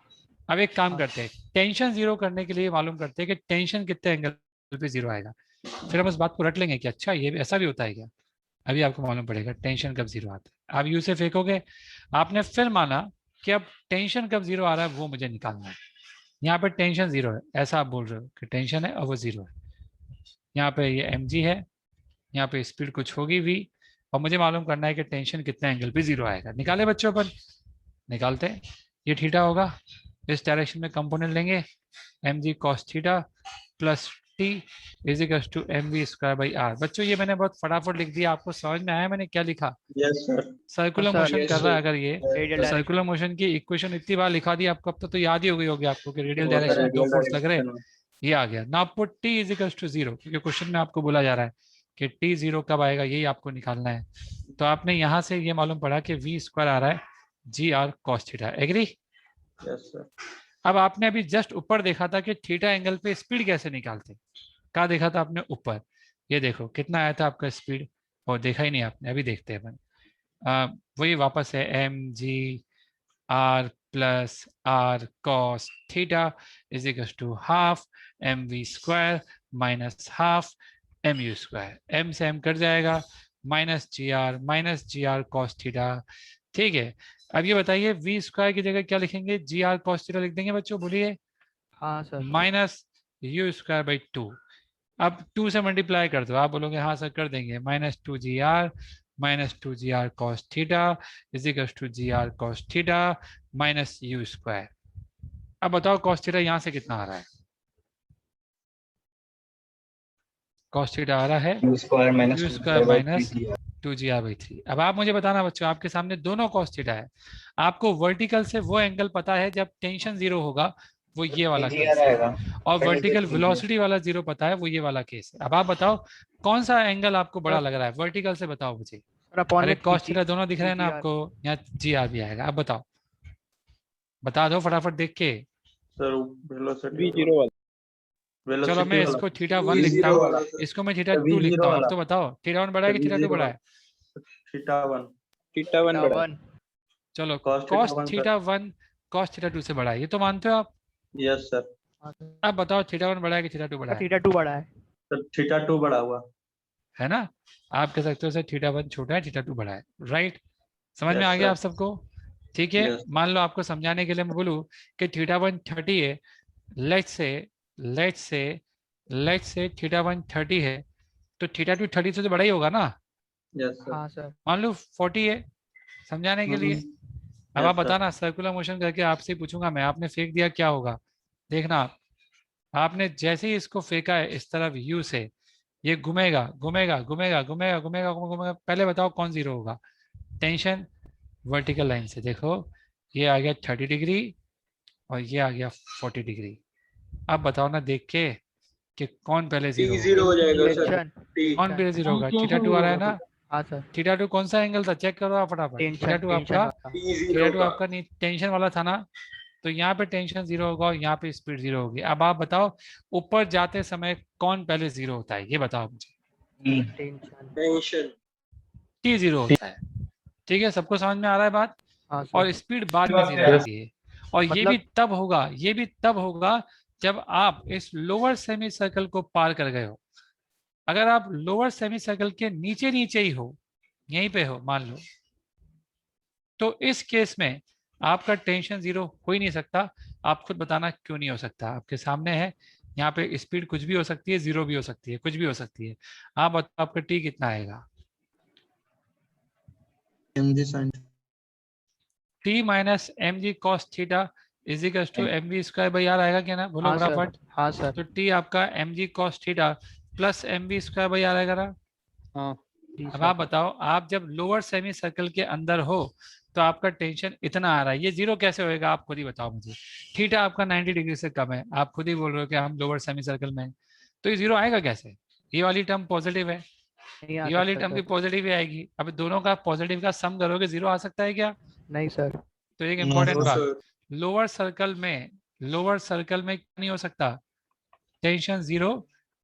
अब एक काम करते हैं, टेंशन जीरो करने के लिए मालूम करते हैं कि टेंशन कितने एंगल पे जीरो आएगा, फिर हम इस बात को रट लेंगे कि अच्छा ये ऐसा भी होता है क्या। अभी आपको मालूम पड़ेगा टेंशन कब जीरो आता है। आप यू से फेंकोगे, आपने फिर माना कि अब टेंशन कब जीरो आ रहा है वो मुझे निकालना है। यहाँ पे टेंशन जीरो है, ऐसा आप बोल रहे हो कि टेंशन है और वो जीरो है। यहाँ पे ये mg है, यहाँ पे स्पीड कुछ होगी v, और मुझे मालूम करना है कि टेंशन कितने एंगल पे जीरो आएगा। निकाले बच्चों, अपन निकालते हैं। ये थीटा होगा, इस डायरेक्शन में कंपोनेंट लेंगे, mg cos थीटा plus t is equal to mv square by r। बच्चों ये मैंने बहुत फटाफट लिख दिया, आपको समझ में आया मैंने क्या लिखा? Yes sir. Circular sir, motion yes, कर रहा है sir. अगर ये, तो सर्कुलर मोशन की इक्वेशन इतनी बार लिखा दी आपको, अब तो याद ही हो गई होगी आपको कि रेडियल वो तो डायरेक्शन में दो radial फोर्स लग रहे हैं, direction में। ये आ गया। Now put t is equal to 0, क्योंकि क्वेश्चन में आपको बोला जा रहा है कि t 0 कब आएगा, यही आपको निकालना है। तो आपने यहाँ से ये मालूम पड़ा कि v स्क्वायर आ रहा है G are cos theta. Agree? Yes sir. अब आपने अभी जस्ट ऊपर देखा था कि थीटा एंगल पे स्पीड कैसे निकालते, कहाँ देखा था आपने? ऊपर। ये देखो कितना आया था आपका स्पीड, और देखा ही नहीं आपने, अभी देखते हैं। वही वापस है m ji r plus r cos theta is equal to half m v square minus half m u square. M से एम कट जाएगा, minus g are cos theta. ठीक है, अब ये बताइए वी स्क्वायर की जगह क्या लिखेंगे? जी आर कॉस थीटा लिख देंगे बच्चों, बोलिए। हाँ sir. Minus U square by 2। अब 2 से मल्टीप्लाई कर दो, आप बोलोगे हाँ सर कर देंगे। -2 G are cos theta is equal to ji are cos theta minus U square. अब बताओ कॉस थीटा यहाँ से कितना आ रहा है? कॉस थीटा आ रहा है you square you square minus 2gr/3। अब आप मुझे बताना बच्चों, आपके सामने दोनों कॉस थीटा है। आपको वर्टिकल से वो एंगल पता है जब टेंशन 0 होगा, वो ये वाला केस है, और वर्टिकल वेलोसिटी वाला 0 पता है, वो ये वाला केस है। अब आप बताओ कौन सा एंगल आपको बड़ा लग रहा है? वर्टिकल से बताओ मुझे। अरे कॉस थीटा दोनों दिख रहे हैं ना आपको, यहाँ जी आर भी आएगा। अब बताओ, बता दो फटाफट देख के। सर वेलोसिटी जीरो वाला। चलो मैं इसको θ1 लिखता हूँ, इसको मैं θ2 लिखता हूँ। अब तो बताओ θ1 बड़ा है कि θ2 बड़ा है? थीटा 1 बड़ा है। चलो cos θ1 cos θ2 से बड़ा है, ये तो मानते हो आप? Yes sir. अब बताओ θ1 बड़ा है कि θ2 बड़ा है? θ2 बड़ा है सर थीटा 2 बड़ा हुआ है ना? आप कह सकते हो सर θ1 छोटा है θ2 बड़ा है। राइट, समझ में आ गया आप सबको? ठीक है, मान लो आपको समझाने के लिए मैं बोलूँ कि θ1 30 है, लेट्स से θ1 30 है, तो θ2 30 से तो बड़ा ही होगा ना? Yes sir. हाँ सर। मान लो 40 है, समझाने के लिए। अब आप बताना, सर्कुलर मोशन करके आपसे पूछूंगा मैं, आपने फेंक दिया क्या होगा? देखना आप, आपने जैसे ही इसको फेंका है इस तरफ यू से, ये घूमेगा घूमेगा घूमेगा घूमेगा घूमेगा घूमेगा। पहले बताओ कौन 0 होगा? टेंशन वर्टिकल लाइन से देखो, ये आ गया 30 डिग्री और ये आ गया 40 डिग्री। अब बताओ ना देख के कि कौन पहले 0 हो जाएगा सर। कौन पहले 0 होगा? θ2 आ रहा है ना? हाँ सर। θ2 कौन सा एंगल था? चेक करो आप फटाफट। θ2 आपका नहीं टेंशन वाला था ना, तो यहाँ पे टेंशन 0 होगा और यहाँ पे स्पीड 0 होगी। अब आप बताओ ऊपर जाते समय कौन पहले 0 होता है? ये बताओ मुझे। टेंशन t 0 होता है। ठीक है, सबको समझ में आ रहा है बात? हाँ सर। और स्पीड बाद में 0 होती है, और ये भी तब होगा जब आप इस लोअर सेमी सर्कल को पार कर गए हो। अगर आप लोअर सेमी सर्कल के नीचे ही हो, यहीं पे हो मान लो, तो इस केस में आपका टेंशन 0 हो ही नहीं सकता। आप खुद बताना क्यों नहीं हो सकता? आपके सामने है, यहाँ पे स्पीड कुछ भी हो सकती है, 0 भी हो सकती है, कुछ भी हो सकती है। आप बताओ आपका टी कितना आएगा? t minus m g cos theta is equal to m v square by r आएगा क्या ना? बोलो फटाफट। हाँ सर। तो t आपका m g cos theta plus m v square by r आएगा ना? हाँ। अब आप बताओ, आप जब लोअर सेमी सर्कल के अंदर हो तो आपका टेंशन इतना आ रहा है, ये 0 कैसे होएगा? आप खुद ही बताओ मुझे। थीटा आपका 90 डिग्री से कम है, आप खुद ही बोल रहे हो कि हम लोअर सेमी सर्कल में हैं, तो ये 0 आएगा कैसे? ये वाली टर्म पॉजिटिव है, ये वाली टर्म भी पॉजिटिव ही आएगी। अब दोनों का पॉजिटिव का सम करोगे 0 आ सकता है क्या? नहीं सर। तो एक इम्पोर्टेंट बात, लोअर सर्कल में नहीं हो सकता, टेंशन 0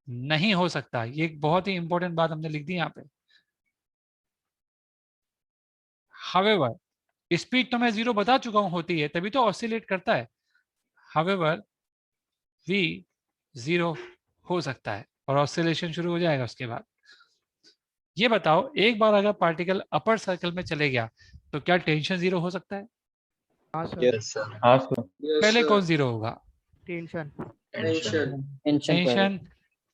नहीं हो सकता। ये एक बहुत ही इंपॉर्टेंट बात हमने लिख दी यहाँ पे। However, स्पीड तो मैं 0 बता चुका हूं होती है, तभी तो ऑसिलेट करता है। However, v 0 हो सकता है और ऑसिलेशन शुरू हो जाएगा उसके बाद। ये बताओ, एक बार अगर पार्टिकल अपर सर्कल में चले गया तो क्या टेंशन 0 हो सकता है? हाँ सर। Yes sir. हाँ सर। पहले कौन 0 होगा? टेंशन। टेंशन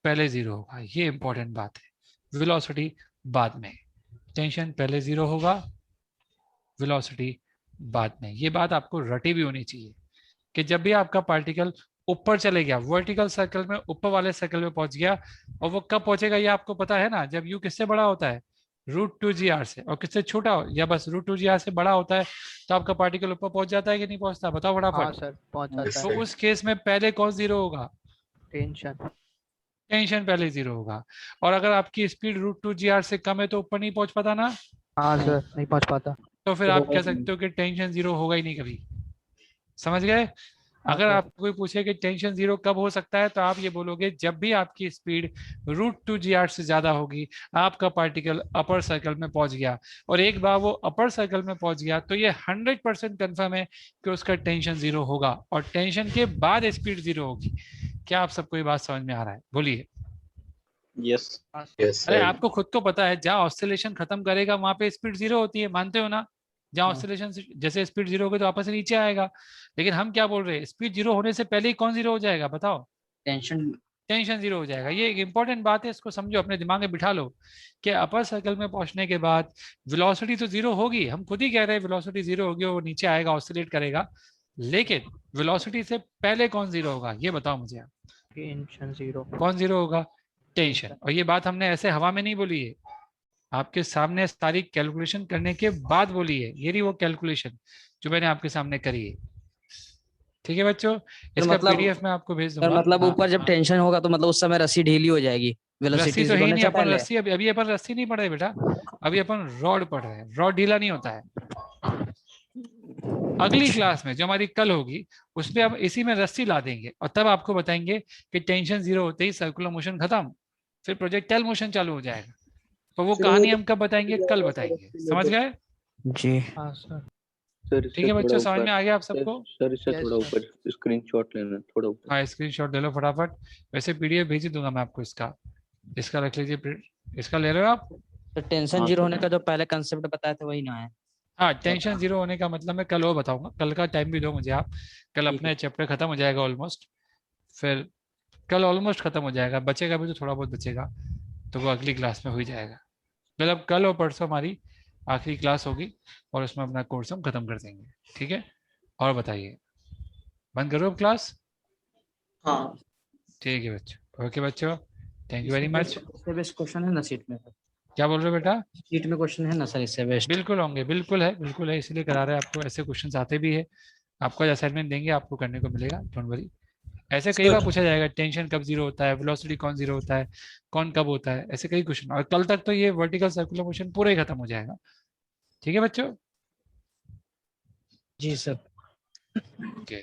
पहले 0 होगा, ये इंपॉर्टेंट बात है। वेलोसिटी बाद में, टेंशन पहले 0 होगा, वेलोसिटी बाद में। ये बात आपको रटी भी होनी चाहिए कि जब भी आपका पार्टिकल ऊपर चले गया, वर्टिकल सर्कल में ऊपर वाले सर्कल में पहुंच गया, और वो कब पहुंचेगा ये आपको पता है ना? जब u किससे बड़ा होता है? √2gr से, और किससे छोटा हो या बस √2gr से बड़ा होता है, तो आपका पार्टिकल ऊपर पहुंच जाता है कि नहीं पहुंचता? बताओ फटाफट। हाँ सर, पहुंच जाता तो उस केस में पहले कौन 0 होगा? टेंशन टेंशन पहले 0 होगा। और अगर आपकी स्पीड √2 GR से कम है तो ऊपर नहीं पहुंच पाता ना, हाँ सर नहीं पहुंच पाता। तो फिर आप कह सकते हो कि टेंशन 0 होगा ही नहीं कभी। समझ गए? अगर आप कोई पूछे कि टेंशन 0 कब हो सकता है, तो आप ये बोलोगे जब भी आपकी स्पीड √2 GR से ज्यादा होगी, आपका पार्टिकल अपर सर्कल में पहुंच गया, और एक बार वो अपर सर्कल में पहुंच गया तो ये 100% कन्फर्म है कि उसका टेंशन 0 होगा, और टेंशन के बाद स्पीड 0 होगी। क्या आप सबको ये बात समझ में आ रहा है? बोलिए। यस अरे आपको खुद तो पता है, जहाँ ऑसिलेशन खत्म करेगा वहां पे स्पीड 0 होती है, मानते हो ना? जहाँ ऑसिलेशन जैसे स्पीड 0 होगी तो वापस से नीचे आएगा। लेकिन हम क्या बोल रहे हैं, स्पीड 0 होने से पहले ही कौन 0 हो जाएगा बताओ? टेंशन टेंशन 0 हो जाएगा। ये एक इंपॉर्टेंट बात है, इसको समझो, अपने दिमाग में बिठा लो कि अपर सर्कल में पहुंचने के बाद वेलोसिटी तो 0 होगी, हम खुद ही कह रहे हैं वेलोसिटी 0 होगी, वो नीचे आएगा, ऑसिलेट करेगा, लेकिन वेलोसिटी से पहले कौन 0 होगा ये बताओ मुझे आप। टेंशन 0। कौन 0 होगा? टेंशन। और ये बात हमने ऐसे हवा में नहीं बोली है, आपके सामने सारी कैलकुलेशन करने के बाद बोली है। ये रही वो कैलकुलेशन जो मैंने आपके सामने करी है। ठीक है बच्चों, इसका मतलब- PDF मैं आपको भेज सर दूंगा। मतलब हाँ, ऊपर जब टेंशन होगा तो मतलब उस समय रस्सी ढीली हो जाएगी, वेलोसिटी रस्सी तो 0 ही होने नहीं, से अपन पहले। रस्सी अभी अपन रस्सी नहीं पढ़ रहे बेटा, अभी अपन रॉड पढ़ रहे हैं। रॉड ढीला नहीं होता है। अगली क्लास में जो हमारी कल होगी उसमें हम इसी में रस्सी ला देंगे, और तब आपको बताएंगे कि टेंशन 0 होते ही सर्कुलर मोशन खत्म, फिर प्रोजेक्टाइल मोशन चालू हो जाएगा। तो वो कहानी हम कब बताएंगे? कल बताएंगे। समझ गए? जी। हाँ सर। सर ठीक है बच्चों, समझ में आ गया आप सबको? सर इससे Yes, थोड़ा sir. ऊपर स्क्रीनशॉट लेना, थोड़ा ऊपर। हाँ, स्क्रीनशॉट ले लो फटाफट। वैसे PDF भेज ही दूंगा मैं आपको, इसका रख लीजिए। इसका ले रहे हो आप? तो टेंशन हाँ, 0 सर। होने का जो पहले कंसेप्ट बताया था वही ना है? हाँ, टेंशन 0 होने का मतलब मैं कल वो बताऊंगा। कल का टाइम भी दो मुझे आप, कल ठीक अपने चैप्टर खत्म हो जाएगा ऑलमोस्ट, फिर कल ऑलमोस्ट खत्म हो जाएगा, बचेगा भी तो थोड़ा बहुत बचेगा, तो वो अगली क्लास में हो ही जाएगा। मतलब कल और परसों हमारी आखिरी क्लास होगी, और उसमें अपना कोर्स हम खत्म कर देंगे। ठीक है? और बताइए, बंद करो अब क्लास? हाँ ठीक है बच्चों, ओके बच्चों, थैंक यू वेरी मच। इससे बेस्ट क्वेश्चन है ना सीट में? क्या बोल रहे हो बेटा? सीट में क्वेश्चन है ना सर इससे बेस्ट? बिल्कुल होंगे, बिल्कुल है, इसलिए करा रहे हैं आपको। ऐसे क्वेश्चन आते भी है, आपको असाइनमेंट देंगे, आपको करने को मिलेगा, डोंट वरी। ऐसे कई बार पूछा जाएगा टेंशन कब 0 होता है, वेलोसिटी कौन 0 होता है, कौन कब होता है, ऐसे कई क्वेश्चन। और कल तक तो ये वर्टिकल सर्कुलर मोशन पूरा ही खत्म हो जाएगा। ठीक है बच्चों? जी सर। ओके।